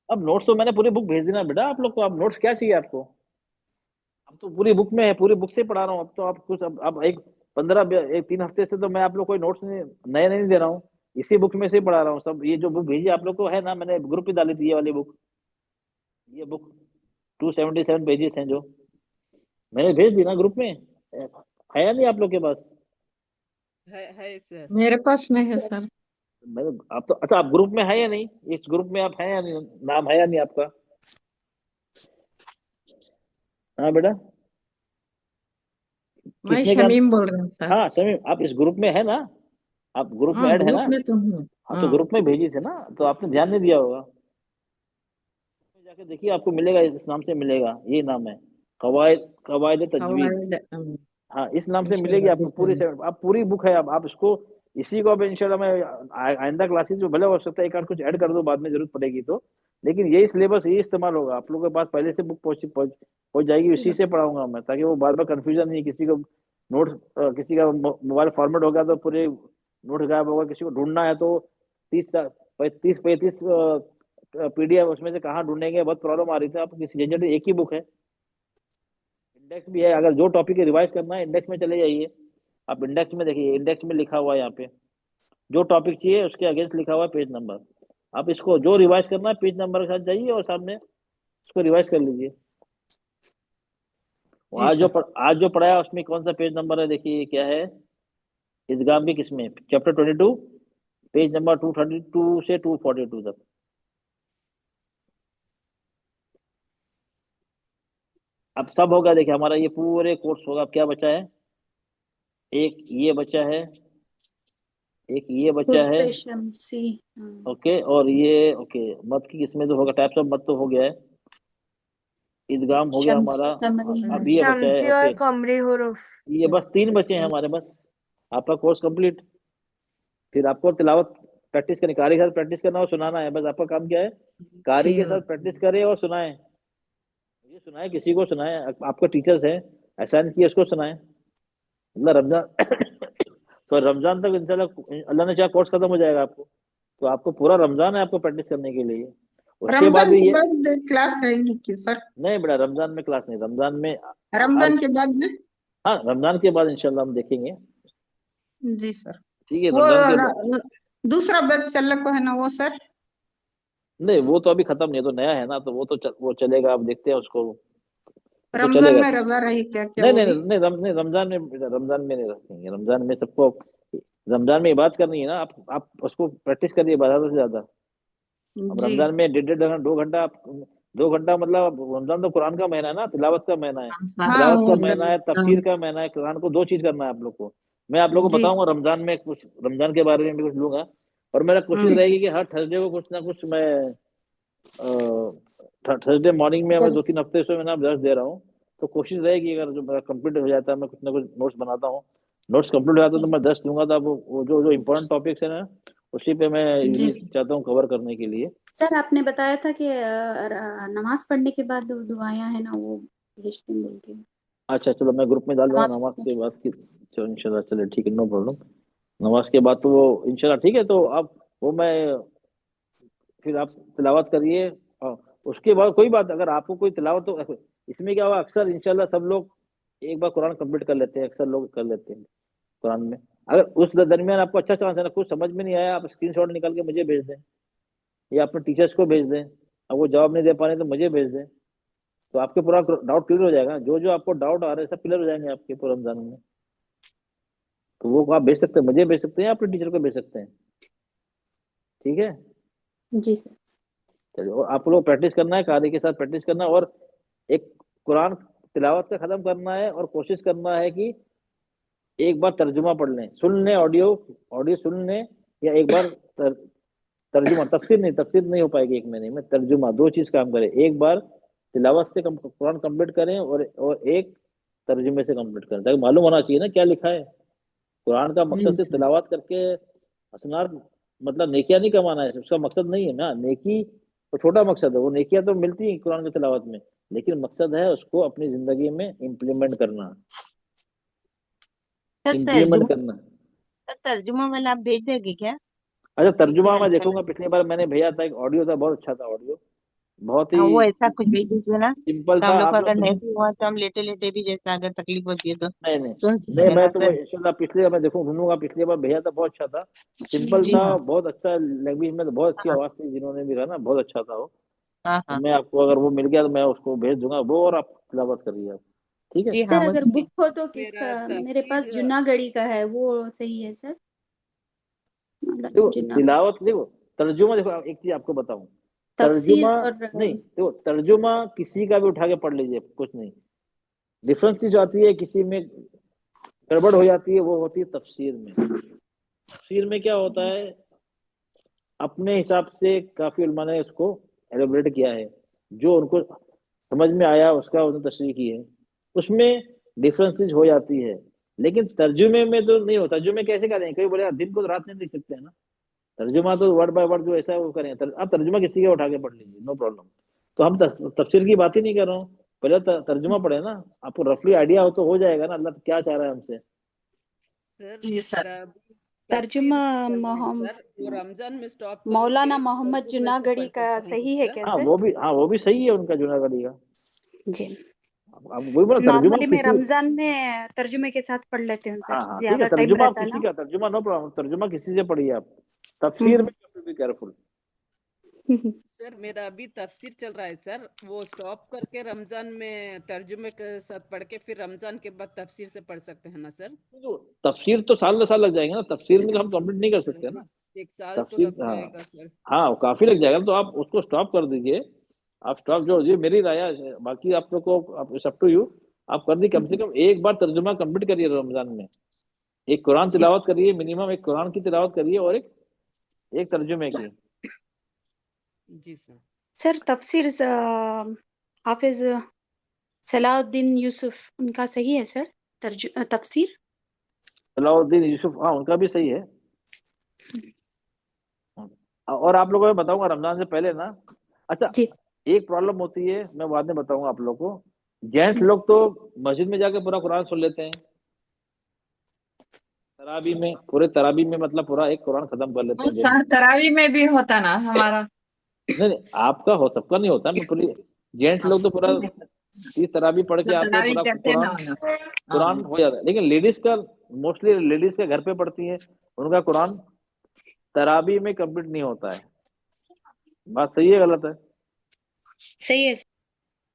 अब नोट्स तो मैंने पूरी बुक भेज दी ना बेटा आप लोग को। अब नोट्स क्या चाहिए आपको? अब तो पूरी बुक में है, पूरी बुक से पढ़ा रहा हूँ। अब तो आप कुछ अब एक 3 हफ्ते से तो मैं आप लोग को नोट्स नए नहीं दे रहा हूँ, इसी बुक में से ही पढ़ा रहा हूँ सब। ये जो बुक भेजी आप लोग को है ना, मैंने ग्रुप पे डाली थी ये वाली बुक। ये बुक 277 पेजेस हैं जो मैंने भेज दी ना ग्रुप में, है या नहीं आप लोग के पास? है सर। मेरे पास नहीं है सर। मैंने आप तो अच्छा, आप ग्रुप में है या नहीं? इस ग्रुप में आप हैं या नहीं? नाम है या नहीं आपका? हाँ बेटा, मैं किसने कहा? शमीम बोल रहा हूँ सर। हाँ समीम, आप इस ग्रुप में है ना? आप ग्रुप में हाँ ऐड है ना? ग्रुप में तो हूँ। हाँ तो हाँ ग्रुप में भेजी थे ना, तो आपने ध्यान नहीं दिया होगा। जाके देखिए, आपको मिलेगा, इस नाम से मिलेगा, ये नाम है कवायद कवायद तजवीद। हवाले हाँ इस नाम से मिलेगी इंशाल्लाह आपको पूरी देखेंगे। से, आप पूरी बुक है। अब आप इसको, इसी को अब इंशाल्लाह मैं आइंदा क्लासेस में भले हो सकता है एक आध कुछ ऐड कर दो बाद में जरूरत पड़ेगी तो, लेकिन यही सिलेबस यही इस्तेमाल होगा। आप लोगों के पास पहले से बुक पहुंच जाएगी, उसी से पढ़ाऊंगा मैं, ताकि वो बार बार कंफ्यूजन नहीं किसी को। नोट्स किसी का मोबाइल फॉर्मेट हो गया तो पूरे नोट गायब होगा, किसी को ढूंढना है तो 30 35 PDF उसमें से कहाँ ढूंढेंगे, बहुत प्रॉब्लम आ रही थी। आप किसी झंझट, एक ही बुक है, इंडेक्स भी है। अगर जो टॉपिक रिवाइज करना है इंडेक्स में चले जाइए, आप इंडेक्स में देखिए, इंडेक्स में लिखा हुआ है यहाँ पे जो टॉपिक चाहिए उसके अगेंस्ट लिखा हुआ है पेज नंबर। आप इसको जो रिवाइज करना है पेज नंबर के साथ जाइए और सामने इसको रिवाइज कर लीजिए। जी सर। आज जो पढ़ाया उसमें कौन सा पेज नंबर है देखिए, क्या है? इदगाम भी किसमें, चैप्टर 22 पेज नंबर 232 से 242 तक। अब सब होगा देखिए, हमारा ये पूरे कोर्स होगा। अब क्या बचा है? एक ये बचा है, एक ये बचा है। खुरपे शमसी। हाँ। ओके, और ये ओके, मत की किसमें तो होगा, टाइप्स ऑफ मत तो हो गया है, इदगाम हो गया हमारा। शमसी कमरी। अब ये बचा है शमसी ओके, और कमरी हुरूफ। ये बस 3 बचे हैं हमारे बस, आपका कोर्स कंप्लीट। फिर आपको तिलावत प्रैक्टिस करनी, कारी के साथ प्रैक्टिस करना और सुनाना है, बस आपका काम क्या है? कारी जी के साथ प्रैक्टिस करें और सुनाएं। ये सुनाए, किसी को सुनाए, आपके टीचर्स हैं असाइन किए उसको सुनाए। मतलब रमजान तो रमजान तक इंशाल्लाह अल्लाह ने चाहा कोर्स खत्म हो जाएगा आपको, तो आपको पूरा रमजान है आपको प्रैक्टिस करने के लिए। उसके बाद रमजान भी के ये बाद क्लास रहेगी कि सर? नहीं बेटा, रमजान में क्लास नहीं, रमजान में रमजान के बाद में? हाँ रमजान के बाद इंशाल्लाह हम देखेंगे। जी सर। ठीक है, वो रमजान के बाद। दूसरा बैच चल को है ना वो सर? नहीं वो तो अभी खत्म नहीं है, तो नया है ना, तो वो तो वो चलेगा, आप देखते हैं उसको, वो तो रमजान चलेगा। में रजा रही क्या क्या नहीं वो नहीं भी? नहीं, नहीं रमजान में नहीं रखेंगे। रमजान में सबको, रमजान में इबादत करनी है ना, आप उसको प्रैक्टिस करिए ज्यादा से ज्यादा। अब जी रमजान में 1.5 2 घंटा आप, 2 घंटा मतलब, रमजान तो कुरान का महीना है ना, तिलावत का महीना है। हाँ तिलावत का वो महीना सर। है, हाँ तफसीर का महीना है, कुरान को 2 चीज करना है आप लोग को। मैं आप लोग को जी। बताऊंगा रमजान में कुछ, रमजान के बारे में भी कुछ लूंगा। और मेरा कोशिश रहेगी कि हर थर्सडे को कुछ ना कुछ मैं, थर्सडे मॉर्निंग में मैं 2 3 हफ्ते से मैं ना दर्ज दे रहा हूँ। तो कोशिश रहेगी, अगर जो मेरा कंप्लीट हो जाता है, मैं कुछ ना कुछ नोट्स बनाता हूँ, नोट्स कंप्लीट हो जाता है तो मैं 10 दूंगा। तो अब वो जो जो इम्पोर्टेंट टॉपिक्स है ना, उसी पे मैं जी यूजली चाहता हूँ कवर करने के लिए। सर आपने बताया था कि नमाज पढ़ने के बाद दुआएं हैं ना, वो रिश्ते में बोल के अच्छा चलो, मैं ग्रुप में डाल दूंगा नमाज। नमाज के बाद की। चलो इंशाल्लाह, चले ठीक है, नो प्रॉब्लम। नमाज के बाद तो वो इंशाल्लाह ठीक है, तो आप वो मैं, फिर आप तिलावत करिए। हाँ, उसके बाद कोई बात, अगर आपको कोई तिलावत तो इसमें क्या हुआ, अक्सर इंशाल्लाह सब लोग एक बार कुरान कंप्लीट कर लेते हैं, अक्सर लोग कर लेते हैं कुरान में। अगर उस दरमियान आपको अच्छा चांस है ना, कुछ समझ में नहीं आया, आप स्क्रीनशॉट निकाल के मुझे भेज दें या अपने टीचर्स को भेज दें। अब वो जवाब नहीं दे पा रहे तो मुझे भेज दें, तो आपके पूरा डाउट क्लियर हो जाएगा। जो जो आपको डाउट आ रहे हैं सब क्लियर हो जाएंगे आपके पूरे रमजान में। तो वो आप भेज सकते हैं, मुझे भेज सकते हैं, अपने टीचर को भेज सकते हैं। ठीक है, जी सर। चलिए। और आप लोग प्रैक्टिस करना है, कारी के साथ प्रैक्टिस करना है, और एक कुरान तिलावत का खत्म करना है, और कोशिश करना है कि एक बार तर्जुमा पढ़ लें, सुन लें, ऑडियो ऑडियो सुन लें, या एक बार तर्जुमा, तफसीर नहीं हो पाएगी 1 महीने में, तर्जुमा 2 चीज काम करे। एक बार तिलावत से कुरान कंप्लीट करें और एक तर्जुमे से कंप्लीट करें, ताकि मालूम होना चाहिए ना क्या लिखा है। कुरान का जी मकसद सिर्फ तिलावत करके हसनात मतलब नेकियां नहीं कमाना है, उसका मकसद नहीं है ना। नेकी तो छोटा मकसद है, वो नेकियां तो मिलती हैं कुरान की तिलावत में, लेकिन मकसद है उसको अपनी जिंदगी में इम्प्लीमेंट करना, सर इम्प्लीमेंट करना। तर्जुमा वाला आप भेज देंगे क्या? अच्छा, तर्जुमा मैं इक्विवेलेंस वाला। देखूंगा। पिछली बार मैंने भेजा था एक ऑडियो था, बहुत अच्छा था ऑडियो, बहुत ही हाँ, वो ऐसा कुछ भेज दीजिए ना, सिंपल तो था। हम लोग को आप अगर लोग नहीं भी हुआ तो हम लेटे लेटे भी जैसा अगर तकलीफ होती है तो नहीं नहीं सुन नहीं, सकते हैं मैं ना तो वो सर। इंशाल्लाह पिछले बार मैं देखूं ढूंढूंगा। पिछली बार भेजा था, बहुत अच्छा था, सिंपल जी था, हाँ। बहुत अच्छा लैंग्वेज में, तो बहुत अच्छी हाँ आवाज थी जिन्होंने भी कहा ना, बहुत अच्छा था वो। हाँ तो हाँ। मैं आपको अगर वो मिल गया तो मैं उसको भेज दूंगा वो, और आप तिलावत करिए आप, ठीक है। जी हाँ, सर वो अगर तो बुक हो तो मेरा किसका? मेरे पास तफसीर जूनागढ़ी का है, वो सही है सर? मतलब देखो जूना तिलावत देखो, तर्जुमा देखो, एक चीज आपको बताऊं, तफसीर तर्जुमा और नहीं, देखो तर्जुमा किसी का भी उठा के पढ़ लीजिए, कुछ नहीं। डिफरेंस चीज जो आती है, किसी में गड़बड़ हो जाती है, वो होती है तफसीर में। तफसीर में क्या होता है, अपने हिसाब से काफी उलमा ने इसको एलोबरेट किया है, जो उनको समझ में आया उसका उन्होंने तशरीह की है, उसमें डिफरेंसेस हो जाती है। लेकिन तर्जुमे में तो नहीं होता। तर्जुमे कैसे करें, कई बोले दिन को तो रात नहीं लिख सकते हैं ना, तर्जुमा तो वर्ड बाय वर्ड जो ऐसा है वो करें। आप तर्जुमा किसी का उठा के पढ़ लीजिए, नो प्रॉब्लम। तो हम तफसीर की बात ही नहीं कर रहा हूँ, पहले तर्जुमा पढ़े ना, आपको रफली आइडिया हो तो हो जाएगा ना अल्लाह क्या चाह रहा है हमसे। सर जी सर। तरावी तफसीर तर्जुमा से पढ़ रहे हैं मोहम सर, वो रमजान में स्टॉप मौलाना करके मोहम्मद तर्जुमे से जूनागढ़ी पढ़ का सकते हैं सही है सर। क्या हाँ सर? वो भी, हाँ वो भी सही है उनका जूनागढ़ी का। जी। अब वही बोला तर्जुमा नॉर्मली मैं किसी, रमजान में तर्जुमे के साथ पढ़ लेती हूँ हाँ सर, हाँ ठीक है, ज्यादा टाइम तर्जुमा आप रहता है किसी ना। का, तर्जुमा नो प्रॉब्लम, तर्जुमा किसी से पढ़िए आप। तफसीर हम्म, में बी केयरफुल। सर मेरा अभी तफसीर चल रहा है सर, वो स्टॉप करके रमजान में तर्जुमे के साथ पढ़ के फिर रमजान के बाद तफसीर से पढ़ सकते हैं ना सर? तफसीर तो साल 2 साल लग जाएंगे ना, तफसीर में तो हम कंप्लीट नहीं कर सर सकते ना। एक साल तो तफसीर लग हाँ, जाएगा सर। हाँ वो काफी लग जाएगा, तो आप उसको स्टॉप कर दीजिए। आप स्टॉप जी जो, ये मेरी राय है, बाकी आप लोग को अप टू यू। आप कर दी, कम से कम एक बार तर्जुमा कंप्लीट करिए रमजान में, एक कुरान जी तिलावत करिए, मिनिमम एक कुरान की तिलावत करिए, और एक तर्जुमे की। जी सर। सर तफसीर हाफिज सलाउद्दीन यूसुफ उनका सही है सर? तफसीर सलाउद्दीन यूसुफ, हाँ उनका भी सही है। और आप लोगों को मैं बताऊंगा रमजान से पहले ना, अच्छा जी। एक प्रॉब्लम होती है, मैं बाद में बताऊंगा आप लोगों को। जेंट्स लोग तो मस्जिद में जाके पूरा कुरान सुन लेते हैं, तरावी में, पूरे तरावी में मतलब पूरा एक कुरान खत्म कर लेते हैं जेंट्स। तरावी में भी होता ना हमारा। नहीं नहीं, आपका हो, सबका नहीं होता, मैं पूरी जेंट्स लोग तो पूरा 30 तरावी पढ़ के आते हैं, तरावी पूरा कहते हैं ना कुरान, उन्हें। कुरान हाँ। हो जाता है। लेकिन लेडीज का मोस्टली लेडीज के घर पे पढ़ती हैं, उनका कुरान तरावी में कंप्लीट नहीं होता है। बात सही है गलत है? सही है।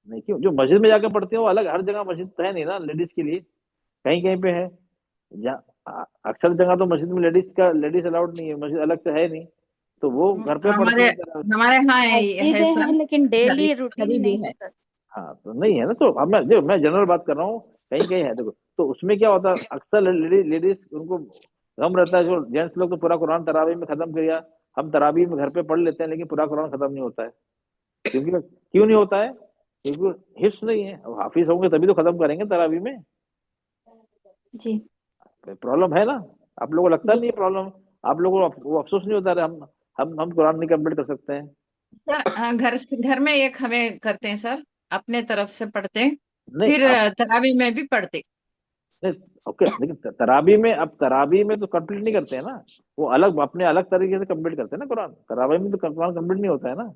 नहीं, क्यों, जो मस्जिद में जाकर पढ़ते हैं वो अलग, हर जगह मस्जिद तो है नहीं ना लेडीज के लिए, कहीं कहीं पे है। अक्सर जगह तो मस्जिद में लेडीज अलाउड नहीं है, मस्जिद अलग से है नहीं, तो वो घर पे पढ़ती हमारे है हमारे यहाँ है मस्जिदें सर। हैं लेकिन घड़ी डेली रूटीन घड़ी भी नहीं है। होता। हाँ तो नहीं है ना, तो अब मैं देखो, मैं जनरल बात कर रहा हूँ, कहीं कहीं है देखो। तो उसमें क्या होता है, अक्सर लेडीज उनको गम रहता है, जो जेंट्स लोग तो पूरा कुरान तरावी में खत्म किया, हम तरावी में घर पे पढ़ लेते हैं, लेकिन पूरा कुरान खत्म नहीं होता है। क्योंकि क्यों नहीं होता है, क्योंकि हिफ्स नहीं है। अब हाफिज होंगे तभी तो खत्म करेंगे तरावी में, जी प्रॉब्लम है ना। आप लोगों को लगता जी नहीं है प्रॉब्लम, आप लोगों को वो अफसोस नहीं होता, अरे हम कुरान नहीं कंप्लीट कर सकते हैं। सर घर में एक हमें करते हैं सर, अपने तरफ से पढ़ते हैं, नहीं फिर आप तरावी में भी पढ़ते। नहीं, ओके, लेकिन तरावी में, अब तरावी में तो कंप्लीट नहीं करते हैं ना, वो अलग अपने अलग तरीके से कंप्लीट करते हैं ना कुरान। तरावी में तो कुरान कंप्लीट नहीं होता है ना।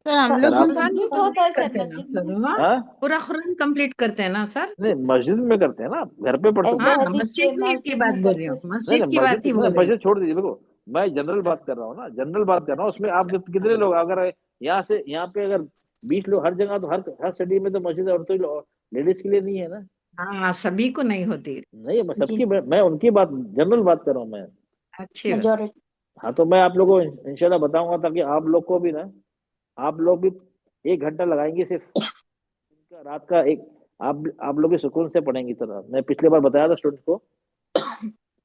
सर हम लोग भी कुरान मस्जिद होता है कंप्लीट सर, करते हैं ना मस्जिद में। सर, हाँ। हाँ पूरा कुरान कंप्लीट करते हैं ना सर। नहीं, मस्जिद में करते हैं ना, घर पे पढ़ते अहले हैं। हाँ, हदीस के मस्जिद में की मस्जिद बात में बोल रही करते हूँ, हैं। नहीं मस्जिद नहीं, की बात ही मस्जिद नहीं, बोल रही मस्जिद छोड़ दीजिए, देखो मैं जनरल बात कर रहा हूँ ना, जनरल बात कर रहा हूँ। उसमें आप कितने लोग, अगर यहाँ से यहाँ पे अगर 20 लोग हर जगह, तो हर सिटी में तो मस्जिद औरतों लेडीज के लिए नहीं है ना। हूँ। हाँ, सभी को नहीं होती। नहीं, मैं जी सबकी, मैं उनकी बात, जनरल बात कर रहा हूँ मैं। अच्छी बात। मेजोरिटी। हाँ तो मैं आप लोगों को इंशाल्लाह बताऊंगा, ताकि आप लोग को भी ना, आप लोग भी 1 घंटा लगाएंगे सिर्फ इनका, रात का एक, आप लोग भी सुकून से पढ़ेंगी तरह। मैं पिछले बार बताया था स्टूडेंट को,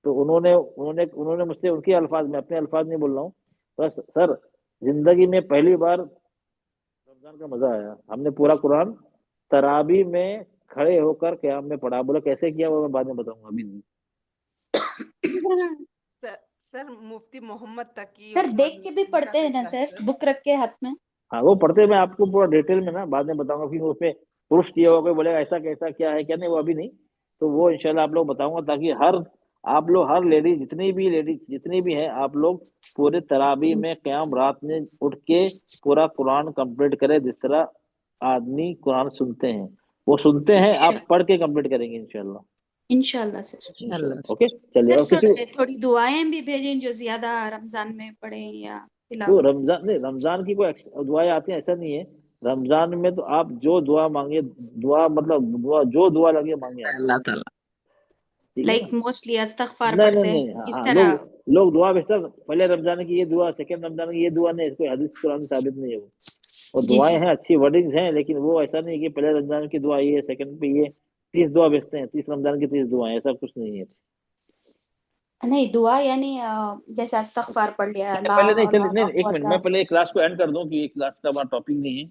तो उन्होंने उन्होंने उन्होंने मुझसे उनके अल्फाज में, अपने अल्फाज नहीं बोल रहा हूँ, बस सर जिंदगी में पहली बार रमजान का मजा आया, हमने पूरा कुरान तरावी में खड़े होकर क़याम में पढ़ा। बोला कैसे किया वो मैं बाद में बताऊंगा, अभी नहीं। सर मुफ्ती मोहम्मद तकी सर देख उस्मानी के भी उनका पढ़ते हैं ना कैसा है सर, बुक रख के हाथ में? हाँ वो पढ़ते मैं आपको पूरा डिटेल में ना बाद में बताऊंगा, फिर उसमें पुरुष किया होगा, कोई बोलेगा ऐसा कैसा क्या है क्या नहीं, वो अभी नहीं। तो वो इंशाल्लाह आप लोग बताऊंगा, ताकि आप लोग हर लेडीज जितनी भी है आप लोग पूरे तरावी में क़याम रात में उठ के पूरा कुरान कंप्लीट करें। जिस तरह आदमी कुरान सुनते हैं वो सुनते हैं, आप पढ़ के कंप्लीट करेंगे इंशाल्लाह। इंशाल्लाह सर। इंशाल्लाह ओके चलिए। सर और किसी थोड़ी दुआएं भी भेजें जो ज्यादा रमजान में पढ़े या तो तिलावत। रमजान नहीं, रमजान की कोई दुआएं आती हैं ऐसा नहीं है। रमजान में तो आप जो दुआ मांगे, दुआ मतलब दुआ जो दुआ लगे मांगे आप, अल्लाह ताला। ठीक है लाइक ना। मोस्टली इस्तगफार नहीं पढ़ते नहीं हैं नहीं, हाँ इस हाँ, तरह। लोग दुआ भेजते हैं, पहले रमजान की ये दुआ, सेकंड रमजान की ये दुआ, नहीं कोई हदीस कुरान में साबित नहीं है वो। और जी दुआएं जी। हैं, अच्छी वर्डिंग्स हैं, लेकिन वो ऐसा नहीं है कि पहले रमजान की दुआ ये, सेकंड पे ये 30 दुआ भेजते हैं, 30 रमजान की 30 दुआएं, ऐसा कुछ नहीं है। नहीं दुआ यानी जैसे इस्तगफार पढ़ लिया, ला पहले नहीं हौला चलिए, वला नहीं एक मिनट, कुव्वता। मैं पहले क्लास को एंड कर दूं कि क्लास का हमारा टॉपिक नहीं है,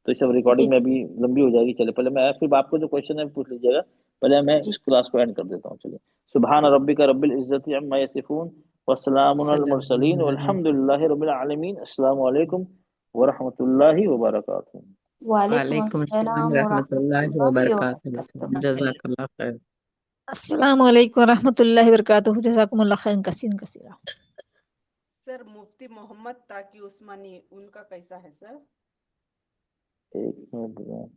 तो सब जी रिकॉर्डिंग में अभी लंबी हो जाएगी। चलिए पहले मैं, फिर आपको जो क्वेश्चन है पूछ लीजिएगा, पहले मैं जी। इस क्लास को एंड कर देता हूँ। चलिए, सुभान रब्बिका रब्बिल इज्जति अम्मा यसिफून वस्सलामुन अलल मुरसलीन वल्हम्दुलिल्लाहि रब्बिल आलमीन। अस्सलामु अलैकुम व रहमतुल्लाहि व बरकातुहू। वालेकुम वालेकुम अस्सलाम अस्सलाम व रहमतुल्लाहि व रहमतुल्लाहि व बरकातुहू। बरकातुहू। जज़ाकल्लाह खैर। अस्सलाम वालेकुम रहमतुल्लाहि वबरकातुहू जज़ाकुमुल्लाह खैरन कसीरा। सर मुफ्ती मोहम्मद ताकी उस्मानी उनका कैसा है सर? एक मिनट।